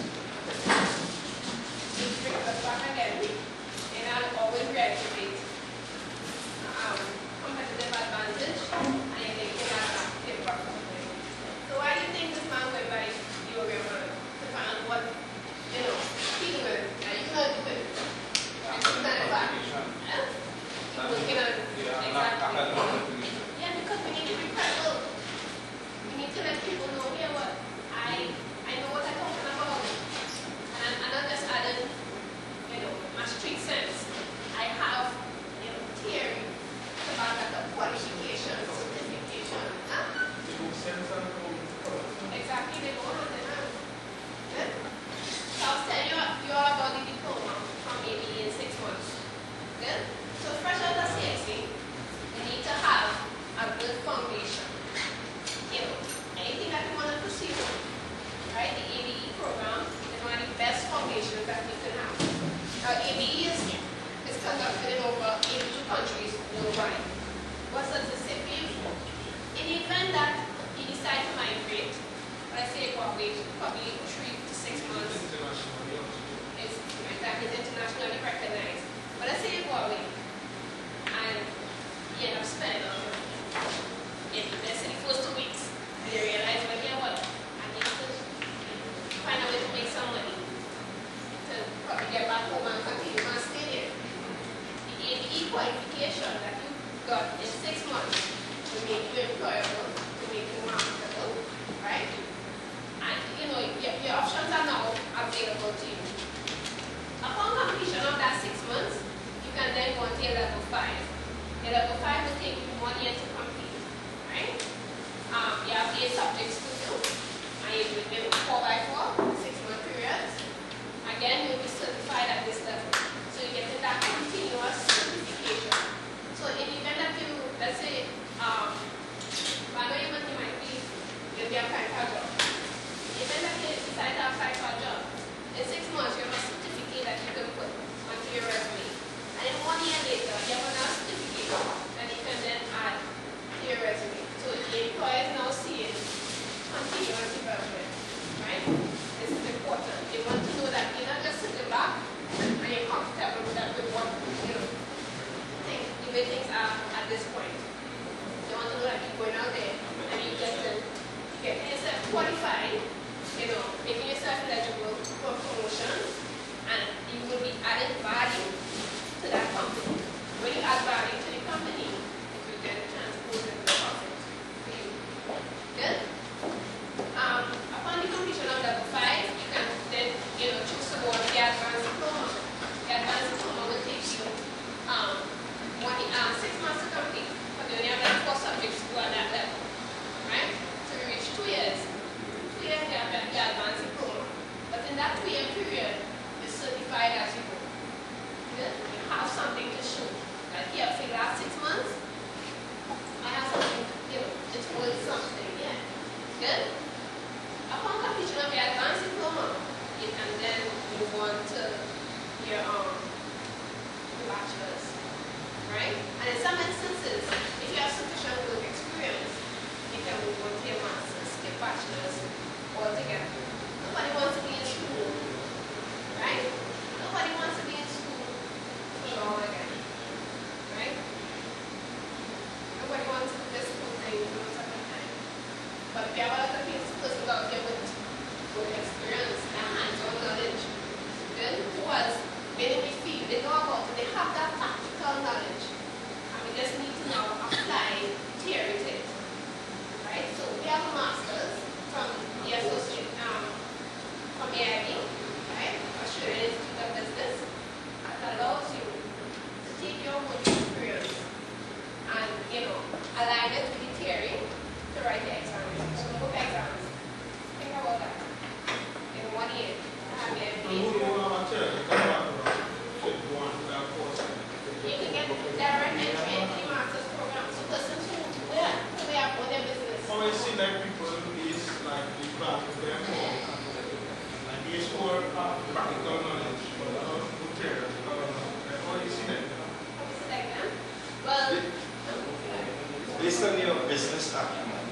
know why. What's the specific? In the event that you decide to migrate, let's say probably 3 to 6 months, it's internationally recognized. But let's say you go away and you end up spending on it. Let's say the first 2 weeks, and you realize, well, you know what, I need to find a way to make some money to probably get back home and continue and stay there. The ABE qualification that you got in 6 months to make you employable, to make you marketable, right? And you know, your options are now available to you. Upon completion of that 6 months, you can then go on to your level 5. Your level 5 will take you 1 year to complete, right? You have 8 subjects to do, and you do them 4x4, 6-month periods. Again, you'll be certified at this level. So you get that continuous certification. So in the event that you, let's say, I know you might be, you'll be applying for a job. In the event that you decide to apply for a job, in 6 months you have a certificate that you can put onto your resume. And then 1 year later, you have another certificate that you can then add to your resume. So the employer is now seeing continuous development, right? This is important. They want to know that you're not just sitting back and you're comfortable with that, with what, you know, the way things are at this point. They want to know that you're going out there and you get yourself qualified, you know, making yourself eligible for promotion, and you will be adding value to that company. When you add value to the company, it will then transpose into profit for you. Good? Upon the completion of level 5, you can then, you know, choose to go on the advanced diploma. The advanced diploma will take you 6 months to complete, but you only have like 4 subjects to go at that level, right? So you reach 2 years. 2 years you have the advanced diploma, but in that 2-year period, you're certified as you go. Good? You have something to show. Like here, for the last 6 months, I have something, you know, it's worth something, yeah. Good? Upon completion of your advanced diploma, you can then move on to your bachelor's, right? And in some instances, if you have sufficient work experience, you can move on to your master's, skip bachelor's altogether. Nobody wants to be in school, right? Nobody wants to be in school for long again, right? Nobody wants to do this school thing for a second time. But if you have other people out there with experience and hands-on knowledge, then who has been in the field, they know about it, they have that practical knowledge. And we just need to now apply theory to it. Right? So we have a master's from the associate, from the AIB, right? Australian Institute of Business, that allows you to take your work experience and, you know, align it with the theory to write the exams, so book exams. Think about that. In 1 year, have your MBA. You can get direct entry into the master's program. So persons who have owned their business. Always see like people is like the classes they're home. And they score practical knowledge, but not good theory. That's all you see them. Well, based on your business acumen,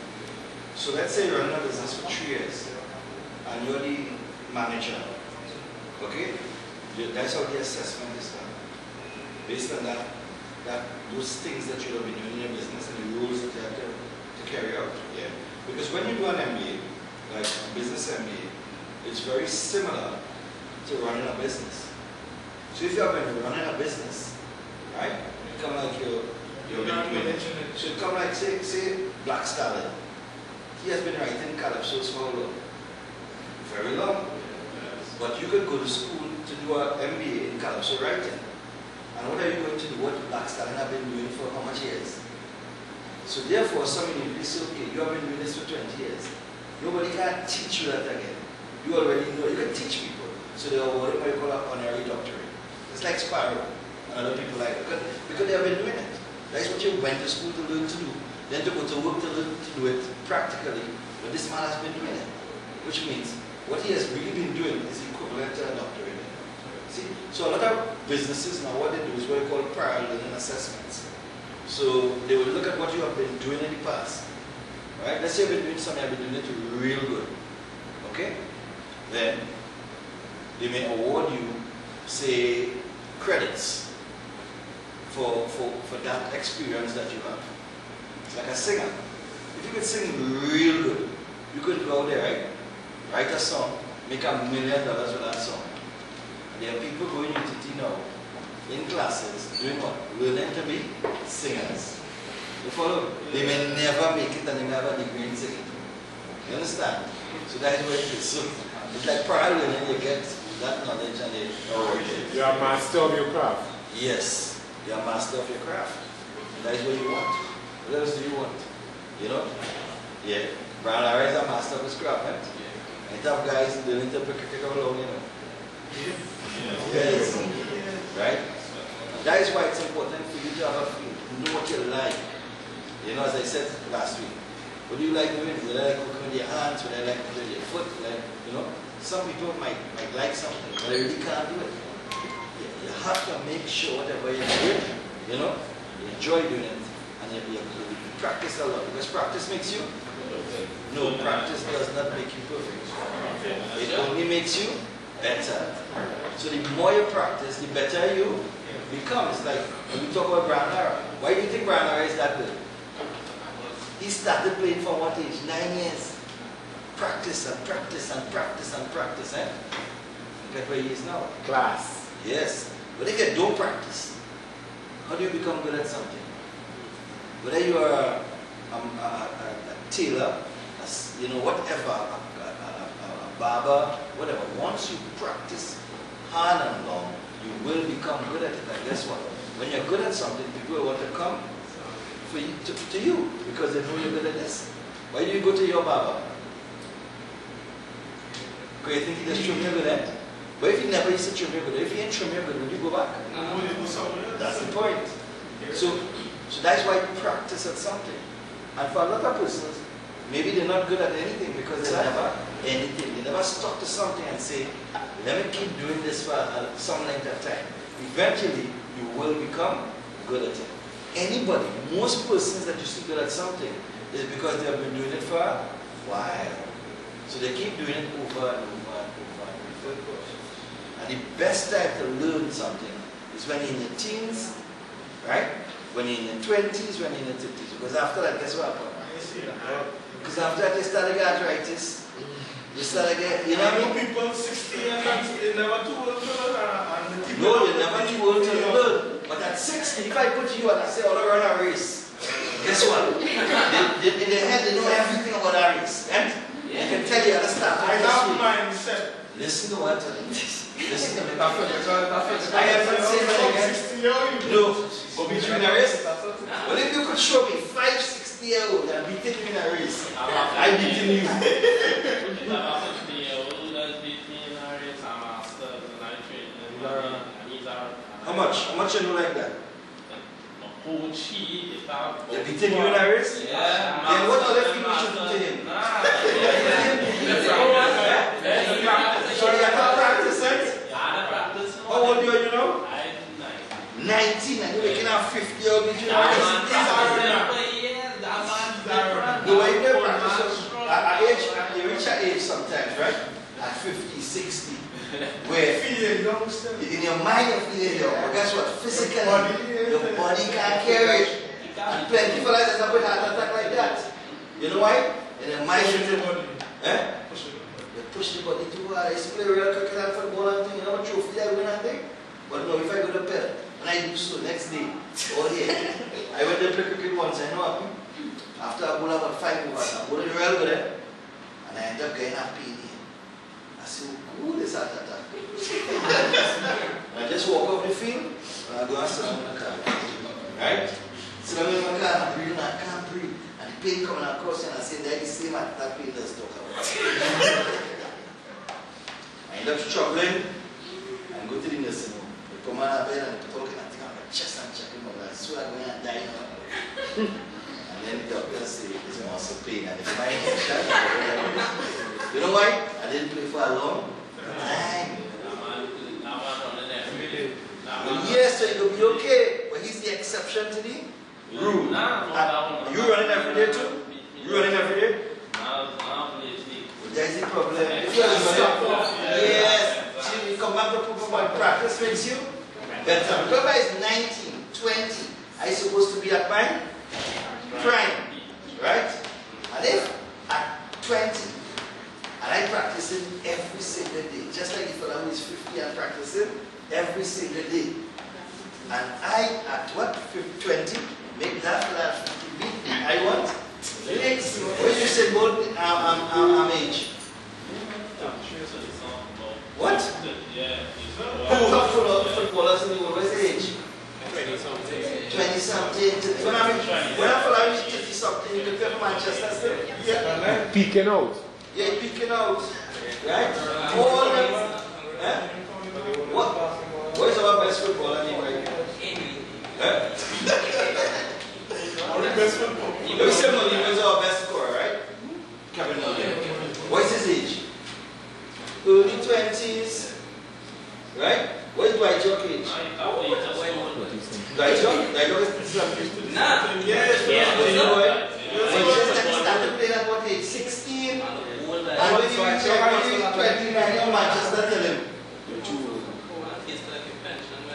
so let's say you're running a business for 3 years and you're the manager, okay? That's how the assessment is done. Based on that, those things that you have been doing in your business and the rules that you have to carry out. Yeah. Because when you do an MBA, like a business MBA, it's very similar to running a business. So if you have been running a business, right, you come like you've been doing it. So you come like say Black Stallion. He has been writing calypsos for how long? Very long. But you could go to school to do an MBA in calypso writing. And what are you going to do? What Black Stallion have been doing for how much years? So therefore, some universities say, okay, you have been doing this for 20 years. Nobody can teach you that again. You already know. You can teach people. So they are what you call an honorary doctorate. It's like Sparrow and other people like that. Because they have been doing it. That's what you went to school to learn to do. Then to go to work to learn to do it practically. But this man has been doing it. Which means what he has really been doing is equivalent to a doctorate. See? So a lot of businesses now, what they do is what they call prior learning assessments. So they will look at what you have been doing in the past. Right? Let's say you've been doing something, I've been doing it real good. Okay? Then they may award you, say, credits for that experience that you have. It's like a singer. If you could sing real good, you could go out there, right? Write a song, make $1 million with that song. And there are people going into UTT now, in classes, doing what? Learning to be singers. You follow? They may never make it and they may have a degree in singing. You understand? So that is what it is. So it's like parallel and you get that knowledge and they You are master of your craft. Yes, you are master of your craft. That is what you want. What else do you want? You know? Yeah. Brian Larry is a master of his craft, right? And tough guys doing the cricket alone, you know. Yes. Right? And that is why it's important for you to have a field. Know what you like. You know, as I said last week, what do you like doing? Do you like cooking with your hands? What do you like cooking with your foot? Like, you know, some people might like something, but they really can't do it. You have to make sure whatever you're doing, you know, you enjoy doing it, and you practice a lot. Because practice makes you? No, practice does not make you perfect. It only makes you better. So the more you practice, the better you become. It's like when we talk about Brian Lara. Why do you think Brian Lara is that good? He started playing from what age? 9 years. Practice and practice and practice and practice. Eh? Look at where he is now. Class. Yes. But if you don't practice, how do you become good at something? Whether you are a tailor, you know, whatever, a barber, whatever. Once you practice hard and long, you will become good at it. And guess what? When you're good at something, people will want to come for you, to you because they know you're good at this. Why do you go to your barber? Because you think he just trim you good at? But if he never used to trim you good, if he ain't trim you good, would you go back? That's the point. So that's why you practice at something. And for a lot of persons, maybe they're not good at anything because they never anything. They never stuck to something and say, let me keep doing this for some length of time. Eventually, you will become good at it. Anybody, most persons that you see good at something is because they have been doing it for a while. So they keep doing it over and over and over and over. And the best time to learn something is when you're in your teens, right? When you're in your 20s, when you're in your 30s. Because after that, guess what happens? Because after that, you start to get arthritis. You start to get, you know what I mean? People 60 and they're never too old to learn. No, you're never too old to learn. But at 60, if I put you and I say, I'll run a race, guess what? In their head, they know everything about a race. And they can tell you at the start. I have mindset. Listen to what? Listen to me. I have not saying that again. No. But between a race? Well, if you could show me 5 60-year-olds and beat you in a race, I beat you. How much? How much you know like that? They're beating you in a race? Yeah. Then what other people should do to him? So you have to practice it? How old are you now? 19 and you're making a 50-year-old beat you in a race? The way you practice at age, you reach an age sometimes, right? At 50, 60. Where in your mind you're feeling young, but guess what? Physically, your body can't carry it. And plenty of guys that have a heart attack like that. You know why? In your mind, you push the body too hard. I used to play real cricket and football and thing, you know, trophy I win and thing. But no, if I go to bed, and I do so next day, oh yeah, I went to play cricket once, I know what happened. After I bowl about 5 overs, I bowled real good, and I end up getting a pain. I said, who is that attack? I just walk off the field and I go and sit down in the car. Right? Sit down in my car and I'm breathing, I can't breathe. And the pain coming across and I say, that's the same that pain that's talk about. I end up struggling and go to the nursing home. They come on our bed and they talking and think on my chest and checking my life. So I'm going to die now. And then the doctor says, it's muscle pain and it's my head. You know why? I didn't play for a long time. Yes, so it will be okay. But he's the exception to the Rude. You running every day too? You running every day? There's the problem. If you are running, yes. See, we come back to proof about practice makes you better. Remember, it's 19, 20. I supposed to be at my prime, right? And if at 20, and I practice it every single day, just like the fellow who is 50 and practicing every single day. And I, at what, 20, make that fella 50 beat me. I want. When you say both, I'm age. What? Who top footballers in the world? What's the age? 20 something. When I follow you 30 something, you can play for Manchester still. Yeah. Peeking out. Yeah, peeking out. Right? All of them. Eh? What is our best footballer anyway? Eh? Our best footballer. We say Molina is our best scorer, right? Kevin Molina. What is his age? Early 20s. Right? What is Dwight York age? Dwight York is something. Nah. Yes. You know what? He started playing at what age? 16. And when he reached 29 in Manchester, tell him, you're too old.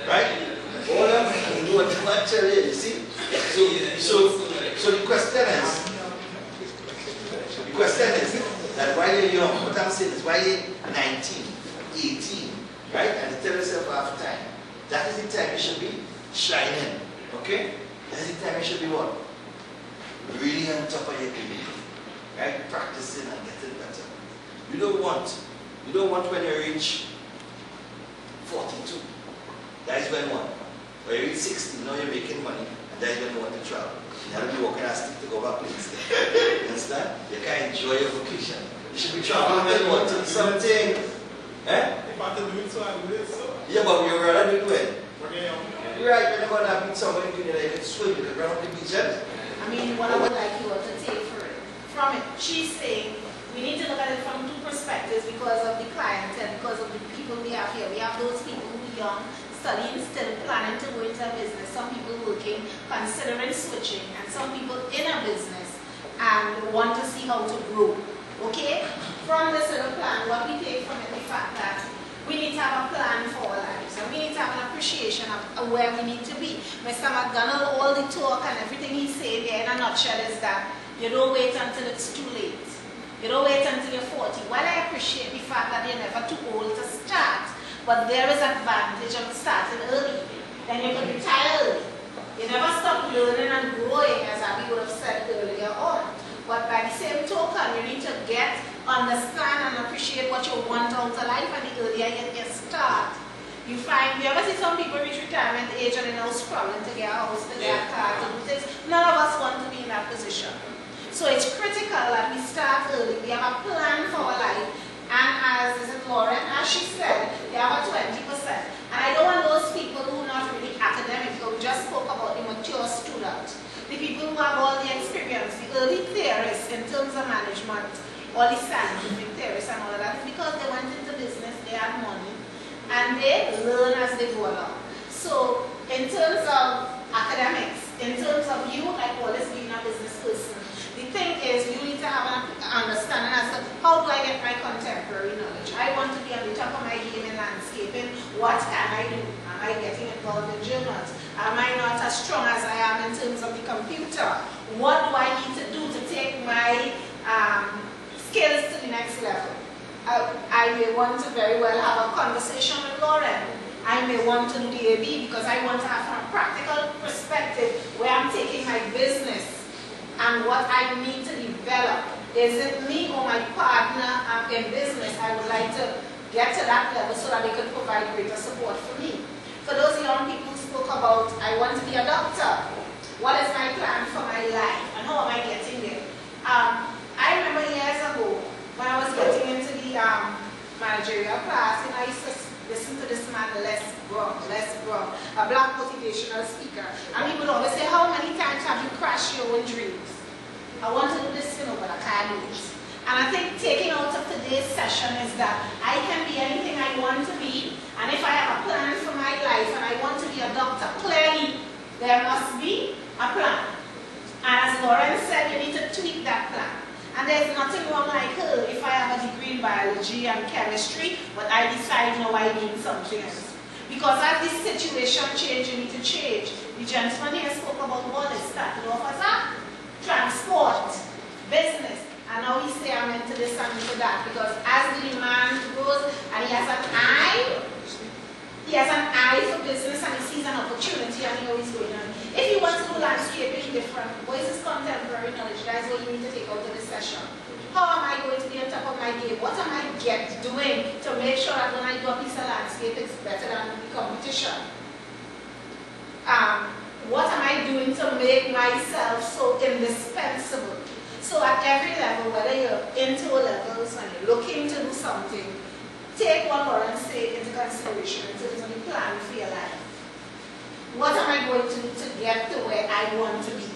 Right? All of them do what I tell you, you see? So the question is that while you're young, what I'm saying is while you're 19, 18, right? And you tell yourself half time, that is the time you should be shining. Okay? That is the time you should be what? Really on top of your game. Right? Practicing and getting better. You don't want when you reach 42. That is when what? When you reach 60, now you're making money, and that is when you want to travel. You have to be walking a stick to go back places. You understand? You can't enjoy your vacation. You should be traveling and wanting something. Eh? If I can do it, so I do it, so. Yeah, but you're rather do it when? When you're young. Right, when you're going to meet somebody, you can swim, you can run on the beach. I mean, what I would like you all to take from it, she's saying we need to look at it from two perspectives because of the clientele, because of the people we have here. We have those people who are young, studying, still planning to go into a business, some people working, considering switching, and some people in a business and want to see how to grow. Okay? From this little plan, what we take from it, the fact that we need to have a plan for our lives, and we need to have an appreciation of where we need to be. Mr. McDonald, all the talk and everything he said there in a nutshell is that you don't wait until it's too late. You don't wait until you're 40. While I appreciate the fact that you're never too old to start, but there is advantage of starting early. Then you can retire early. You never stop learning and growing, as Abby would have said earlier on. But by the same token, you need to understand and appreciate what you want out of life, and the earlier you get start. You ever see some people reach retirement age and they're now struggling to get a house, to get a car, to do things. None of us want to be in that position. So it's critical that we start early. We have a plan for our life. And as is it Lauren, as she said, they have a 20%. And I don't want those people who are not really academic, but we just spoke about the mature student. The people who have all the experience, the early theorists in terms of management, all the scientific theorists and all of that, is because they went into business, they had money, and they learn as they go along. So in terms of academics, in terms of you, like Hollis being a business person, the thing is you need to have an understanding as to how do I get my contemporary knowledge. I want to be on the top of my game in landscaping. What can I do? Am I getting involved in journals? Am I not as strong as I am in terms of the computer? What do I need to do to take my skills to the next level? I may want to very well have a conversation with Lauren. I may want to do the AB because I want to have from a practical perspective where I'm taking my business and what I need to develop. Is it me or my partner in business? I would like to get to that level so that they can provide greater support for me. For those young people who spoke about, I want to be a doctor. What is my plan for my life and how am I getting there? I remember years ago when I was getting into the managerial class, and I used to listen to this man, Les Brown, a black motivational speaker. And he would always say, how many times have you crashed your own dreams? I want to do this, but I can't do it. And I think taking out of today's session is that I can be anything I want to be, and if I have a plan for my life and I want to be a doctor, clearly there must be a plan. And as Lauren said, you need to tweak that plan. And there's nothing wrong like, if I have a degree in biology and chemistry, but I decide now I need something else. Because as this situation changes, you need to change. The gentleman here spoke about Hollis, started off as a transport business. And now he say I'm into this and into that. Because as the demand grows and he has an eye for business and he sees an opportunity and he knows he's going on. If you want to do landscaping different, what is this contemporary knowledge? That's what you need to take out of this session. How am I going to be on top of my game? What am I doing to make sure that when I do a piece of landscape, it's better than the competition? What am I doing to make myself so indispensable? So at every level, whether you're into levels and you're looking to do something, take what Lauren said into consideration in terms of the plan for your life. What am I going to do to get to where I want to be?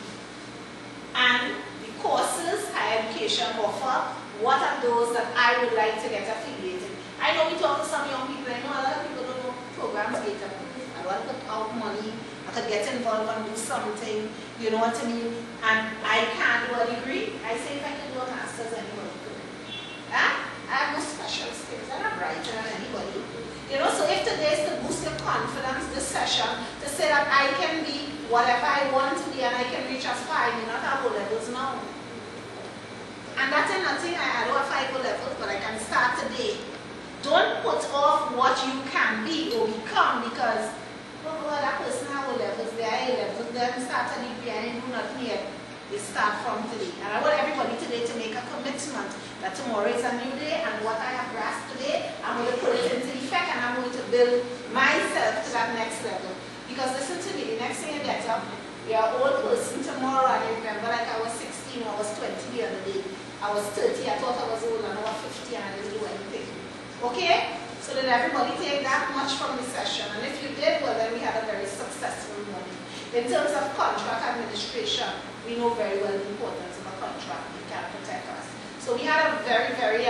And the courses higher education offer, what are those that I would like to get affiliated? I know we talk to some young people, I know a lot of people don't know programs get approved. I want to put out money, I could get involved and do something, you know what I mean? And I can't do a degree. I say if I can do a master's, anybody could. Huh? I have no special skills, I'm not brighter than anybody. You know, so if today is to boost your confidence, this session, to say that I can be whatever I want to be and I can reach as 5, you not have O levels now. And that's nothing, I don't have 5 O levels, but I can start today. Don't put off what you can be or become because, oh God, that person has O levels, they are A levels, they haven't started degree and they do nothing yet. They start from today. And I want everybody today to make a commitment that tomorrow is a new day and what I have grasped today, I'm going to put it into effect and I'm going to build myself to that next level. Because listen to me, the next thing you get up, you're an old person tomorrow and you remember like I was 16, I was 20 the other day. I was 30, I thought I was old and I was 50 and I didn't do anything. Okay? So did everybody take that much from the session? And if you did, well then we had a very successful morning. In terms of contract administration, we know very well the importance of a contract. It can protect us. So we had a very, very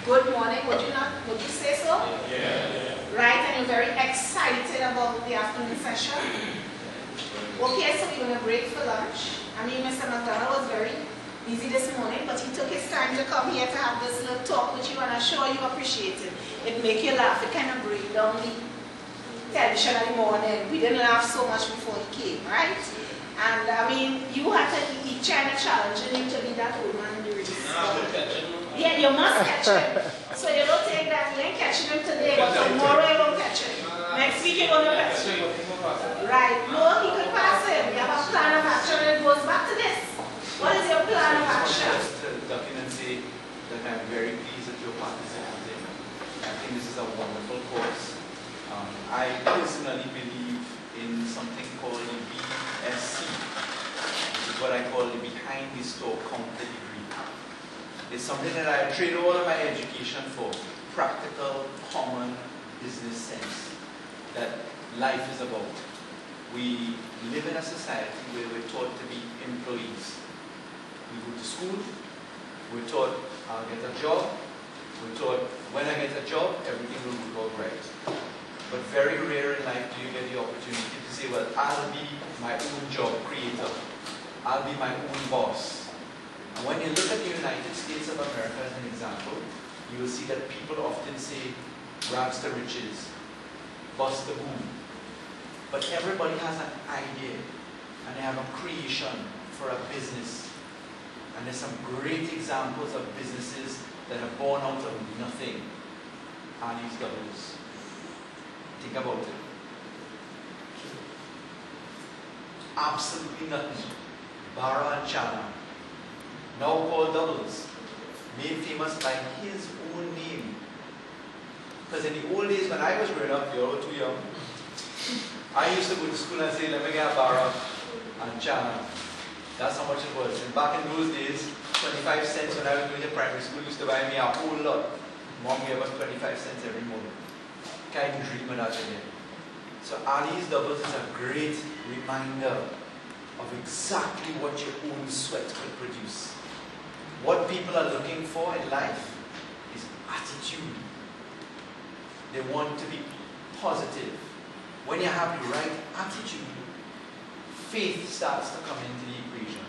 good morning. Would you not? Would you say so? Yeah. Right, and you're very excited about the afternoon session. Okay, so we're going to break for lunch. I mean, Mr. McDonald was very busy this morning, but he took his time to come here to have this little talk with you, and I'm sure you appreciate it. It make you laugh. It kind of break down the tension in the morning. We didn't laugh so much before he came, right? And I mean, you had to, he trying to challenge you to be that old man in the race. Yeah, you must catch him. So you don't take that, you ain't catching him today, but tomorrow you don't catch him. Next week you're going to catch him. Right. No, he could pass him. You have a plan of action and it goes back to this. What is your plan of action? Just to document say that I'm very pleased that you're participating. I think this is a wonderful course. I personally believe in something called the BSc, which is what I call the behind the store counter degree. It's something that I trade all of my education for, practical, common business sense that life is about. We live in a society where we're taught to be employees. We go to school, we're taught I'll get a job, we're taught when I get a job, everything will go right. But very rare in life do you get the opportunity to say, well, I'll be my own job creator. I'll be my own boss. And when you look at the United States of America as an example, you will see that people often say, rags to riches, bust the boom. But everybody has an idea, and they have a creation for a business. And there's some great examples of businesses that are born out of nothing. Are these doubles? Think about it. Absolutely nothing. Bara and Chana, now called doubles, made famous by his own name. Because in the old days when I was growing up, you're all too young, I used to go to school and say, let me get a Bara and Chana. That's how much it was. And back in those days, 25 cents when I was going to primary school used to buy me a whole lot. Mom gave us 25 cents every morning. Can't dream of that again. So Ali's doubles is a great reminder of exactly what your own sweat could produce. What people are looking for in life is attitude. They want to be positive. When you have the right attitude, faith starts to come into the equation.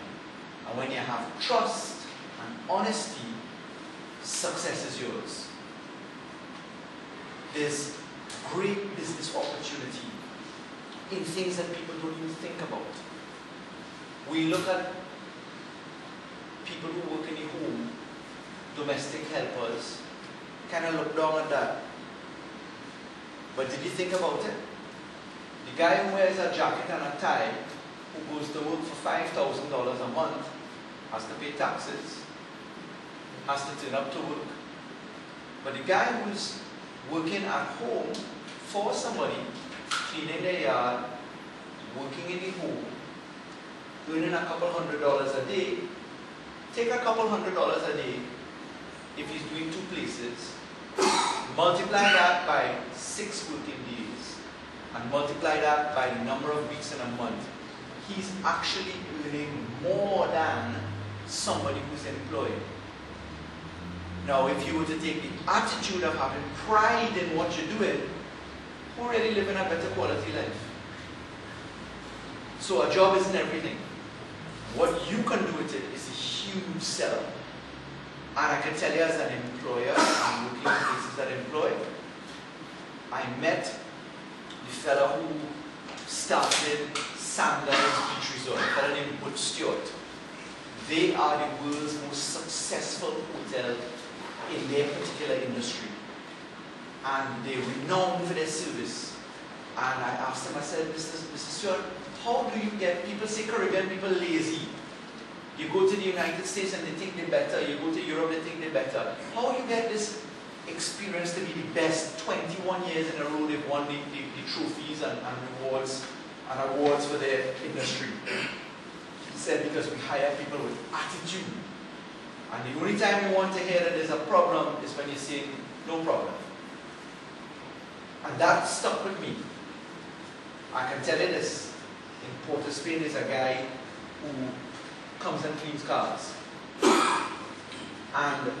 And when you have trust and honesty, success is yours. There's great business opportunity in things that people don't even think about. We look at people who work in the home, domestic helpers, kind of look down at that. But did you think about it? The guy who wears a jacket and a tie, who goes to work for $5,000 a month, has to pay taxes, has to turn up to work. But the guy who's working at home for somebody, cleaning their yard, working in the home, earning a couple $100s a day, take a couple $100s a day, if he's doing 2 places, multiply that by 6 working days, and multiply that by the number of weeks in a month, he's actually earning more than somebody who's employed. Now, if you were to take the attitude of having pride in what you're doing, who really living a better quality life? So a job isn't everything. What you can do with it is a huge seller. And I can tell you as an employer, I'm working in places that employ, I met the fellow who started Sandals Beach Resort, a fellow named Butch Stewart. They are the world's most successful hotel in their particular industry. And they're renowned for their service. And I asked him, I said, Mr. Stewart, how do you get, people say Caribbean people lazy. You go to the United States and they think they're better. You go to Europe, they think they're better. How you get this experience to be the best? 21 years in a row they've won the trophies and rewards and awards for their industry. He said, because we hire people with attitude. And the only time you want to hear that there's a problem is when you say, no problem. And that stuck with me. I can tell you this. In Port of Spain, there's a guy who comes and cleans cars. And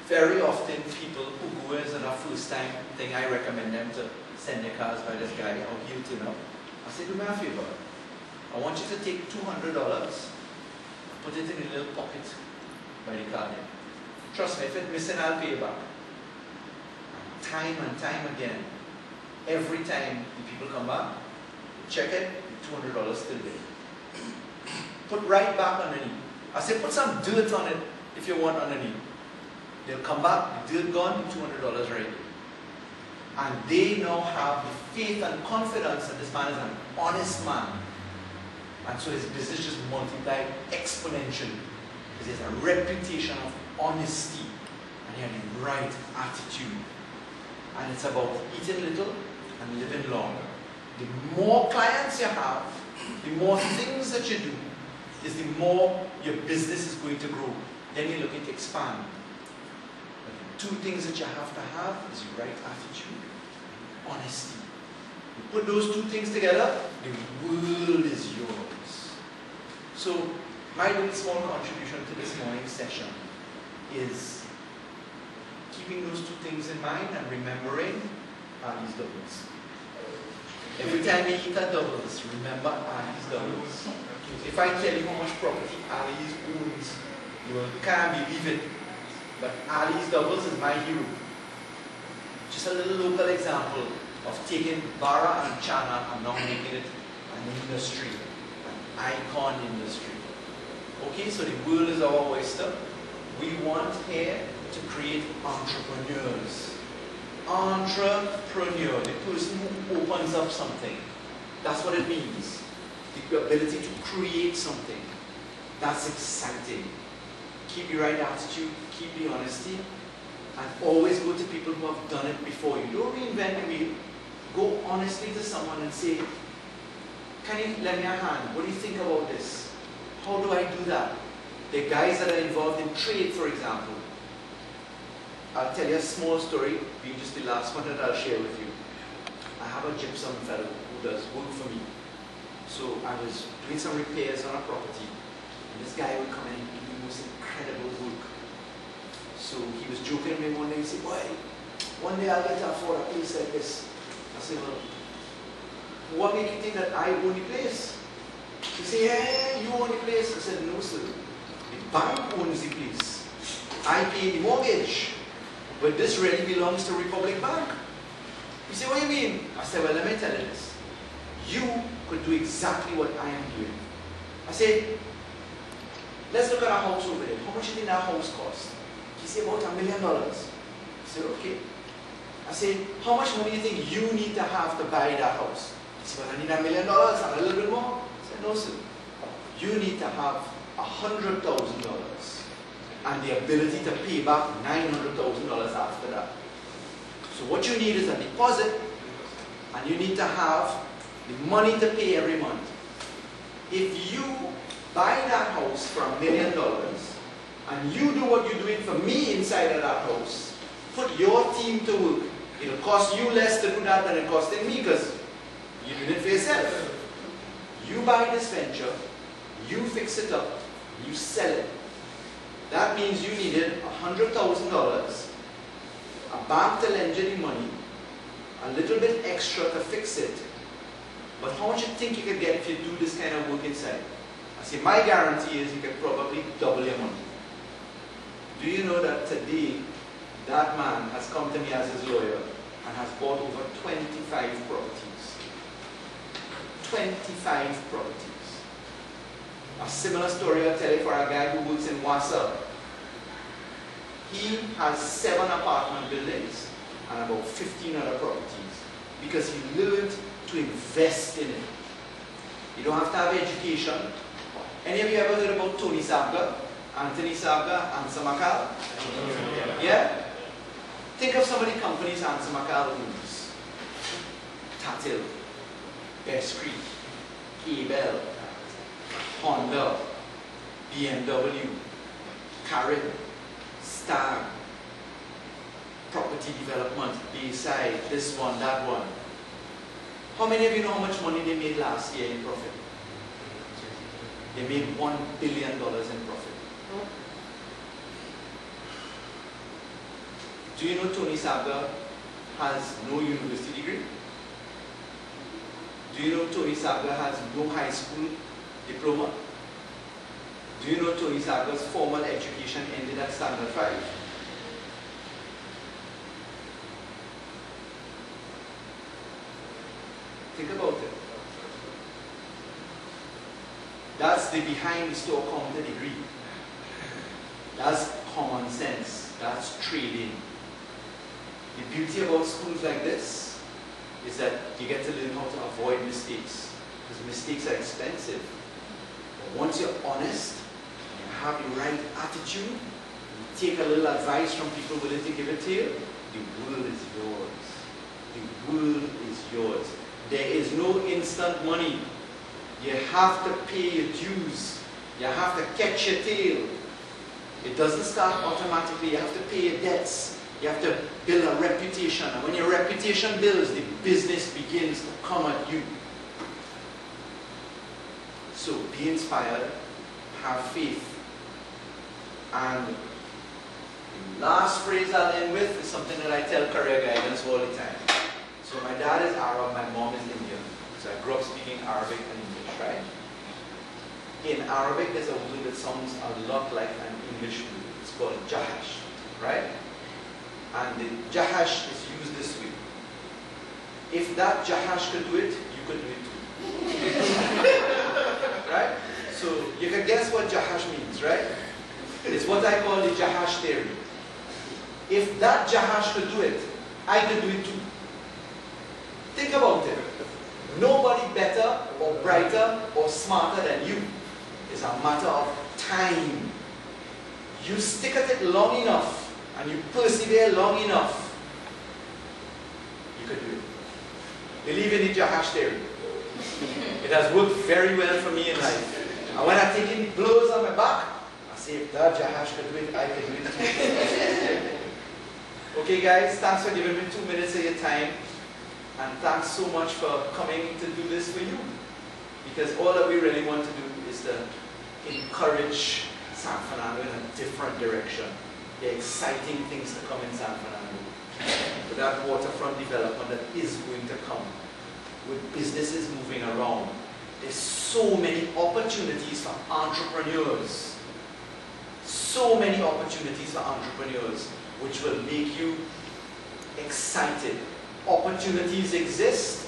very often people who go as a first time thing, I recommend them to send their cars by this guy or he'll turn up. I say, do me a favor. I want you to take $200, put it in a little pocket by the car there. Trust me, if it's missing, I'll pay you back. Time and time again, every time the people come back, check it, $200 still there. Put right back underneath. I say put some dirt on it if you want underneath. They'll come back, the dirt gone, the $200 right there. And they now have the faith and confidence that this man is an honest man. And so his business just multiplied exponentially. Because he has a reputation of honesty and he had the right attitude. And it's about eating little and living longer. The more clients you have, the more things that you do, is the more your business is going to grow. Then you're looking to expand. But the 2 things that you have to have is the right attitude and honesty. You put those 2 things together, the world is yours. So my little small contribution to this morning's session is keeping those 2 things in mind and remembering Ali's doubles. Every time you eat a doubles, remember Ali's doubles. If I tell you how much property Ali's owns, you can't believe it. But Ali's doubles is my hero. Just a little local example of taking Bara and Chana and now making it an industry, an icon industry. Okay, so the world is our oyster. We want here to create entrepreneurs. Entrepreneur, the person who opens up something. That's what it means. The ability to create something. That's exciting. Keep the right attitude, keep the honesty, and always go to people who have done it before you. Don't reinvent the wheel. Go honestly to someone and say, can you lend me a hand? What do you think about this? How do I do that? The guys that are involved in trade, for example. I'll tell you a small story, being just the last one that I'll share with you. I have a gypsum fellow who does work for me. So I was doing some repairs on a property, and this guy would come in and do the most incredible work. So he was joking with me one day, he said, boy, one day I'll get to afford a place like this. I said, well, what make you think that I own the place? She said, yeah, you own the place. I said, no, sir. The bank owns the place. I pay the mortgage. But this really belongs to Republic Bank. You say, what do you mean? I said, well, let me tell you this. You could do exactly what I am doing. I said, let's look at a house over there. How much did that house cost? He said, about $1 million. I said, okay. I said, how much money do you think you need to have to buy that house? He said, well, I need $1 million and a little bit more. I said, no, sir. You need to have $100,000 and the ability to pay back $900,000 after that. So what you need is a deposit, and you need to have the money to pay every month. If you buy that house for $1 million, and you do what you're doing for me inside of that house, put your team to work. It'll cost you less to do that than it costing me, because you're doing it for yourself. You buy this venture, you fix it up, you sell it. That means you needed $100,000, a bank to lend you the money, a little bit extra to fix it. But how much you think you could get if you do this kind of work inside? I say, my guarantee is you could probably double your money. Do you know that today, that man has come to me as his lawyer and has bought over 25 properties. 25 properties. A similar story I'll tell you for a guy who works in Wassa. He has 7 apartment buildings and about 15 other properties because he learned to invest in it. You don't have to have education. Any of you ever heard about Tony Sabga, Anthony Sabga, Ansa Makal? Yeah? Think of some of the companies Ansa Makal owns. Tatil, Best Creek, Abel, Honda, BMW, Carin, Star, property development, Bayside, this one, that one. How many of you know how much money they made last year in profit? They made $1 billion in profit. Do you know Tony Sabga has no university degree? Do you know Tony Sabga has no high school diploma? Do you know Tony Sabga's formal education ended at Standard 5? Think about it. That's the behind the store counter degree. That's common sense. That's trading. The beauty about schools like this is that you get to learn how to avoid mistakes, because mistakes are expensive. But once you're honest, and you have the right attitude, you take a little advice from people willing to give it to you, the world is yours. The world is yours. There is no instant money. You have to pay your dues. You have to catch your tail. It doesn't start automatically. You have to pay your debts. You have to build a reputation. And when your reputation builds, the business begins to come at you. So be inspired. Have faith. And the last phrase I'll end with is something that I tell career guidance all the time. So my dad is Arab, my mom is Indian. So I grew up speaking Arabic and English, right? In Arabic, there's a word that sounds a lot like an English word. It's called jahash, right? And the jahash is used this way. If that jahash could do it, you could do it too. Right? So you can guess what jahash means, right? It's what I call the jahash theory. If that jahash could do it, I could do it too. Think about it. Nobody better or brighter or smarter than you. It's a matter of time. You stick at it long enough and you persevere long enough, you could do it. Believe in the jahash theory. It has worked very well for me in life. And when I'm taking blows on my back, I say, if that jahash could do it, I can do it too. Okay guys, thanks for giving me 2 minutes of your time. And thanks so much for coming to do this for you. Because all that we really want to do is to encourage San Fernando in a different direction. There are exciting things to come in San Fernando. With that waterfront development that is going to come. with businesses moving around, there's so many opportunities for entrepreneurs. So many opportunities for entrepreneurs, which will make you excited. Opportunities exist.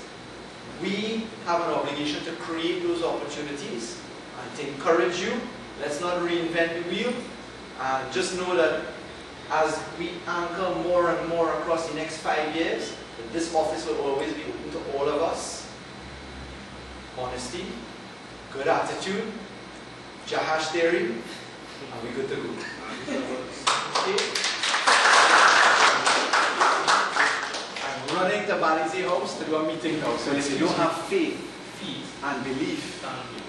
We have an obligation to create those opportunities and to encourage you. Let's not reinvent the wheel. And just know that as we anchor more and more across the next 5 years, that this office will always be open to all of us. Honesty, good attitude, Jahash theory, and we're good to go. Okay. I'm running to Bali's house to do a meeting now. So if you don't have faith and belief,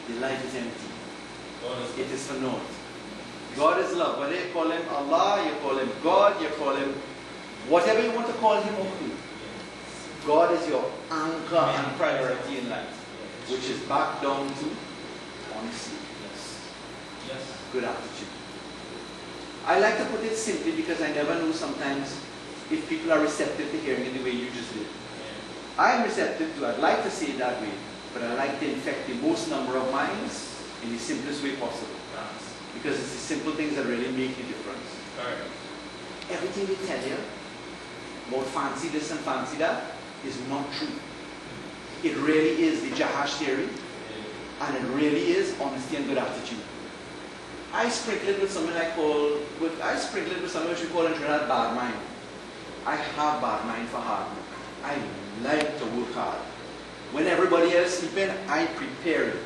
the life is empty. It is for naught. God is love. Whether you call him Allah, you call him God, you call him whatever you want to call him or who. God is your anchor and priority in life, which is back down to honesty. Yes. Good attitude. I like to put it simply because I never know sometimes if people are receptive to hearing it the way you just did. I am receptive to, I'd like to say it that way, but I like to infect the most number of minds in the simplest way possible. Because it's the simple things that really make the difference. Right. Everything we tell you about fancy this and fancy that is not true. It really is the Jahash theory, and it really is honesty and good attitude. I sprinkle it with something which we call in Trinidad bad mind. I have bad mind for hard work. I like to work hard. When everybody else is sleeping, I prepare it.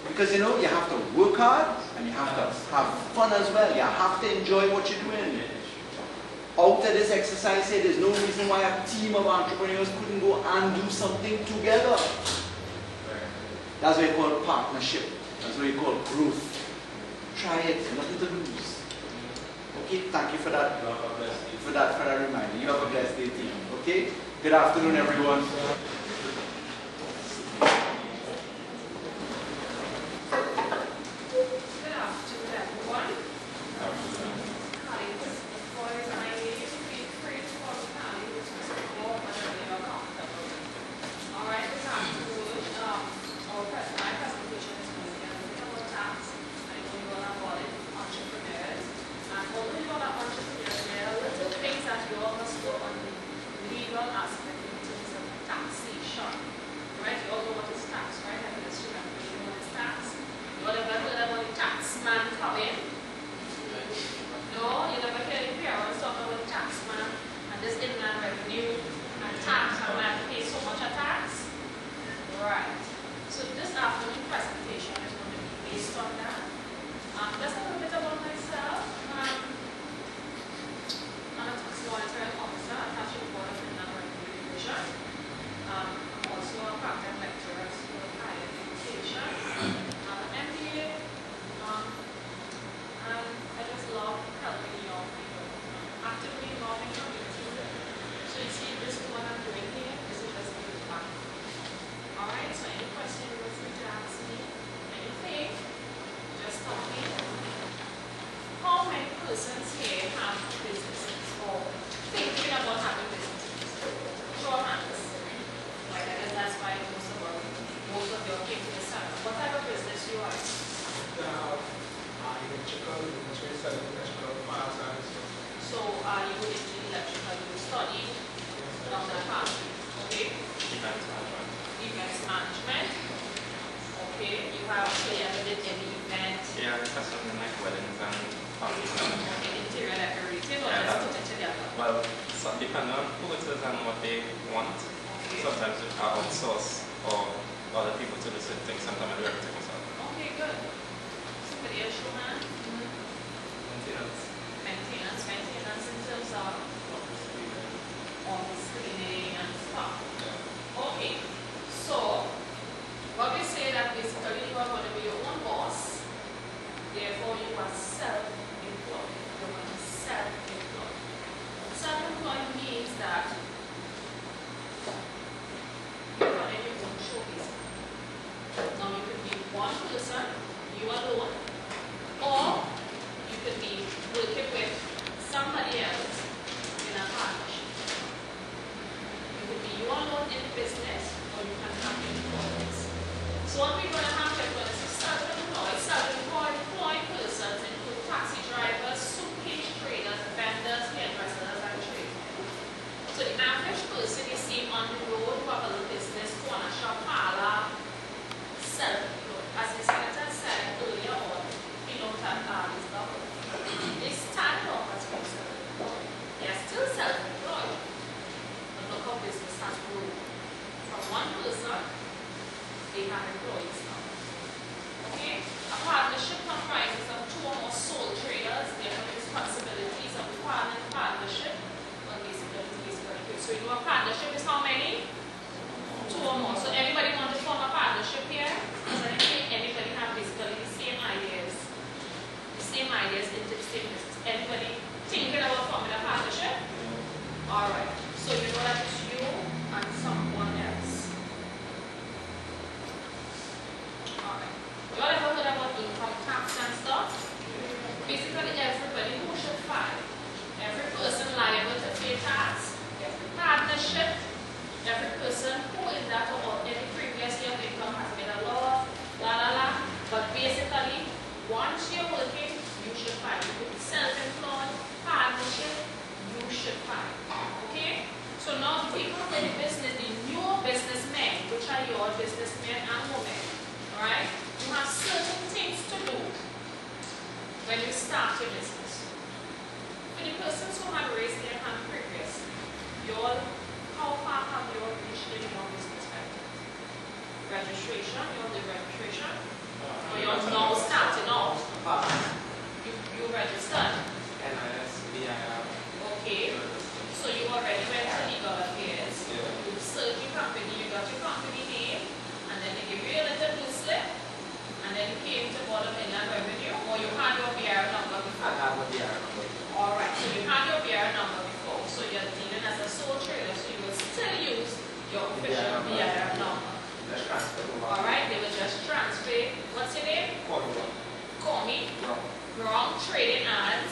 Because you know, you have to work hard and you have to have fun as well. You have to enjoy what you're doing. Out of this exercise here, there's no reason why a team of entrepreneurs couldn't go and do something together. That's what you call partnership. That's what you call growth. Try it, nothing to lose. Okay, thank you for that. For that reminder. You have a blessed day, team. Okay? Good afternoon, everyone. business, or or you can have employees. So what we're going to have here is self-employed. Self-employed persons include taxi drivers, suitcase traders, vendors, hairdressers, and tradesmen. So the average person you see on the road who have a little business, corner shop, parlor, self-employed. As the senator said earlier on, he looked at this double. They started off as being self-employed. They are still self-employed. The local business has grown. From one person, they have employees now. Okay? A partnership comprises of two or more sole traders. They have responsibilities of partnership. Well, basically. So you know a partnership is how many? Two or more. So everybody want to form a partnership here? Does anybody have basically the same ideas? The same ideas into the same business. Anybody thinking about forming a partnership? Alright. So you know that it's you and someone else. Alright. You all ever heard about income tax and stuff? Basically everybody who should file. Every person liable to pay tax. Every partnership. Every person who in that or any previous year of income has made a law, but basically, once you're working, you should file. You could be self-employed, partnership, you should file. Okay? So now the people in the business, the newer businessmen, which are your businessmen and women, alright? You have certain things to do when you start your business. For the persons who have raised their hand previous, how far have you reached in your business venture? Registration, you're the registration? Or you're now starting off? You registered? NIS, BIR. Okay. So you already went to legal affairs. Yeah. You searched your company, you got your company name, and then they give you a little blue slip, and then you came to Board of Inland Revenue, or you had your BIR number before? I have a BIR number. Alright, so you had your BIR number before, so you're dealing as a sole trader, so you will still use your official BIR number. Alright, they will just transfer, what's your name? Call me. Wrong. Trading as,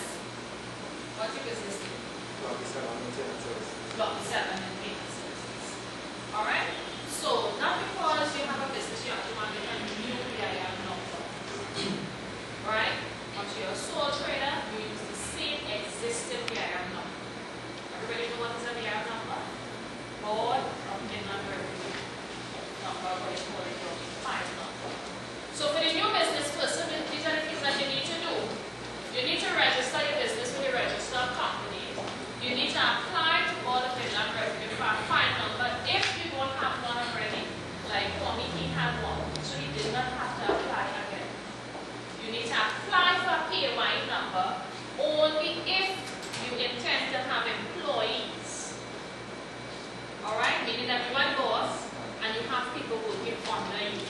what's your business name? Block 7 and Payment Services. Alright, so not because you have a business, you have to have a new BIR number. Alright, once you're a sole trader, you use the same existing BIR number. Everybody know what is a BIR number? Board of Inland Revenue number, what is called your file number. So for the new business person, these are the things that you need to do. You need to register your business with a registered company. You need to apply to Board of Inland Revenue for a file number if you don't have one already. Like for me, he had one, so he did not have to apply again. You need to apply for a PAY number only if you intend to have employees. Alright? Meaning that you are boss and you have people working under you.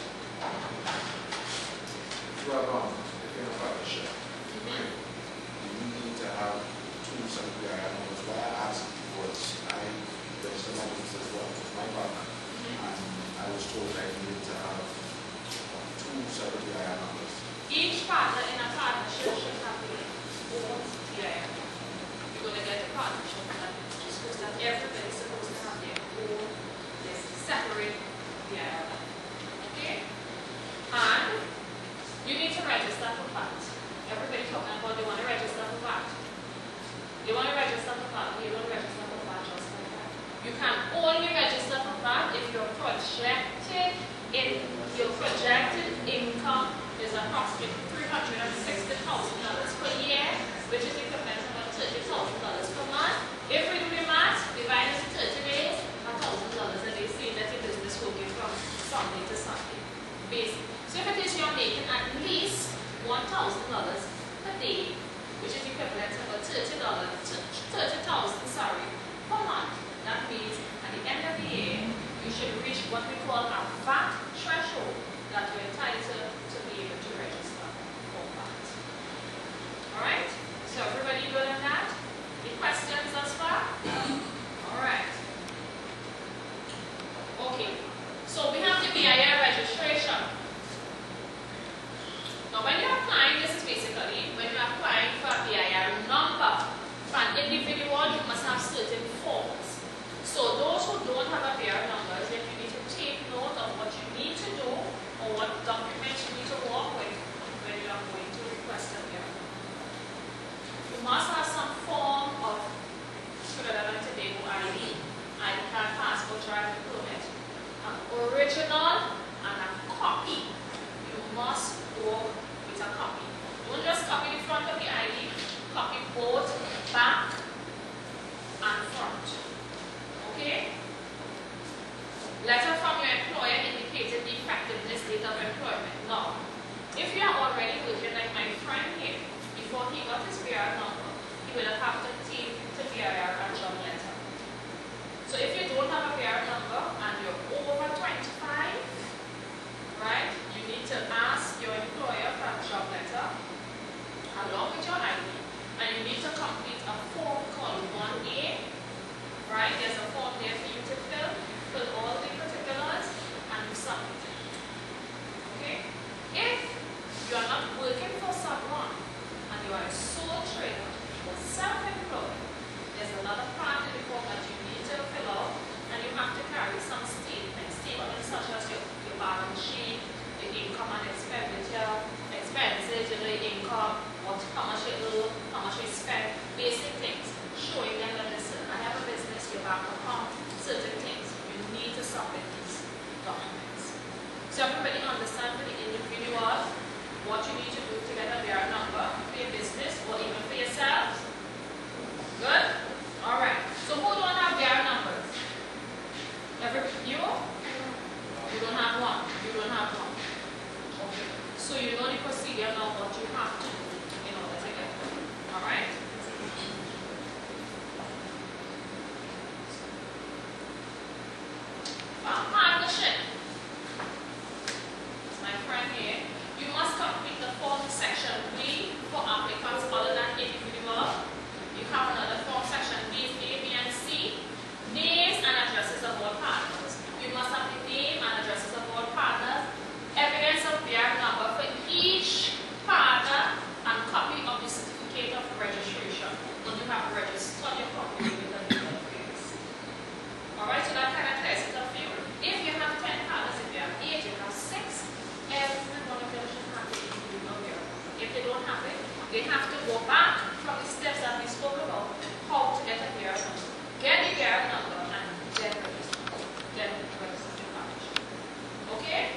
If you're in a partnership, you need to have two separate BIR numbers. Why I asked was I registered my business as well with my partner, and I was told I needed to have two separate BIR numbers. Each partner in a partnership should have their own BIR. You're going to get a partnership that just goes that everybody's supposed to have their own separate BIR. Okay? And you need to register for VAT. Everybody talking about they want to register for VAT. They want to register for VAT. You don't register for VAT just like that. You can only register for VAT if your projected income is approximately $360,000 per year, which is equivalent to about $30,000 per month. If we do the math, divide it into 30 days, $1,000, and they say that your business will be from Sunday to Sunday. Basic. So if it is you're making at least $1,000 per day, which is equivalent to about $30,000 per month. That means at the end of the year, you should reach what we call a VAT threshold that you're entitled to be able to register for VAT. Alright? So everybody good on that? Any questions thus far? Alright. submit these documents. So everybody understand for the individual what you need to do to get a BR number for your business or even for yourselves? Good? Alright. So who don't have BR numbers? You? You don't have one. You don't have one. Okay. So you know the procedure now what you have to do in order to get one. Alright? Partnership. My friend here, you must complete the form section B for applicants other than individual. You have another form section B, A, B, and C. Names and addresses of all partners. You must have the name and addresses of all partners, evidence of BR number for each partner, and copy of the certificate of registration when you have registered your company with the legal affairs. Alright, so that kind of clears it up for you. If you have 10 partners, if you have 8, you have 6, every one of them should have the individual BR. If they don't have it, they have to go back from the steps that we spoke about, how to get a BR number. Get the BR number and then register. Then register your partnership. Okay?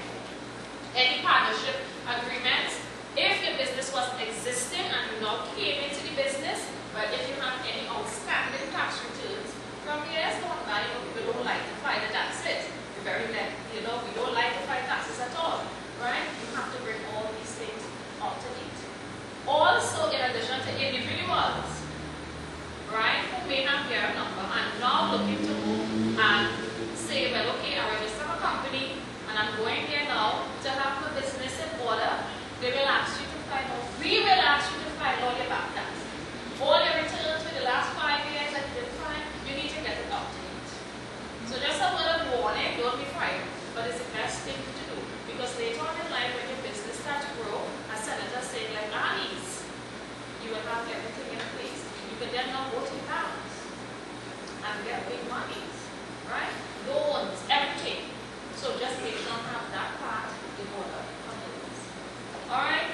Any partnership agreements, if your business was existing and you now came into the business, but if you have any outstanding tax returns from years gone by, people don't like to file the taxes. We're very we don't like to file taxes at all. Right? You have to bring all these things up to date. Also, in addition to individuals, right, who may have their number and now looking to move and say, well, okay, I register a company and I'm going there now to have my business in order, they will ask you to file out. We will ask you to file all your back tax. All your returns for the last 5 years that you didn't file, you need to get it up to date. So just a word of warning, don't be frightened, but it's the best thing to do. Because later on in life, when your business starts to grow, as senators say, like Annie's, you will have everything in place. You can then now go to the banks and get big monies, right? Loans, everything. So just make sure you have that part in order. Alright?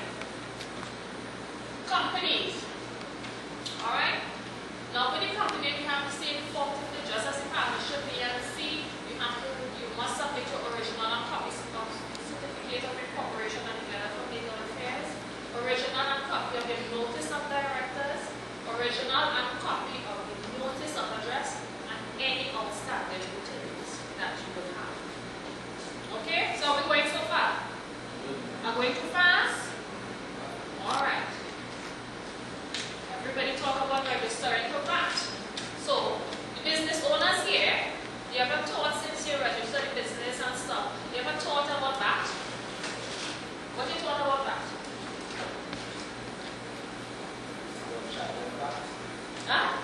Companies. Alright? Now for the company, we have the same form just as the partnership B and C. You must submit your original and copy of certificate of incorporation and letter from legal affairs, original and copy of your notice of directors, original and copy of the notice of address, and any outstanding utilities that you will have. Okay, so are we going so far? Am I going too fast? Alright. Everybody talk about registering for VAT. So, the business owners here, you ever thought since you registered the business and stuff, you ever thought about that? What do you thought about that? Huh?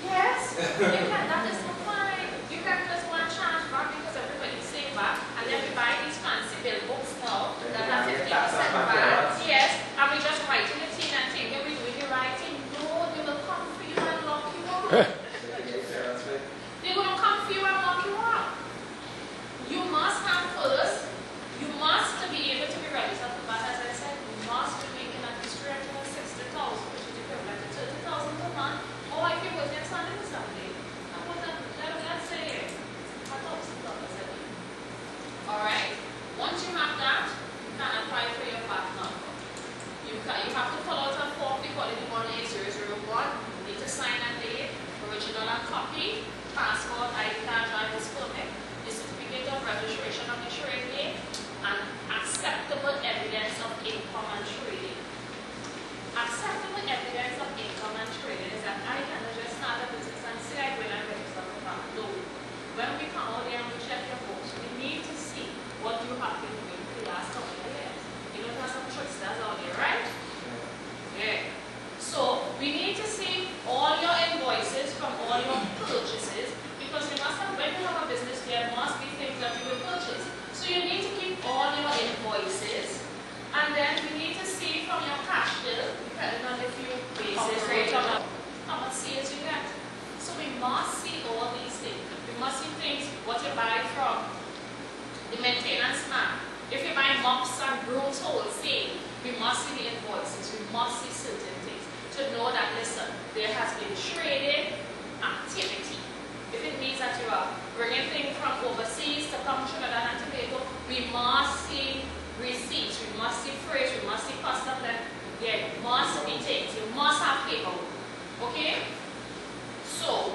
Yes, you can, that is fine. You can just want to charge back because everybody's saying back, and then we buy these fancy bill books now that have 50% back. Yes, and we just write in the thing and think we're doing the right thing. No, they will come for you and lock you up. They're going to come for you and lock you up. You must have first, you must be able to be registered for that. As I said, you must be making at least 360,000, which is equivalent to 30,000 per month. Or if you're working Sunday to Sunday, let's say $1,000 a week. Alright? Once you have that, you can apply for your VAT number. You have to fill out a form, we call it the 18001. You need to sign and date, original and copy, passport, ID card, driver's permit, the certificate of registration of the trade name, and acceptable evidence of income and trading. Acceptable evidence of income and trading is that I cannot just start a business and say I will and register for VAT. No. When we come out there and we check your books, we need to see what you have been doing for the last couple of years. You know, there's some tricksters out there, right? Yeah. So, we need to see all your invoices from all your purchases, because you must have, when you have a business, there must be things that you will purchase. So, you need to keep all your invoices, and then we need to see from your cash bill, depending on if you basis rate or how much sales you get. So, we must see all these things. We must see things, what you buy from the maintenance man. If you buy mops and brooms wholesale, we must see the invoices, we must see certain things to know that, listen, there has been trading activity. that you are bringing things from overseas to come to Trinidad and Tobago, we must see receipts, we must see freight, we must see custom, that there must be things. You must have paperwork. Okay? So,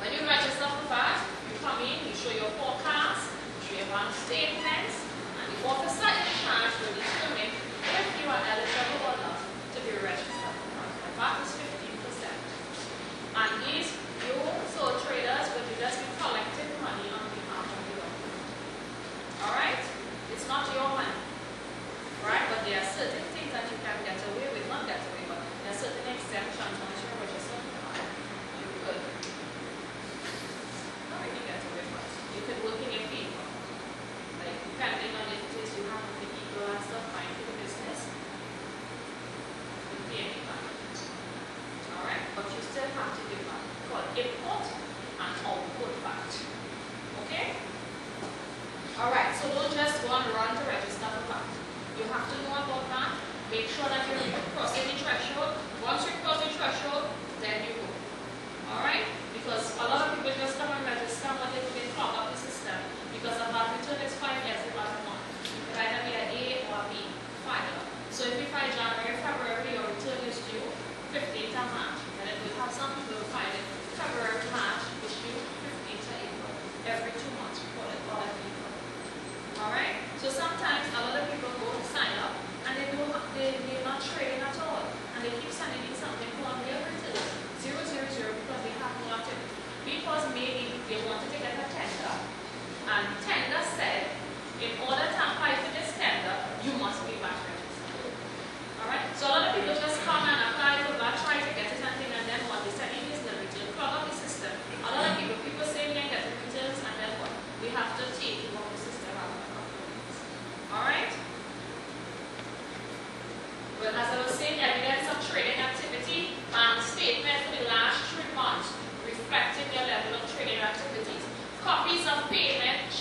when you register for that, you come in, you show your forecast, you show your bank statements, and the officer in charge will determine if you are eligible or not to be registered. The VAT is 15%. And these, you sole traders will just be collecting money on behalf of the government. Alright? It's not your money. Right? But there are certain things that you can get away with, not get away, but there are certain exemptions once you're registered. You could. Not really get away, but you could work in your favor. Like, depending on if it is you have the people and stuff buying for the business, you can pay any money. Alright? But you still have to give money called import and output VAT. Okay? Alright, so don't just go and run to register for VAT. You have to know about that. Make sure that you're crossing the threshold. Once you cross the threshold, then you go. Alright? Because a lot of people just come and register when they clog up the system. Because the VAT return is 5 years about a month. It could either be an A or a B. Final. So if you file January, February, your return is due 15th of March. And then we have some people who file it February, March, is due 15th of April. Every 2 months, we call it all April. Alright? So sometimes a lot of people go to sign up and they're not trading at all. And they keep sending in something called real returns 000 because they have no activity. Because maybe they wanted to get a tender. And tender said, in order to apply for this tender, you must be VAT registered. Alright? So a lot of people just come and apply for VAT, try to get it and thing, and then what they send in is the return, clog up the system. A lot of people say we can get the returns, and then what? We have to take it off the system after a couple of weeks. Alright? Well, as I was saying, evidence of trading activity and statement for the last 3 months reflecting your level of trading activities. Copies of payment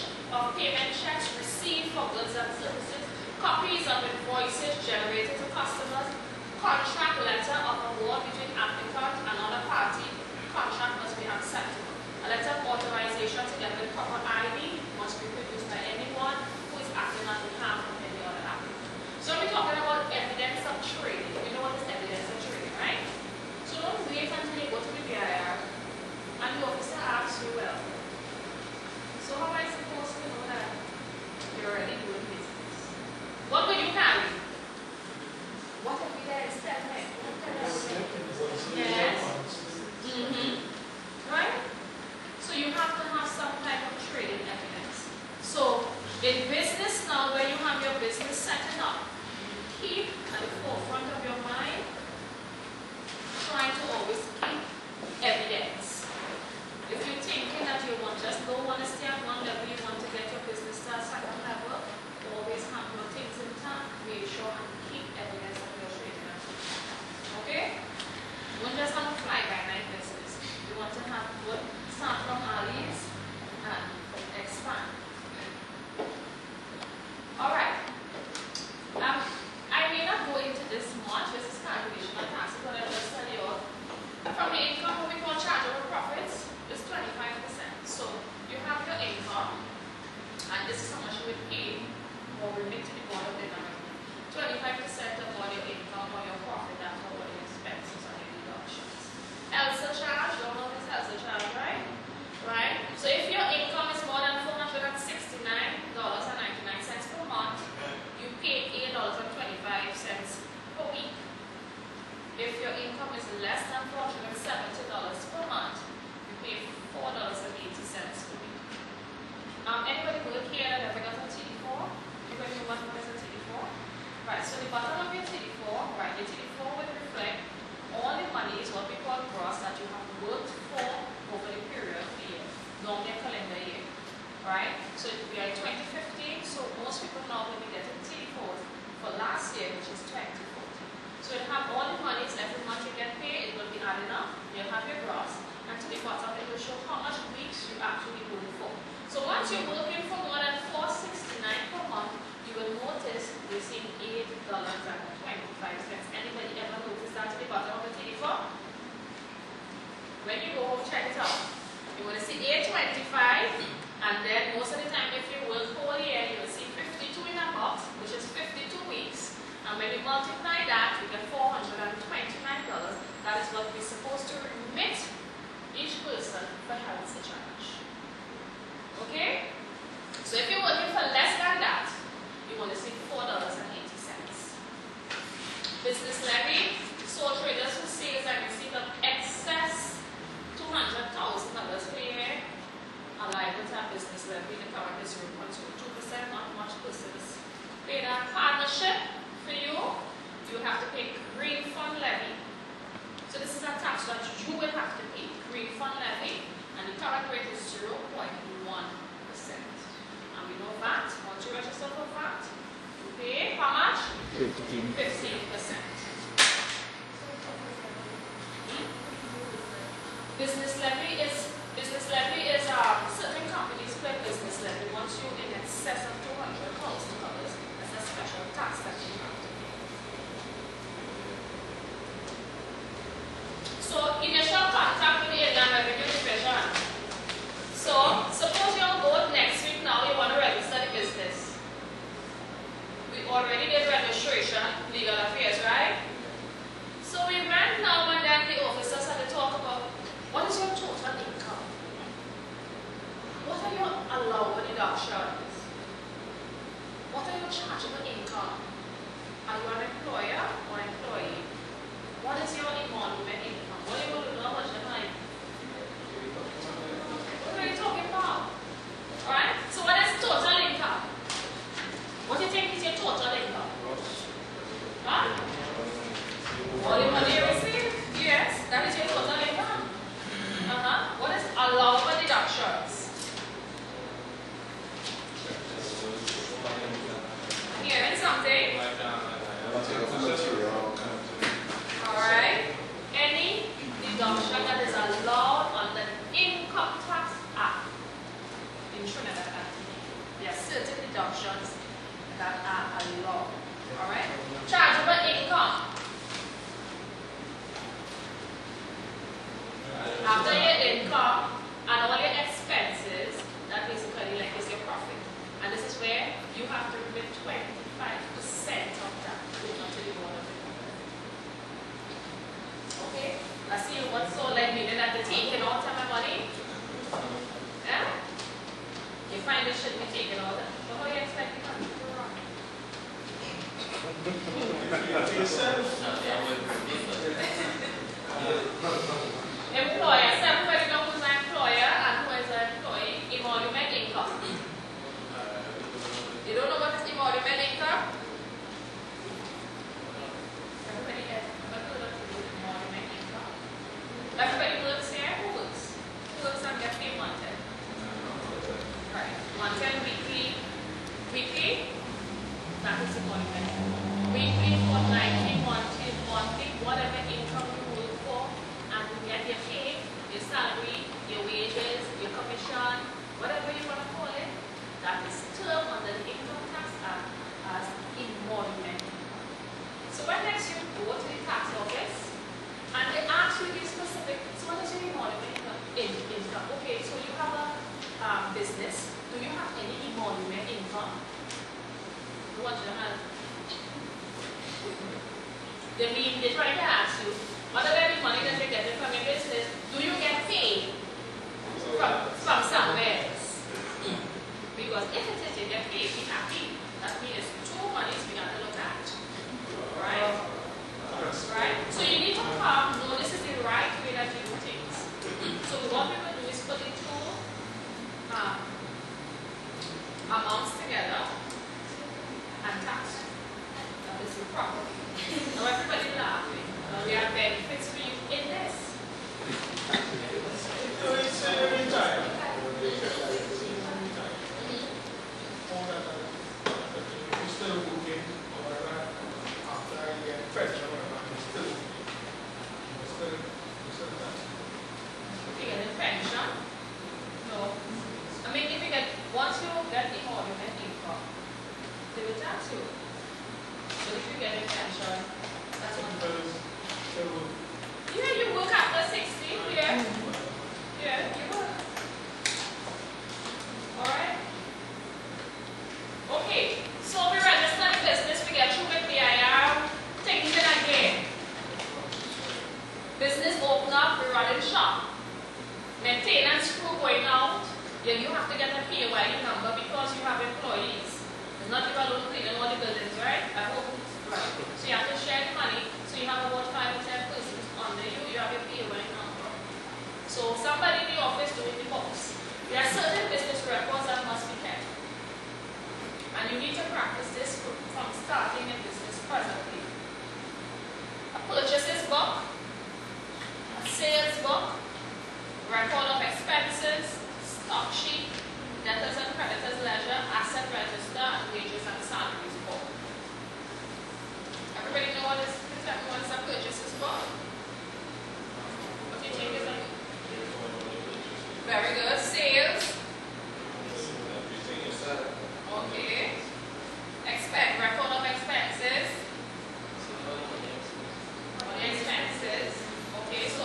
checks received for goods and services. Copies of invoices generated to customers. Contract letter of award between applicant and other party. Contract must be acceptable. A letter of authorization together with proper ID must be produced by anyone who is acting on behalf of any other applicant. So we're talking about evidence of trading. You know what is evidence of trading, right? So don't wait until you go to the BIR and the officer asks you, well, so how am I supposed to know that you're already doing business? What will you carry? What evidence? Tell me. Yes. Right? So you have to have some type of trading evidence. So in business now, where you have your business setting up, keep at the forefront of your mind, try to always keep evidence. If you're thinking that you don't want to stay at one level, you want to get your business to a second level, always have your things intact, make sure and keep evidence of your trading activity. Okay? You don't just have a fly-by-night business. You want to have what start from Hollis and expand. Alright. I may not go into this much, this is calculation and taxes, but I'll just tell you all. From the income, what we call chargeable profits is 25%. So you have your income, and this is how much you would pay or remit to the board of directors. 25% of all your income or your profit after all your expenses and your deductions. ELSA charge, you all know this ELSA charge, right? Right? So if your income is more than $469.99 per month, you pay $8.25 per week. If your income is less than $470 per month, you pay $4.80 per week. Anybody work here that ever got a TD4? Anybody know what is a TD4? Right, so the bottom of your TD4, right, your TD4 will reflect all the money is what we call gross that you have worked for over the period of the year, normally a calendar year. Right? So we are in 2015, so most people now will be getting TD4s for last year, which is 2014. So you have all the monies every month you get paid, it will be adding up, you'll have your gross, and to the bottom it will show how much weeks you actually work for. So once you're working for more than $469 per month, you will notice you're seeing $8.25. Anybody ever notice that to the bottom of the TD4? When you go home, check it out. You want to see 825, and then most of the time if you work whole year, you will see 52 in a box, which is 52 weeks. And when you multiply that, you get $429. That is what we're supposed to remit each person for health charge. Okay? So if you're working for less than that, you want to see $4.80. Business levy, sole traders who sales and receive of excess $200,000 per year are liable to have business levy. The current is 0.22%, not much persons. Pay that partnership for you, you have to pay green fund levy. So this is a tax that you will have to pay, green fund levy, and the current rate is 0.1%. And we know VAT, once you register for VAT, you pay how much? 15%. Business levy is certain companies pay business levy once you're in excess of $200,000. That's a special tax that you have to pay. So initial contact with the Inland Revenue Division. So suppose you're both next week now, you want to register the business. We already did registration, legal affairs, right? So we went now and then the officers had to talk about what is your total income? What are your allowable deductions? What are your chargeable income? Are you an employer or employee? What is your emolument income? What are you going to know about your life? What are you talking about? Alright? So what is total income? What do you think is your total income? Huh? All the money you receive? Yes, that is your total income. What is allowable deductions? Hearing something? Alright. Any deduction that is allowed under the Income Tax Act in Trinidad. There are certain deductions that are allowed. Alright? Chargeable income. After your income and all your expenses, that basically like is your profit. And this is where you have to remit 25% of that over to the board of it. Okay? I see what's so like meaning that they're taking all time and money. Yeah? You find it should be taken all that. But how do you expect it to go wrong? Employer, everybody knows who's an employer and who is an employee. Emolument income. You don't know what is emolument income? Everybody has never heard of emolument income. Everybody works here. Who works? Who works and get paid monthly? Right. Monthly, weekly. Weekly? That is emolument. Weekly, fortnightly, monthly, whatever income you work for. And you get your pay, your salary, your wages, your commission, whatever you want to call it, that is termed under the Income Tax Act as emolument. So when next you go to the tax office and they ask you these specific, so what is your emolument income? Okay, so you have a business. Do you have any emolument income? What do you have? They try to ask you, other than the money that you're getting from your business, do you get paid from somewhere else? Because if it is you get paid, be happy. That means two monies we got to look at. Right? Right? So you need to come, know this is the right way that you do things. So what we will do is put the two amounts together and tax. That is the proper. Now everybody laughing. We have benefits for you in this. Every time. Still working or after I get pension or still If you get a pension, no. I mean, if you get, once you get the emolument income, they will tax you. But if you get a pension, that's what. Yeah, you work after 60. Yeah. Yeah, you work. going out, then you have to get a PAYE number because you have employees. It's not you alone cleaning all the buildings, right? I hope. Right. So you have to share the money. So you have about 5 or 10 persons under you. You have your PAYE number. So somebody in the office doing the books. There are certain business records that must be kept. And you need to practice this from starting a business presently. A purchases book, a sales book, record of expenses, stock sheet, debtors and creditors ledger, asset register, and wages and salaries book. Everybody know what is a purchases book? What do you think is a very good. Sales. Okay. Record of expenses. Expenses. Okay, so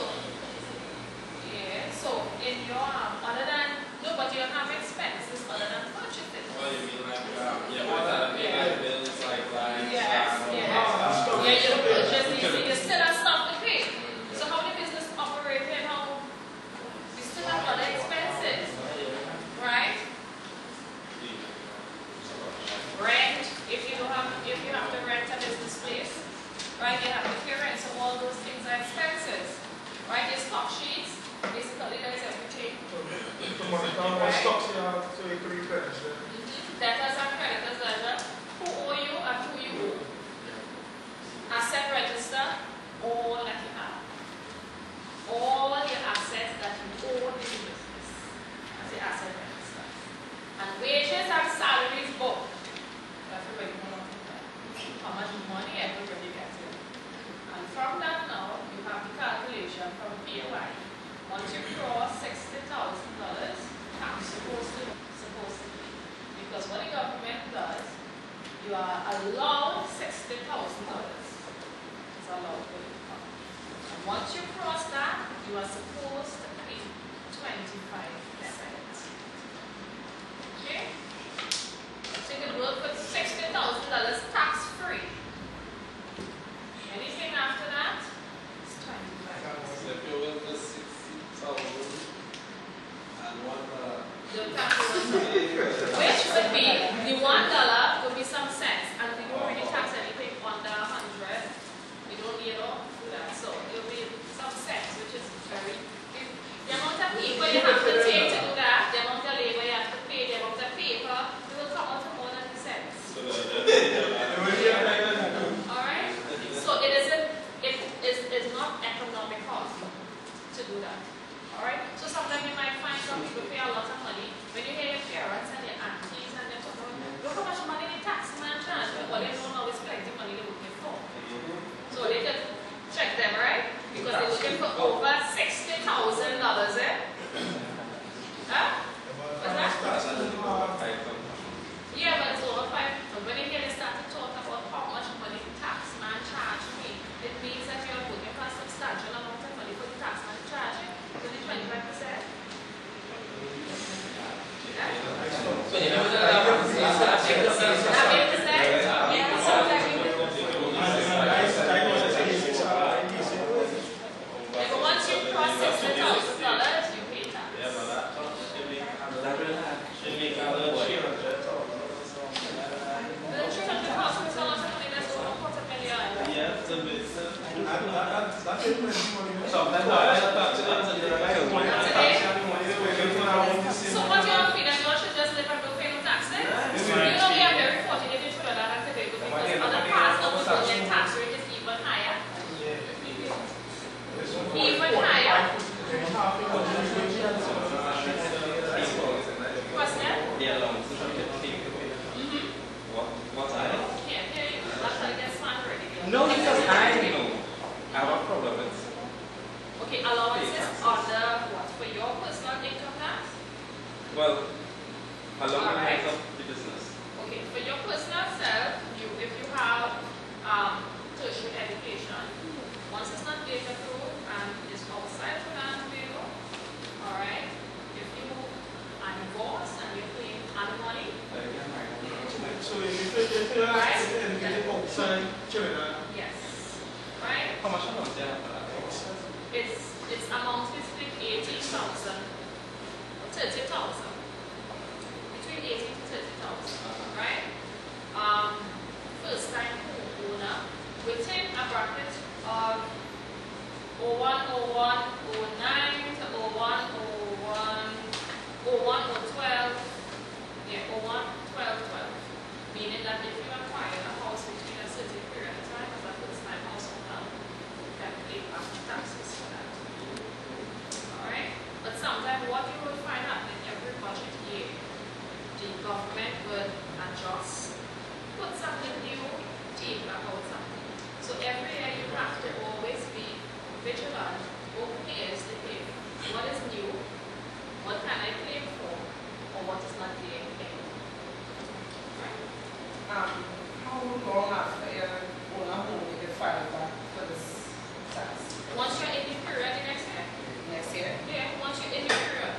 yeah. So in your other than no, but you don't have expenses other than purchases. Oh, you mean like bills like yes. Yeah, you purchase. You still have stuff to pay. So how the business operates and how you still have other expenses, right? Rent, if you have to rent a business place, right? You have to pay rent, so all those things are expenses, right? Your stock sheets, basically that is everything. To monitor what stocks you have so you can replenish them. Debtors and creditors ledger, who owe you and who you owe. Asset register, all that you have. All your assets that you own in the business. That's the asset register. And wages and salaries book. Everybody knows how much money everybody gets in. And from that now, you have the calculation from PAY. Once you cross $60,000, tax supposed to be. Because what the government does, you are allowed $60,000. It's allowed for you. And once you cross that, you are supposed to pay 25%. Okay? So you can work with $60,000 tax-free. Anything after that, it's 25%. So if you work with 60,000 and which would be the $1 would be some cents, and we don't really tax anything under 100. We don't need to do that, so it will be some cents, which is very. The amount of people you have to take to do that, the amount of labor you have to pay, the amount of paper, it will come out to more than the cents. All right. So it's not economical to do that. All right. So sometimes you might find some people pay a lot of money. When you hear your parents and your aunties and they're talking, look how much money the tax man charge. Well, they don't know it's plenty of money they're looking for. So they can check them, right? Because they're looking for over $60,000, eh? Huh? What's that? Yeah, but it's over 5. So when you hear they start to talk about how much money the tax man charge me, it means that you're looking for a substantial amount of money for the tax man to charge you. Only 25%. So you know that once you cross $60,000, you pay tax. So what you're feeling, you should just live and don't pay no taxes. You know we are very fortunate in Trinidad and Tobago because other parts of the world their tax rate is even higher. Even higher. What's that? the allowance is what I Can't hear you. That's how it gets smart already. no, because I know I have a problem with. Okay, allowances under what? For your personal income tax? Well, along the Alright. lines of the business. Okay, for your personal self, if you have tertiary education, once it's not data approved and it's outside of Fernando, alright, if you are divorced and you're paying alimony, So if you're educated outside Trinidad, yes, right? How much allowance do you have for that? It's amounts between 18,000 30,000. Between 18 to 30,000, right? First time homeowner within a bracket of 01, 01, 09 to 01, 012. Yeah, 01, 12, 12. Meaning that if you acquire a house between a certain period of time as a first time house owner, you can pay back taxes for that. Alright? But sometimes what you will find happening every budget year, the government will adjust, put something new, take back out something. So every year you have to always be vigilant. Okay, is the pay. What is new? What can I claim for? Or what is not there anymore? Right? How long after you own a home you can file back for this tax? Once you're in the period, the next year. Next year? Yeah, once you're in the period.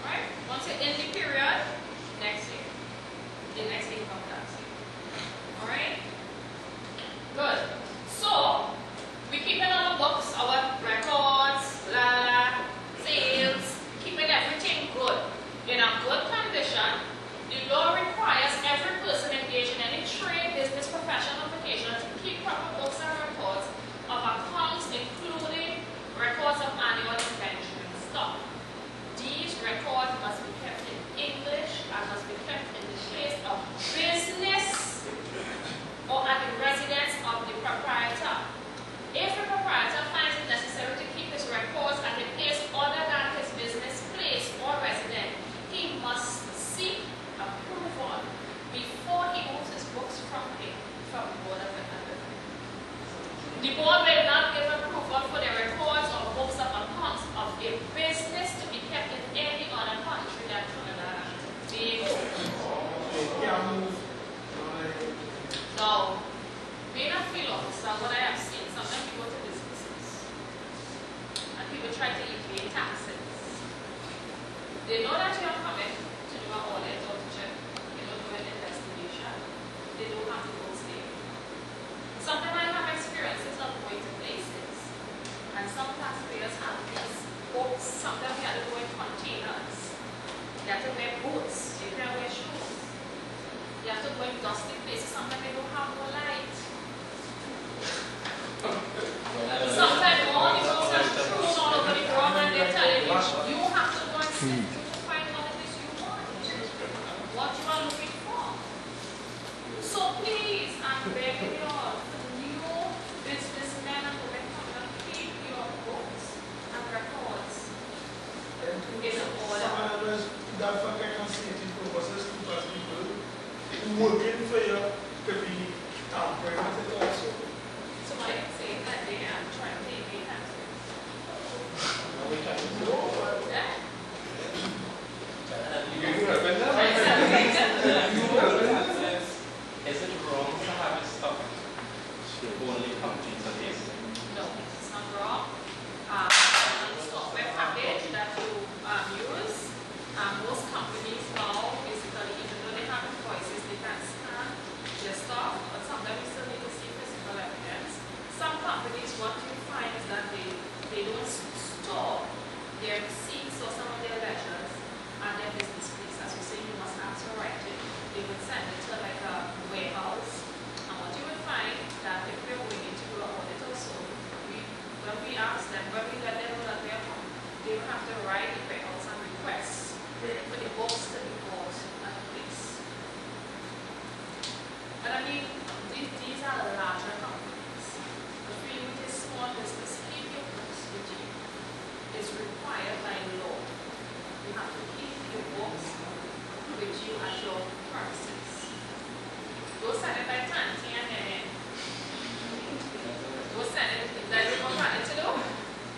Right? Once you're in the period, next year. The next income tax year. Alright? Good. So, we keep it on the books, our records, sales, keeping everything good. In a good condition, the law requires every person engaged in any trade, business, profession, or vocation to keep proper books and records of accounts, including records of annual inventory and stock. These records must be kept in English and must be kept in the place of business or at the residence of the proprietor. If the proprietor finds it necessary to keep his records at a place other than his business place or residence, he must seek approval before he moves his books from the Board of Economic. The board will not give approval for the records or books of accounts of a business to be kept in any other country than Trinidad and Tobago. Now, being a field officer, what I have seen, sometimes people go to businesses and people try to evade taxes. They know that you are coming to do an audit or to check, do an investigation. They don't have to go stay. Sometimes I have experiences of going to places, and some taxpayers have these books. Sometimes you have to go in containers. You have to wear boots. You can't wear shoes. You have to go in dusty places. Sometimes they don't have no light. Sometimes all the books are strewn all over the ground, and they're telling you have to go and sit to find what it is you want, what you are looking for. So please, I'm begging you all, new businessmen and women, keep your books and records in order. That for kind of safety purposes, because people working for you could be tampering with it also. So I say that they are trying to pay taxes. Yeah. Is it wrong to have it stock only companies of this? No, it's not wrong. Software package that you use, most companies now, basically, even though they have invoices, they can scan their stock, but sometimes you still need to see physical evidence. Some companies, what you find is that they don't store their receipts or some of their ledgers at their business place. As you say, you must ask for writing. They would send it to like a warehouse. And what you will find that if we're going to do an audit also, when we ask them, when we let them know that they are coming, they will have to write the warehouse and request for the books to be bought at the place. And I mean, these are larger companies. But really with a small business, keep your books with you. It's required by law. You have to keep your books with you at your premises. Don't send it by Tanti and then don't send it. That is what I to do?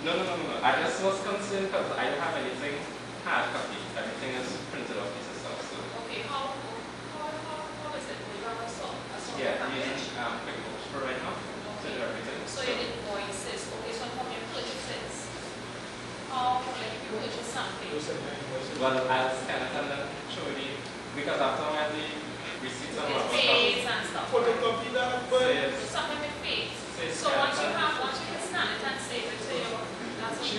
No. I just was concerned because I don't have anything hard copy. Everything is printed off pieces of so. Okay, how is it? You have a software Yeah, package? using QuickBooks for right now to do everything. So your invoices, okay, so from your purchases, how like you purchase something? Well, I'll scan it and then show you because after when the receipts are It pays and stuff. Photocopy that, but Something it pays. So once you can scan it and save it to your, that's okay.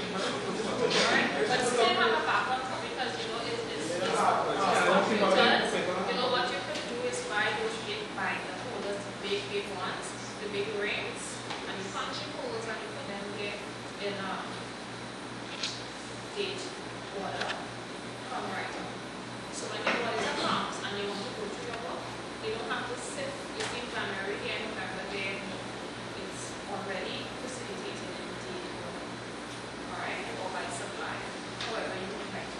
Alright? But still have a backup because you know it's computers. You know what you could do is buy those big binder holders, big ones, the big rings, and you punch your holes and you put them there in a date order. Come right up. So when the auditor comes and you want to go through your book, you don't have to sit. You see January here, November there, it's already facilitated in the date order. Alright? Or by supply. However you would like to.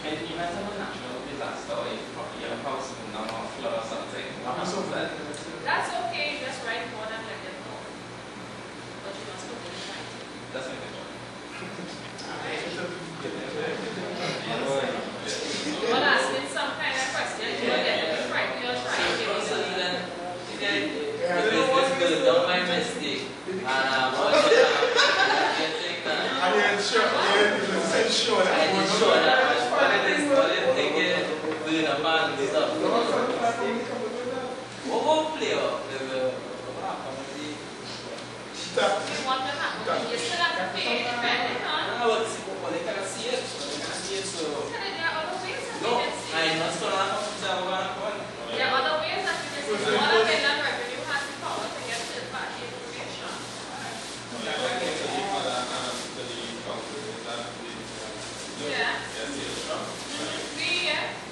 In the event of a natural disaster, if your house will not flood or something, what happens then? That's okay, just write more than let them know. But you must put it in writing. That's my question. You're not asking some kind of question, you're getting it right, you're trying to get it. This goes down my mistake. And I didn't sure that. I didn't sure that. But I think doing a man stuff. What will play off? You want to happen, you still have to pay depending on. They cannot see it. They cannot see it, so. There are other ways that No, you can see. I'm not going to There are other ways that you can see. All of it and revenue has the power to get third-party information. Yeah.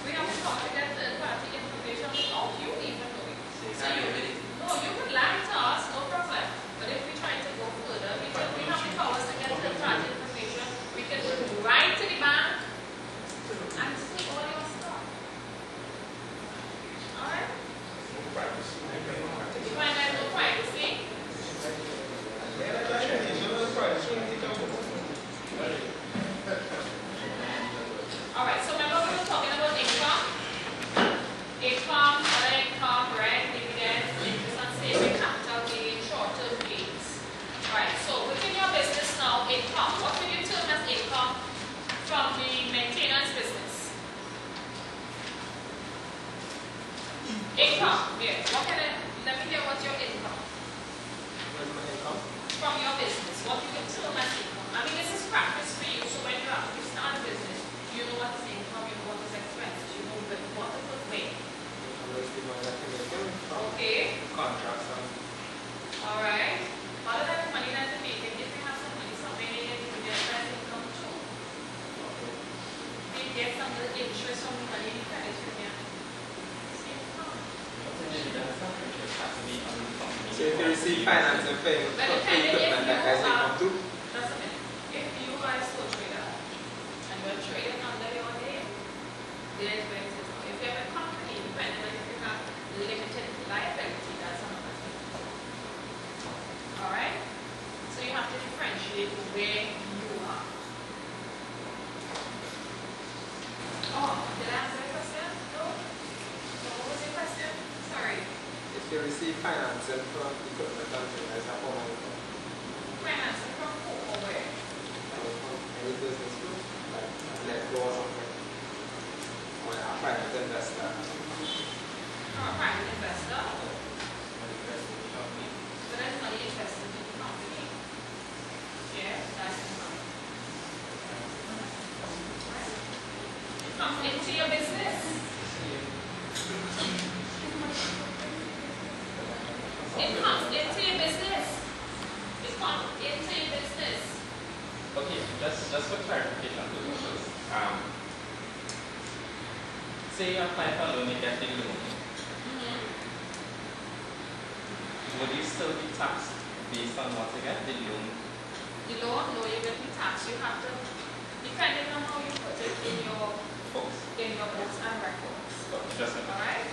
We have the power to get third-party information without you even knowing. So no, you can lie to us, no problem. But if we're trying to go further, we have the powers to get third-party information. We can write to the bank and see all your stuff. Alright? You find there's no privacy? Alright, so remember we were talking about income? Income, other income, rent, dividends, interest on saving, capital gain, short-term gains. Alright, so within your business now, income. What would you term as income from the maintenance business? Income, yeah. Let me hear what's your income. From your business, what you can term as income. I mean, this is practice for you, so when you actually start a business, you know what is income, you know what is expenses, you know what to put where. Okay. Contracts. Alright. Other than the money that you're making, if you have some money somewhere, you get that income too. You get some of the interest from the money you credit union. So if you receive financing for equipment, that has income too? That's a minute. If you are a sole trader and you're trading under your name, there's where it is. If you have a company, depending on if you have limited liability, that's another thing. Alright? So you have to differentiate where you are. Oh, did I answer your question? No? What was your question? Sorry. If you receive financing from equipment and things, that's a form of income. Financing from who or where? From any business group, like let go or something. Or a private investor. From a private investor? But there's money invested in the company. Yeah, that's income. It comes into your business. It comes into your business. It comes into your business. Okay, just for clarification purposes, say you apply for a loan, you get the loan. Would you still be taxed based on what you get, the loan? The loan, no, you will be taxed. You have to, depending on how you put it in your Books. And records. Just a Alright?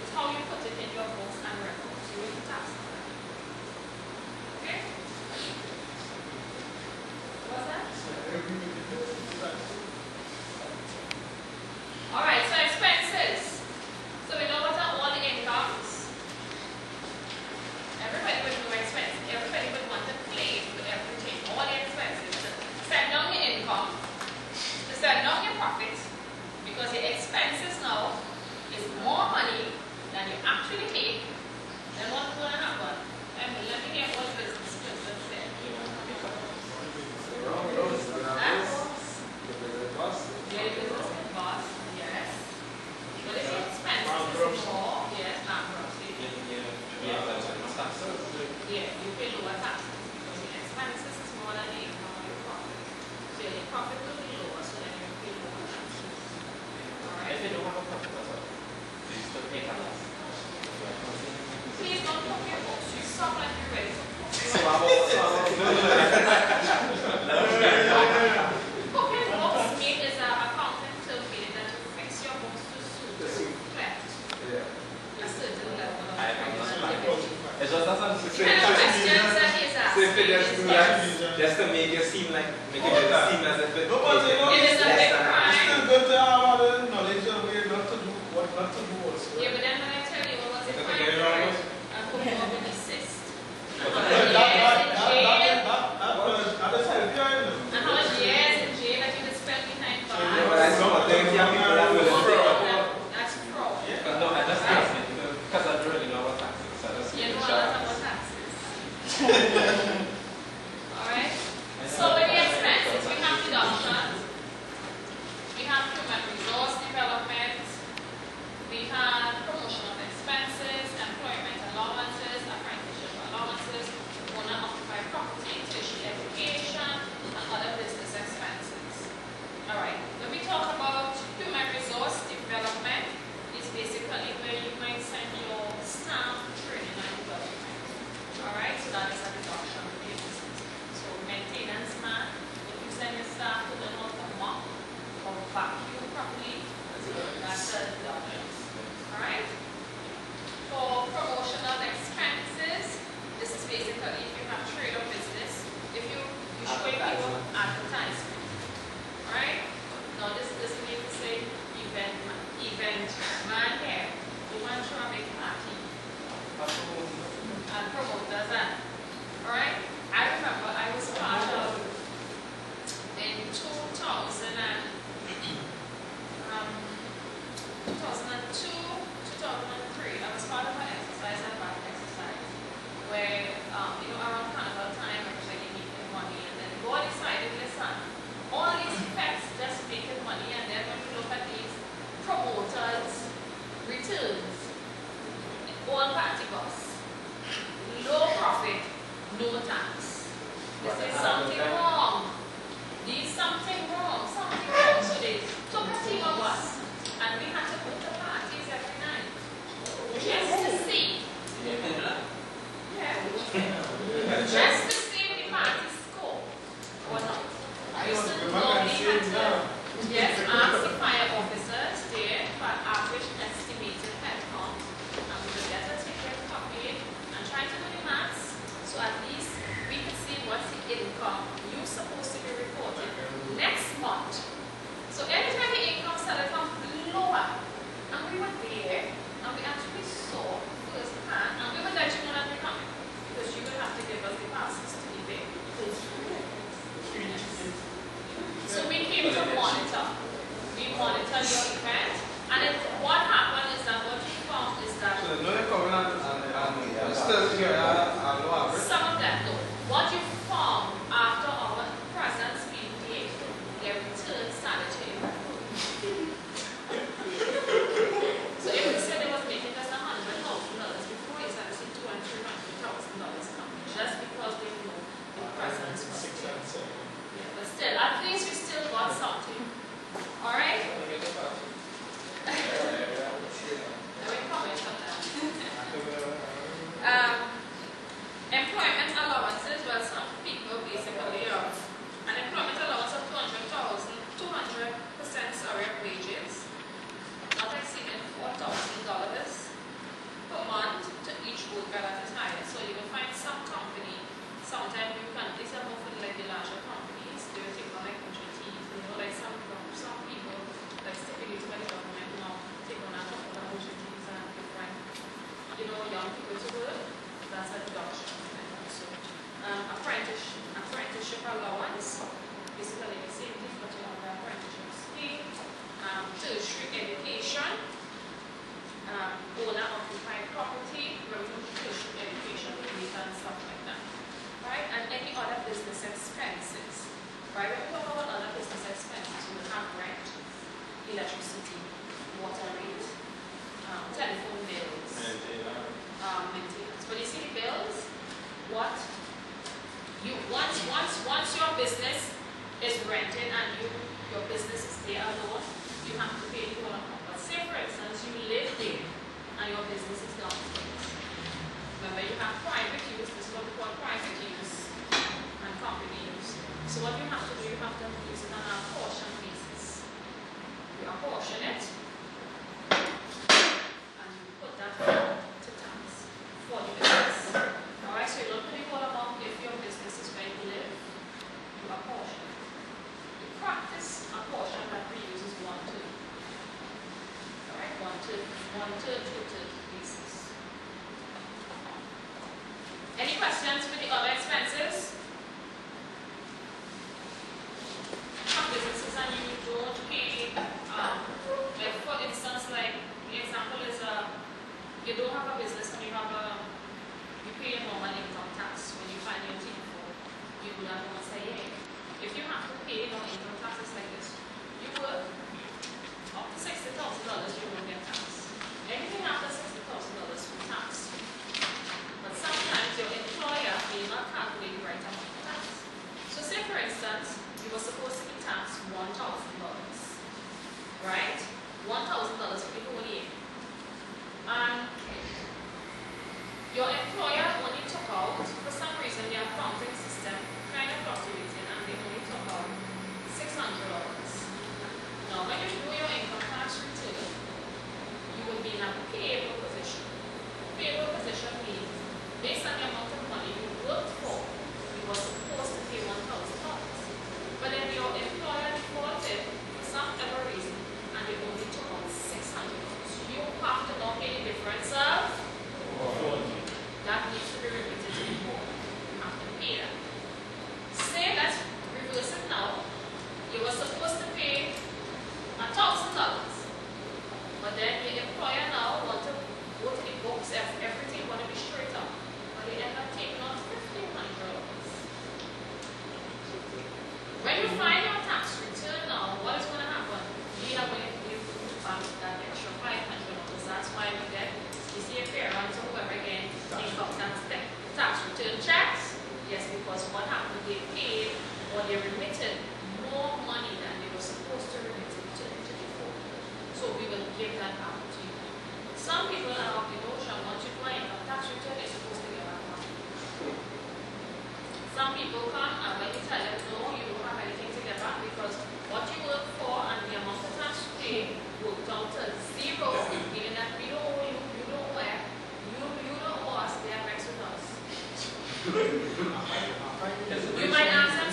It's how you put it in your books and records. You will be taxed on that. Okay? What's that? Alright, so expenses. So we know what are all the incomes. Everybody would know expenses. Everybody would want to claim with everything. All the expenses. Send down your income. To send down your profit. Because your expenses now is more money than you actually make. Then what's going to happen? Let me hear what business person said. Just to make it seem like, make it seem as if it No, but you know, It is a big crime. it's still good to have other knowledge of where not to do, what not to do also. Yeah, but then when I tell you what was the That's crime okay, for right? it, I put you up in assist. And how That much years in jail? is healthy, I know. And how much years in jail that you would spend behind bars? But I saw what there are people that will That's fraud. But no, I just asked it because I don't really know about taxes. So I just You give know it a a shot. lot about taxes. Alright? So with the expenses, we have deductions, we have human resource development, we have promotion of expenses, employment allowances, apprenticeship allowances, owner-occupied property, tertiary education, and other business expenses. Alright, when we talk about human resource development, it's basically where you might send your staff training and development. Alright, so that is a deduction for your business. So maintenance man, if you send your staff to learn how to mop or vacuum properly, that's a deduction. Alright? For promotional expenses, this is basically if you have trade or business, if you show people advertisement. Alright? Now this doesn't mean to say event man here. You want to throw a big party. And promoters and alright? I remember I was part of in 2002, 2003, I was part of an exercise, a back exercise, where around carnival time actually making money, and then God decided, listen, all these effects just making money, and then when you look at these promoters' returns, all party bus, low profit, no tax. This is something wrong. There's something wrong. Something wrong. So they took a team of us and we had to put the parties every night. Just to see. Yeah. Just to see if the parties score or not. You still normally had to ask the fire officers there for average estimated headcount. And we would get a ticket, copy it, and try to do the maths. So at least we can see what's the income you're supposed to be reporting next month. So every time the income started to come lower, and we were there, and we actually saw firsthand, and we would let you know that we're coming, because you will have to give us the passes to be there. So we came to monitor. We monitored your event, and what happened is that what we found is that So no, they're coming and still here are low average. some of them though. What you found after our presence being paid, their return started to improve. So if we said they was making just $100,000 before, you started to see $200,000 and $300,000 coming, just because they know the presence was there. Yeah, but still, at least we still got something. Alright? Employment allowances, well, some people basically an employment allowance of 200% salary of wages, not exceeding $4,000 per month to each worker that is hired. So you will find some company, sometimes you can, these are more for like the larger companies, they will take on like OJTs, like some people, like stipulated by the government now, take on a couple of OJTs and different, young people to work. That's a deduction. So, apprenticeship allowance, basically the same thing, but you have the apprenticeship scheme, tertiary education, owner-occupied property, tertiary education, and stuff like that. Right? And any other business expenses. Right? When we talk about other business expenses, we have rent, electricity, water rate, telephone bills, maintenance. But you see the bills, once your business is rented and your business is there alone, you have to pay the whole amount. But say for instance, you live there and your business is downstairs. Remember, you have private use, this is what we call private use and company use. So what you have to do, you have to use it on a portion basis. You apportion it and you put that to tax for the business. Alright, so you don't pay the whole amount if your business is where you live, return basis. Any questions for the other expenses? Some businesses and you don't pay, like for instance, like the example is you don't have a business and you pay your normal income tax when you file your T4. You would have to say, hey, if you have to pay your income taxes like this, you work up to $60,000, you won't get tax. Anything after $60,000 will tax. But sometimes your employer may not calculate the right amount of tax. So say for instance, you were supposed to be taxed $1,000, right? $1,000 for the whole year. And your employer only took out, for some reason their accounting system kind of fluctuated and they only took out $600. Now when you do your income tax return, you will be in a payable position. Payable position means based on the amount of money you worked for, you were supposed to pay $1,000. But then your employer defaulted for some other reason and they only took out $600. You have to now pay the difference of that needs to be remitted to the board. You have to pay that. Say let's reverse it now. You were supposed to pay $1,000. But then your employer now wants to go to the books, everything want to be straight up. But they end up taking out $1,500. When you file your tax return now, what is going to happen? We are going to give back that extra $500. That's why we get, you see a parent or whoever again, income tax return checks. Yes, because what happened, they paid or they remitted more money than they were supposed to remit to the board. So we will give that out to you. Some people are of the notion, once you do an income tax return, they're supposed to get back money. Some people come and when you tell them, no, you don't have anything to get back because what you work for and the amount of tax you pay worked out to zero, meaning that we don't owe you, you don't owe us, you don't owe us, they are vexed with us. You might ask them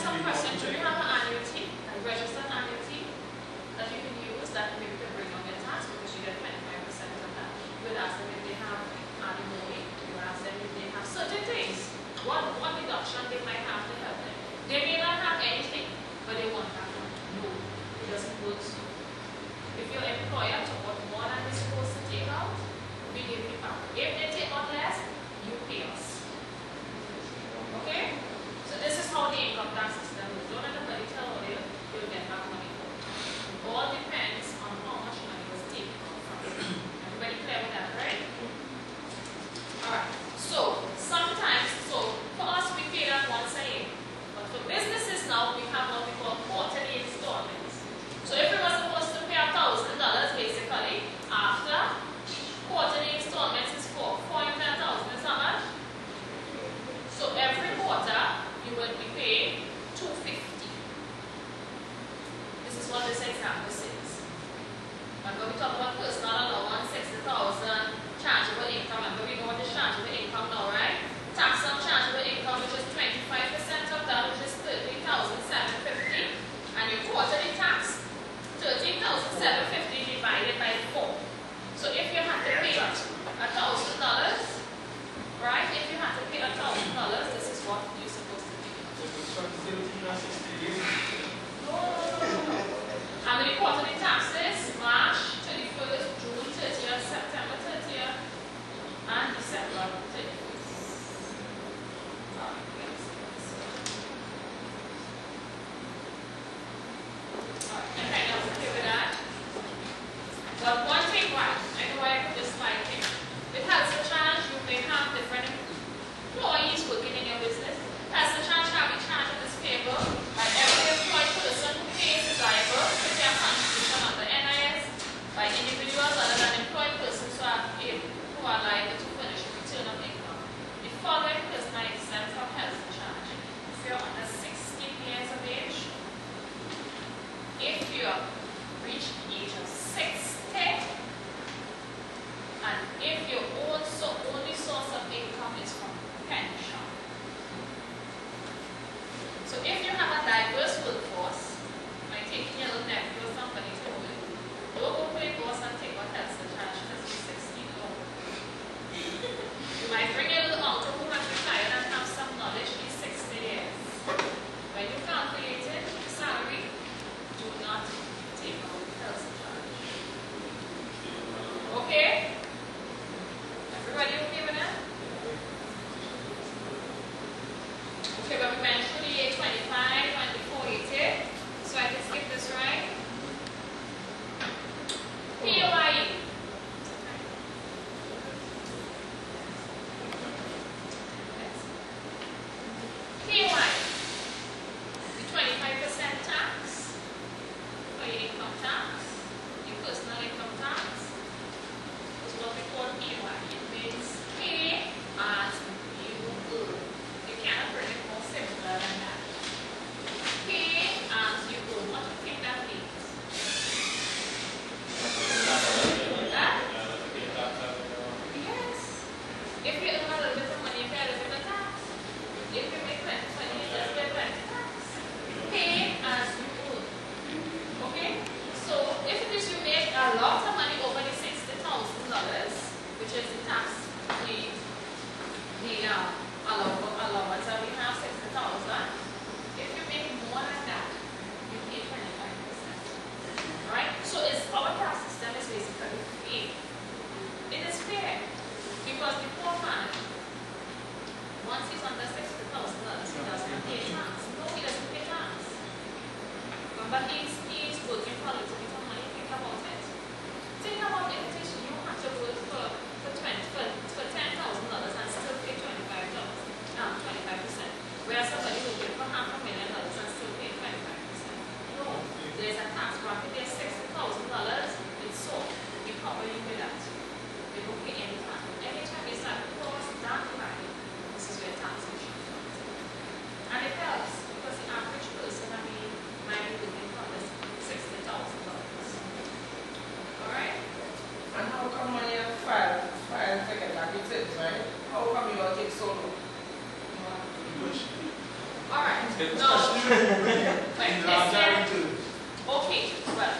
but he's working for a little bit of money. Think about it. Think about the invitation. You have to work for $10,000 and still pay 25%. Whereas somebody will work for $500,000 and still pay 25%. No, there's a tax bracket. There's $60,000. It's so you cover you with that. They don't pay any tax. Anytime they start to cross that line, this is where taxation comes in. And it helps because the average person, might be looking for this $60,000. Alright? And how come when you file to get back returns, right? How come you all take so long? Alright. Now, okay, well,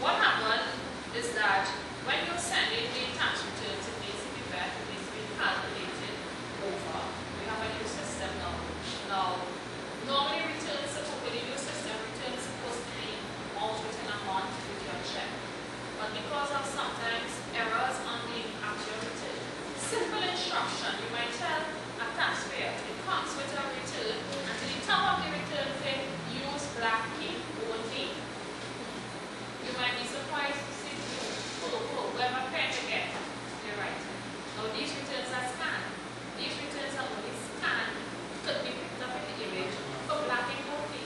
what happened is that when you're sending the tax returns, it needs to be back, it needs to be calculated over. We have a new system now. Now, normally returns, with the new system, returns supposed to be out within a month with your check. But because of sometimes errors on the actual return, simple instruction, you might tell a taxpayer, it comes with a return, and to the top of the return thing, use black ink only. You might be surprised to see whoever pen to get, you're right. Now these returns are scanned. These returns are only scanned, could be picked up in the image for black ink only.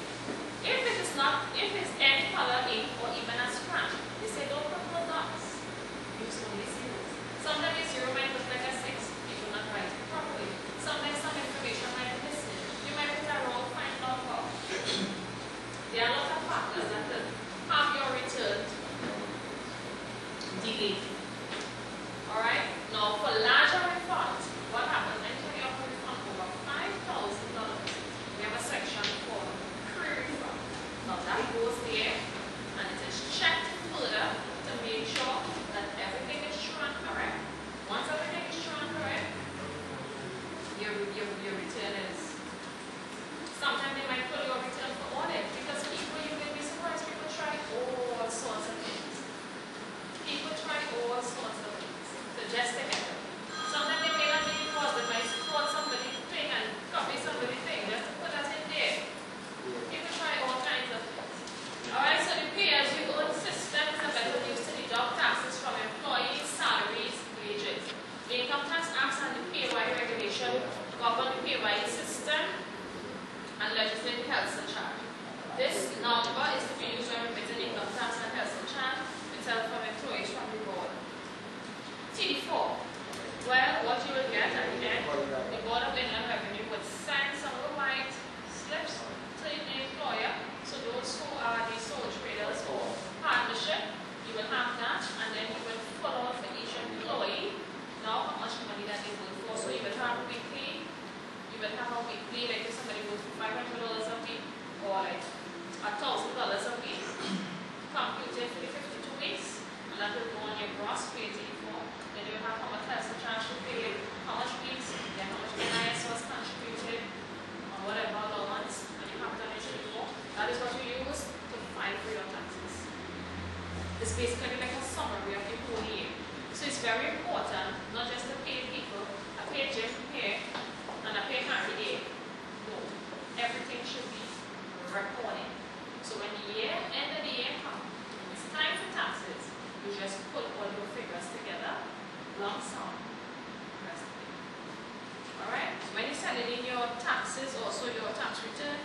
If it's any color ink or even a scratch, they say don't put no dots. Use only zeros. Sometimes a zero might look like a 6, you do not write it properly. Sometimes some information might be missing. You might put a wrong find number. There are a lot of factors that could have your return delayed. Alright? Now for larger refunds, what happens when you have a refund over $5,000? We have a section called pre-refund. Now that goes there and it is checked further to make sure that everything is true and correct. Once everything is true and correct, your return is. Sometimes they might pull your return for audit because people, you may be surprised, people try all sorts of things. People try all sorts of things to just to get them. Sometimes they may not be forced, they might support somebody's thing and copy somebody's thing just to put us in there. People try all kinds of things. Alright, so the pay-as-you-earn system is a method used to deduct taxes from employees, salaries, wages. The Income Tax Act and the PAYE regulation govern the PAYE system and legislate health surcharge. This number is to be used when remitting income tax and health surcharge withheld from employees from the board. TD4. Well, what you will get at the end, the Board of Inland Revenue would send some of the white slips to the employer. So those who are the sole traders or partnership, you will have that, and then you will follow up for each employee. Now, how much money that they work for. So you will have a weekly. Like if somebody goes for $500 a week or like $1,000 a week, computed for the 52 weeks, and that will go on your gross pay for. Then you will have how much health surcharge to pay, how much weeks, then how much NIS was contributed, or whatever allowance, and you have done it before. That is what you use to file for your taxes. It's basically like a summary of the whole year. So it's very important, not just to pay people, I pay Jim here, and I pay Harry A. No. Everything should be recorded. So when the end of the year comes, it's time for taxes, you just put all your figures together, lump sum, rest of it. Alright? So when you send it in your taxes, also your tax return,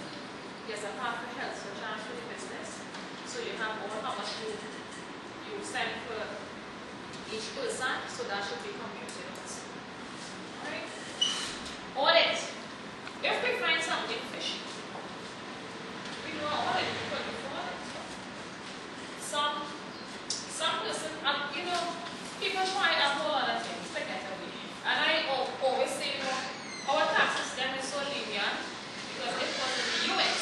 there's a part for health surcharge for the business. So you have all how much you send for each person, so that should be computed also. Alright? Audit. If we find something fishy, we do an audit before audit. Some person, people try a whole lot of things to get away. And I always say, our tax system is so lenient because it was in the US.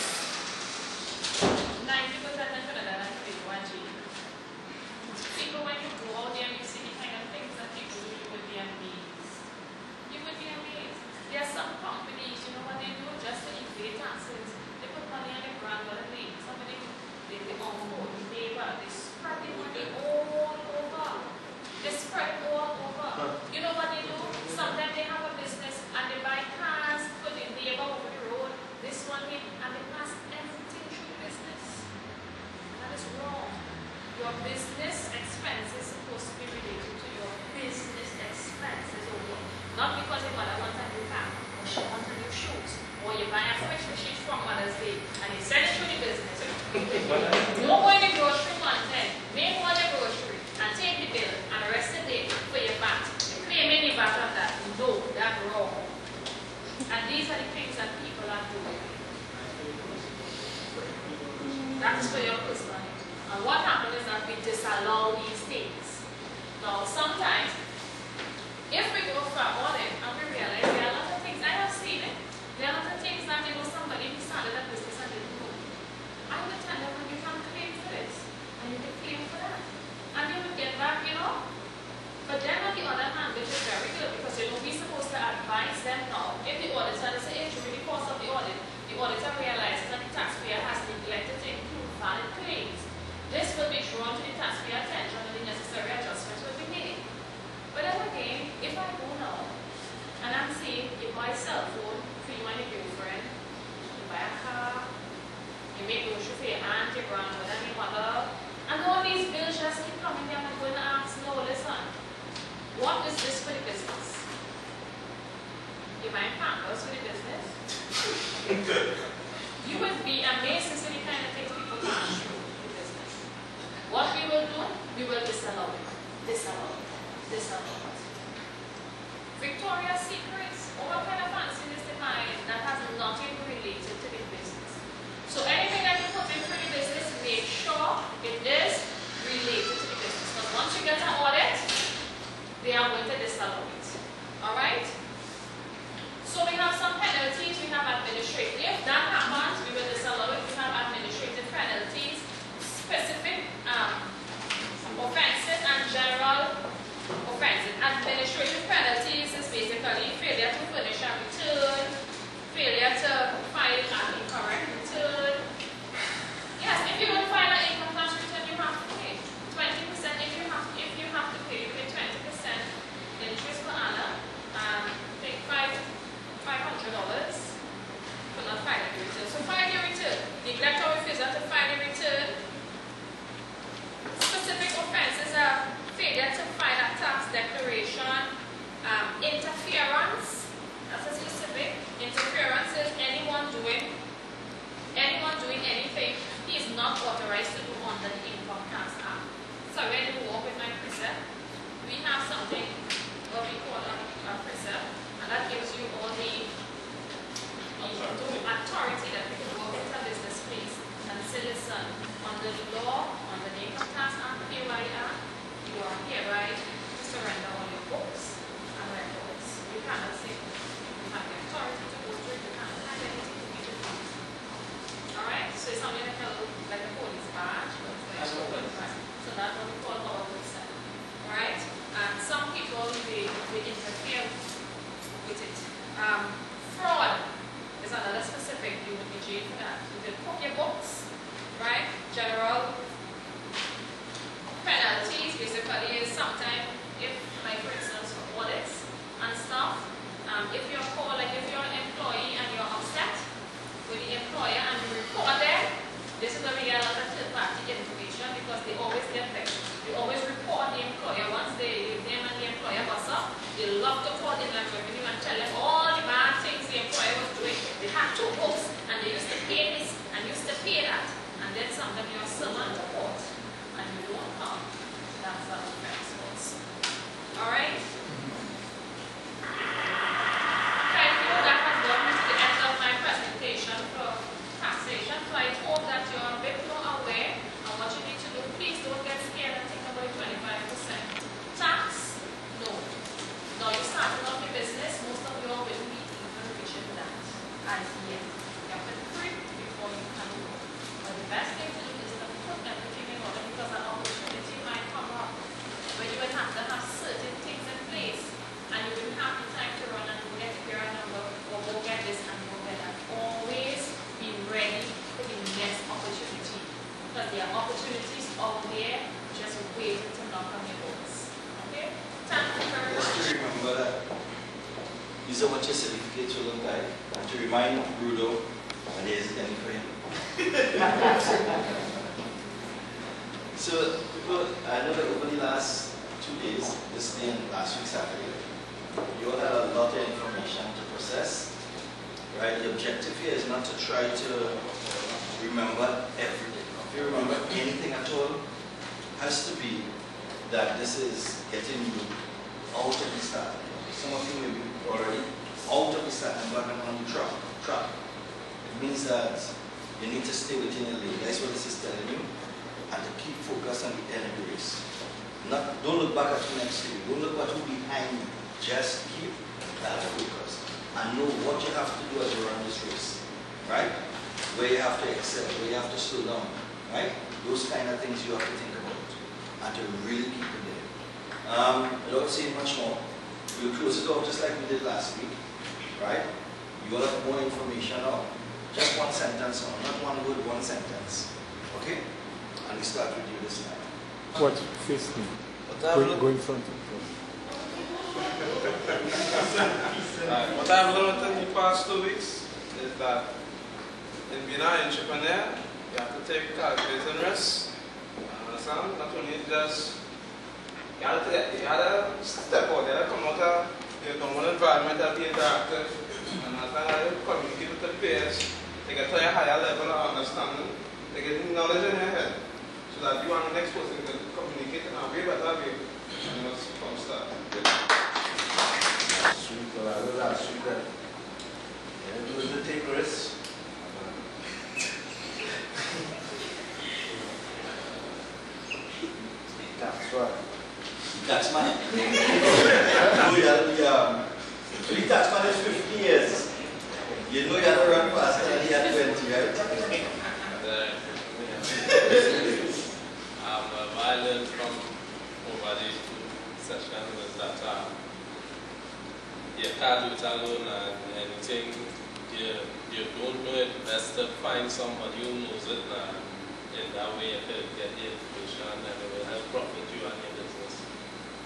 90% in Trinidad and Tobago. People, when you go out there and you see the kind of things that people do, you would be amazed. You would be amazed. There are some companies, you know what they do just to evade taxes. business expense is supposed to be related to your business expenses only. Not because your mother wants a new car, or she wants a new shoes, or you buy a fresh machine from Mother's Day, and you send it to the business. Don't go in the grocery content, make all the grocery, and take the bill, and rest the day for your VAT. You claim any VAT on that. No, that's wrong. And these are the things that people are doing. That's for your personal. And what happens is that we disallow these things. Now, sometimes, if we go for an audit and we realize there are a lot of things, I have seen it, there are a lot of things that somebody who started a business and didn't know. I would tell them, you can claim for this, and you can claim for that. And you will get back, But then on the other hand, which is very good, because we're supposed to advise them now. If the auditor is an issue in the course of the auditor realizes that the taxpayer has neglected to include valid claims. This will be drawn to the taxpayer attention and the necessary adjustments will be made. But then again, if I go now and I'm saying you buy a cell phone for you and your girlfriend, you buy a car, you make grocery for your aunt, your grandmother, and your mother, and all these bills just keep coming down and going to ask, no, listen, what is this for the business? You buying pampers for the business? You would be amazed to see the kind of things people pass through in business. What we will do, we will disallow it. Disallow it. Disallow it. Victoria's Secrets, what kind of fancy is the kind that has nothing related to the business? So anything that you put in for the business, make sure it is related to the business. Because once you get an audit, they are going to disallow it. Alright? So we have some penalties, we have administrative. If that happens, we will disallow it. We have administrative penalties, specific offenses, and general offenses. Administrative penalties is basically failure to furnish a return, failure to file an incorrect return. Yes, if you don't file an income tax return, you have to pay 20%. If you have to pay, you pay 20% interest per annum, and take $500 for not filing your return. So file your return. Neglect or refusal to file your return. Specific offenses are failure to file a tax declaration, interference. That's a specific. Interference is anyone doing anything he is not authorized to do under the Income Tax Act. So when you walk with my precept, we have something what we call a precept, and that gives you all the authority that we can walk into a business place and say, listen, under the law, under the Income Tax Act, PYR, you are hereby to surrender all your books and records. You cannot say you have the authority to go through it, you cannot have anything to do with it. Alright? So it's something like a police badge, so that's what we call our precept. Alright? And some people, they interfere with it. Fraud is another specific. You would be jailed for that. You can cook your books, right? General penalties basically is sometimes, if, like for instance, for audits and stuff, if you're called, like if you're an employee and you're upset with the employer and you report them, this is where we get a lot of third-party information because they always get things. They always report the employer. Once them and the employer bust up, they love to call the Inland Revenue and tell them all the bad things the employer was doing. They had 2 books and they used to pay this and used to pay that. And then some of them you're summoned to court and you don't come. That's what offense was. Alright? Thank you. That has brought me to the end of my presentation for taxation. So I hope that you're a bit more aware of what you need to do. Please don't get scared and think about 25%. Tax? No. Now you're starting off your business, most of you all will be even reaching that as yet. You have to prep before you can go. But the best thing to do is to put everything in order because an opportunity might come up where you will have to have certain things in place and you will have the time to run and go get a PR number or go get this and go get that. Always be ready for the next opportunity because there are opportunities out there just waiting to knock on your doors. Okay? Thank you very much. Just to remember that these are what your certificates will look like. And to remind Rudo, and there's any for him. So So I know that over the last 2 days, this day and last week Saturday, you all had a lot of information to process. Right? The objective here is not to try to remember everything. If you remember anything at all, has to be that this is getting you out of the start. Some of you may be already out of the start and back on the track. It means that you need to stay within your lane. That's what this is telling you. And to keep focused on the end of the race. Don't look back at who next to you. Don't look at who behind you. Just keep that focus. And know what you have to do as you run this race. Right? Where you have to excel, where you have to slow down. Right? Those kind of things you have to think about. And to really keep it there. Without saying much more, we'll close it off just like we did last week. Right? You will have more information now. Just one sentence on, not one word, one sentence. Okay? And we start with you this time. What face me? Go in front of us. What I've learned in the past 2 weeks is that in being an entrepreneur, you have to take calculated risks. Understand? Not only just you have to step out there, come out of your normal environment and be interactive. And how you communicate with the peers, they get to a higher level of understanding, they get knowledge in your head, so that you and the next person can communicate in a way better way. And you must come start. Sweet, but I will ask you that. You do the take risks. That's right. That's man. The tax man is 50 years. You know you have to run faster than he had 20, right? What I learned from over these 2 sessions was that you can't do it alone, and anything you don't know it, best to find somebody who knows it, and in that way you can get the information and it will help profit you and your business.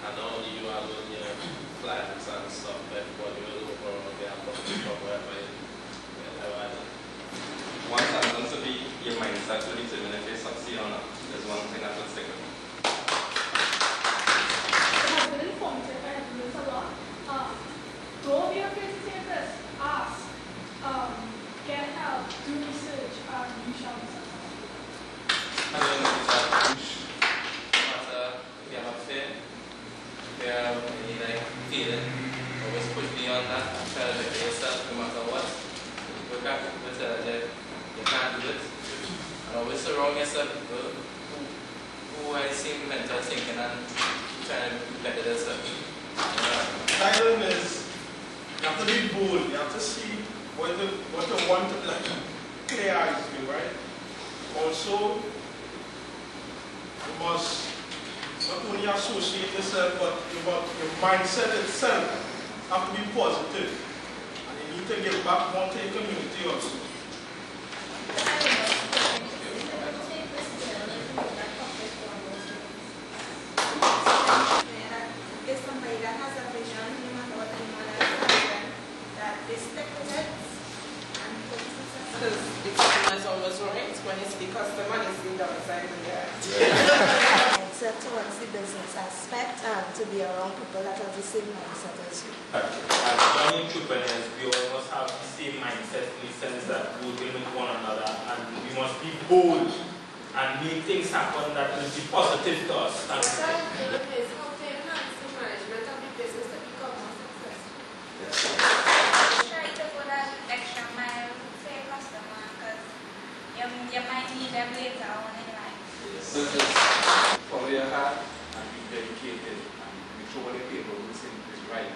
And not only you alone, your clients and stuff, everybody will overall get a profit from wherever you get. One sentence to be your mindset to determine if you succeed or not. There's one thing that will stick with you. It has been informative and it means a lot. Don't be afraid to take this. Ask. Get help. Do research. And you shall be successful. I don't know if you have a fear, if you have any feeling, always push beyond that and try to look at yourself no matter what. Look at people tell you you can't do it. And always surround yourself with people who are seeing mental thinking and trying to better themselves. Thailand is, you have to be bold, you have to see what you want to, like, clear eyes to, right? Also, you must not only associate yourself, but your mindset itself have to be positive. And you need to give back more to your community also. If somebody that has a vision, no matter what anyone else has, that they stick with it and put success. Because the customer is always right. When it's the customer, it's the downside of that. Mindset towards the business aspect and to be around people that have the same mindset as you. As young entrepreneurs, we all must have the same mindset in the sense that we will with one another and we must be bold and make things happen that will be positive to us. Try to go that extra mile for your customer because you might need them later on in life. So just follow your heart and be dedicated and make sure what the people will say is right.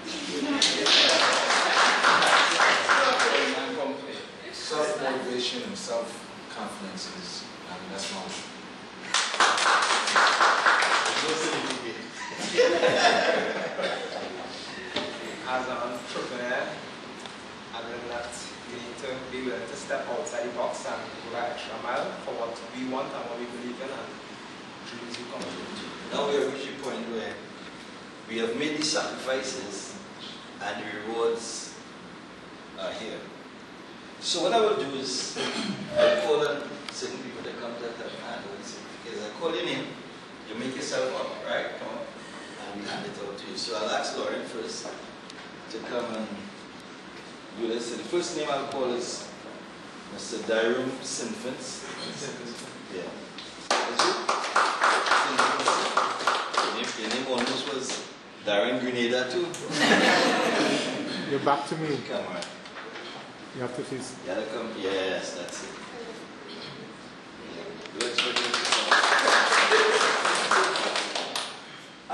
Self-motivation and self-confidence is, that's my As an entrepreneur, I learned that we need to be willing to step outside the box and go that extra mile for what we want and what we believe in and dreams will come true. Now we have reached a point where we have made these sacrifices and the rewards are here. So what I will do is I'll call on certain people that come to that hand. I call your name, you make your to come and do this. So the first name I'll call is Mr. Dairum Sinfins. Yeah. That's you? Your name almost was Darren Grenada too. You're back to me. Come on. You have to face. You gotta come. Yes, that's it. Yeah.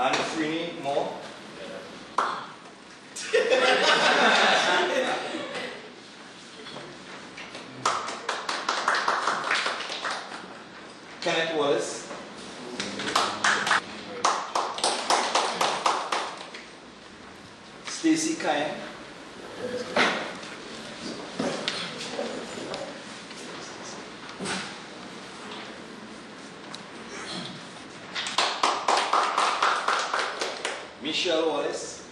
And Free more. Kenneth Wallace. Stacy Kyan. Michelle Wallace.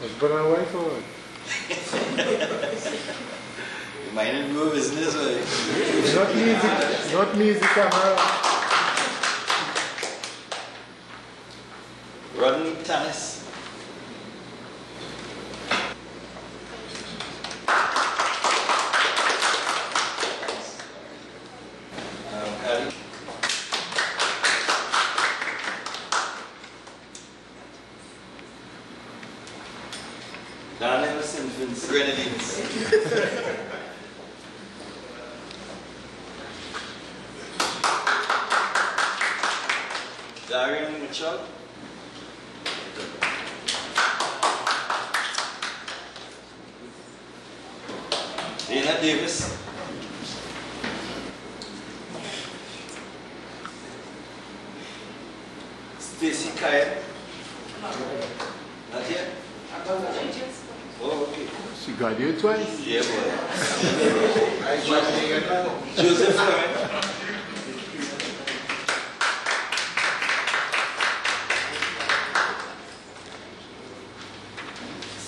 Husband and wife or what? Minding your business, right? Not me, the camera. Rodney Tannis. Harry. Daniel Sinfins, Grenadines. Darian Mitchell. Dana Davis. Stacy Kyle. Not yet? Oh, okay. She got you twice? Yeah, boy. Joseph Floyd.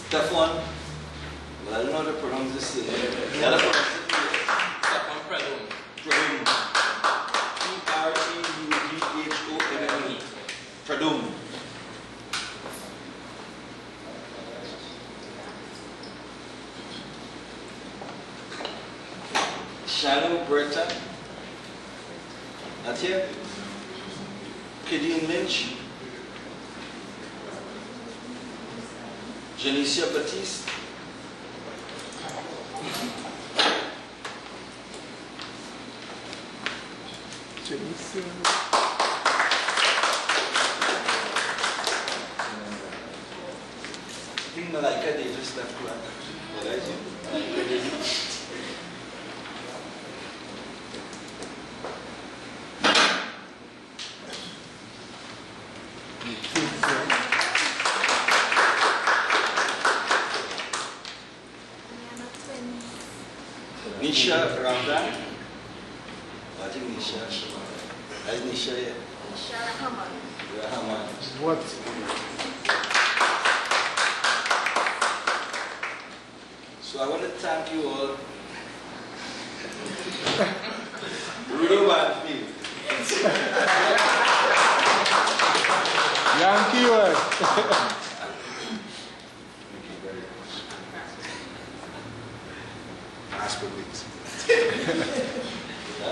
Stefan. Well, I don't know how to pronounce this thing. Yeah, that's Stefan Predum. Predum. P-R-E-U-D-H-O-M-E. Predum. Shannon Berta. Not here. Kidine Lynch. Janicia Batiste. Janicia. I think Malaika Davis left one. What I do? Malaika Davis. Nisha Ramdan. I think Nisha. That's Nisha, yeah. Nisha Rahman. Rahman. What? So I want to thank you all. Rudo Banfield. Yankee word.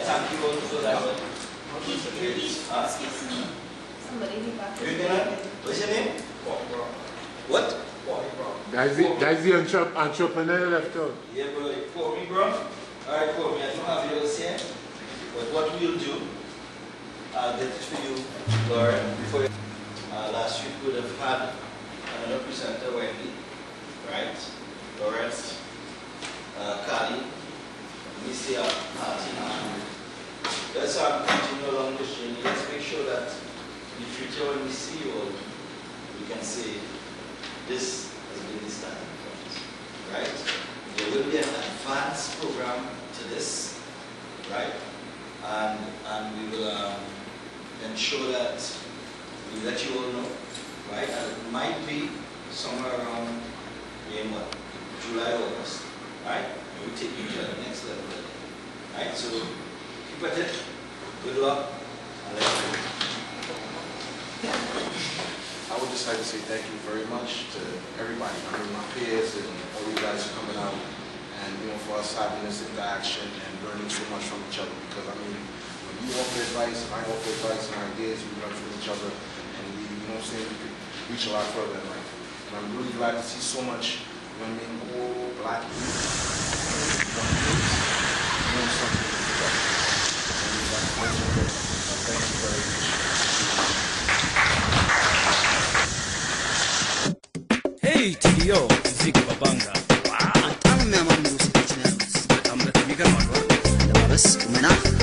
Thank you all for that one. Somebody be back. What's your name? What? That's the entrepreneur left out. Yeah, bro. Call me, bro. Alright, call me. I don't have yours here. But what we'll do, I'll get it for you, Lauren, before you. Last week we would have had another presenter, Wendy, right? Lawrence, Kali, Missy, Martina. Let's continue along this journey. Let's make sure that in the future when we see you all, we can say this has been the starting point, right? There will be an advanced program to this, right? And we will ensure that we let you all know, right? And it might be somewhere around in what? July, August, right? We will take you to the next level, right? So keep at it. Good luck. And let's go. I would just like to say thank you very much to everybody. I mean, my peers and all you guys for coming out and, you know, for us having this interaction and learning so much from each other. Because, I mean, when you offer advice and I offer advice and ideas, we learn from each other and we, you know what I'm saying, we could reach a lot further in life. And I'm really glad to see so much, you know what I mean, all black youth, doing something together. Thank you very much. Hey, TDO, Ziggy Babanga. Wow, I'm a man who's I'm the Migamara. The Maras, Umena.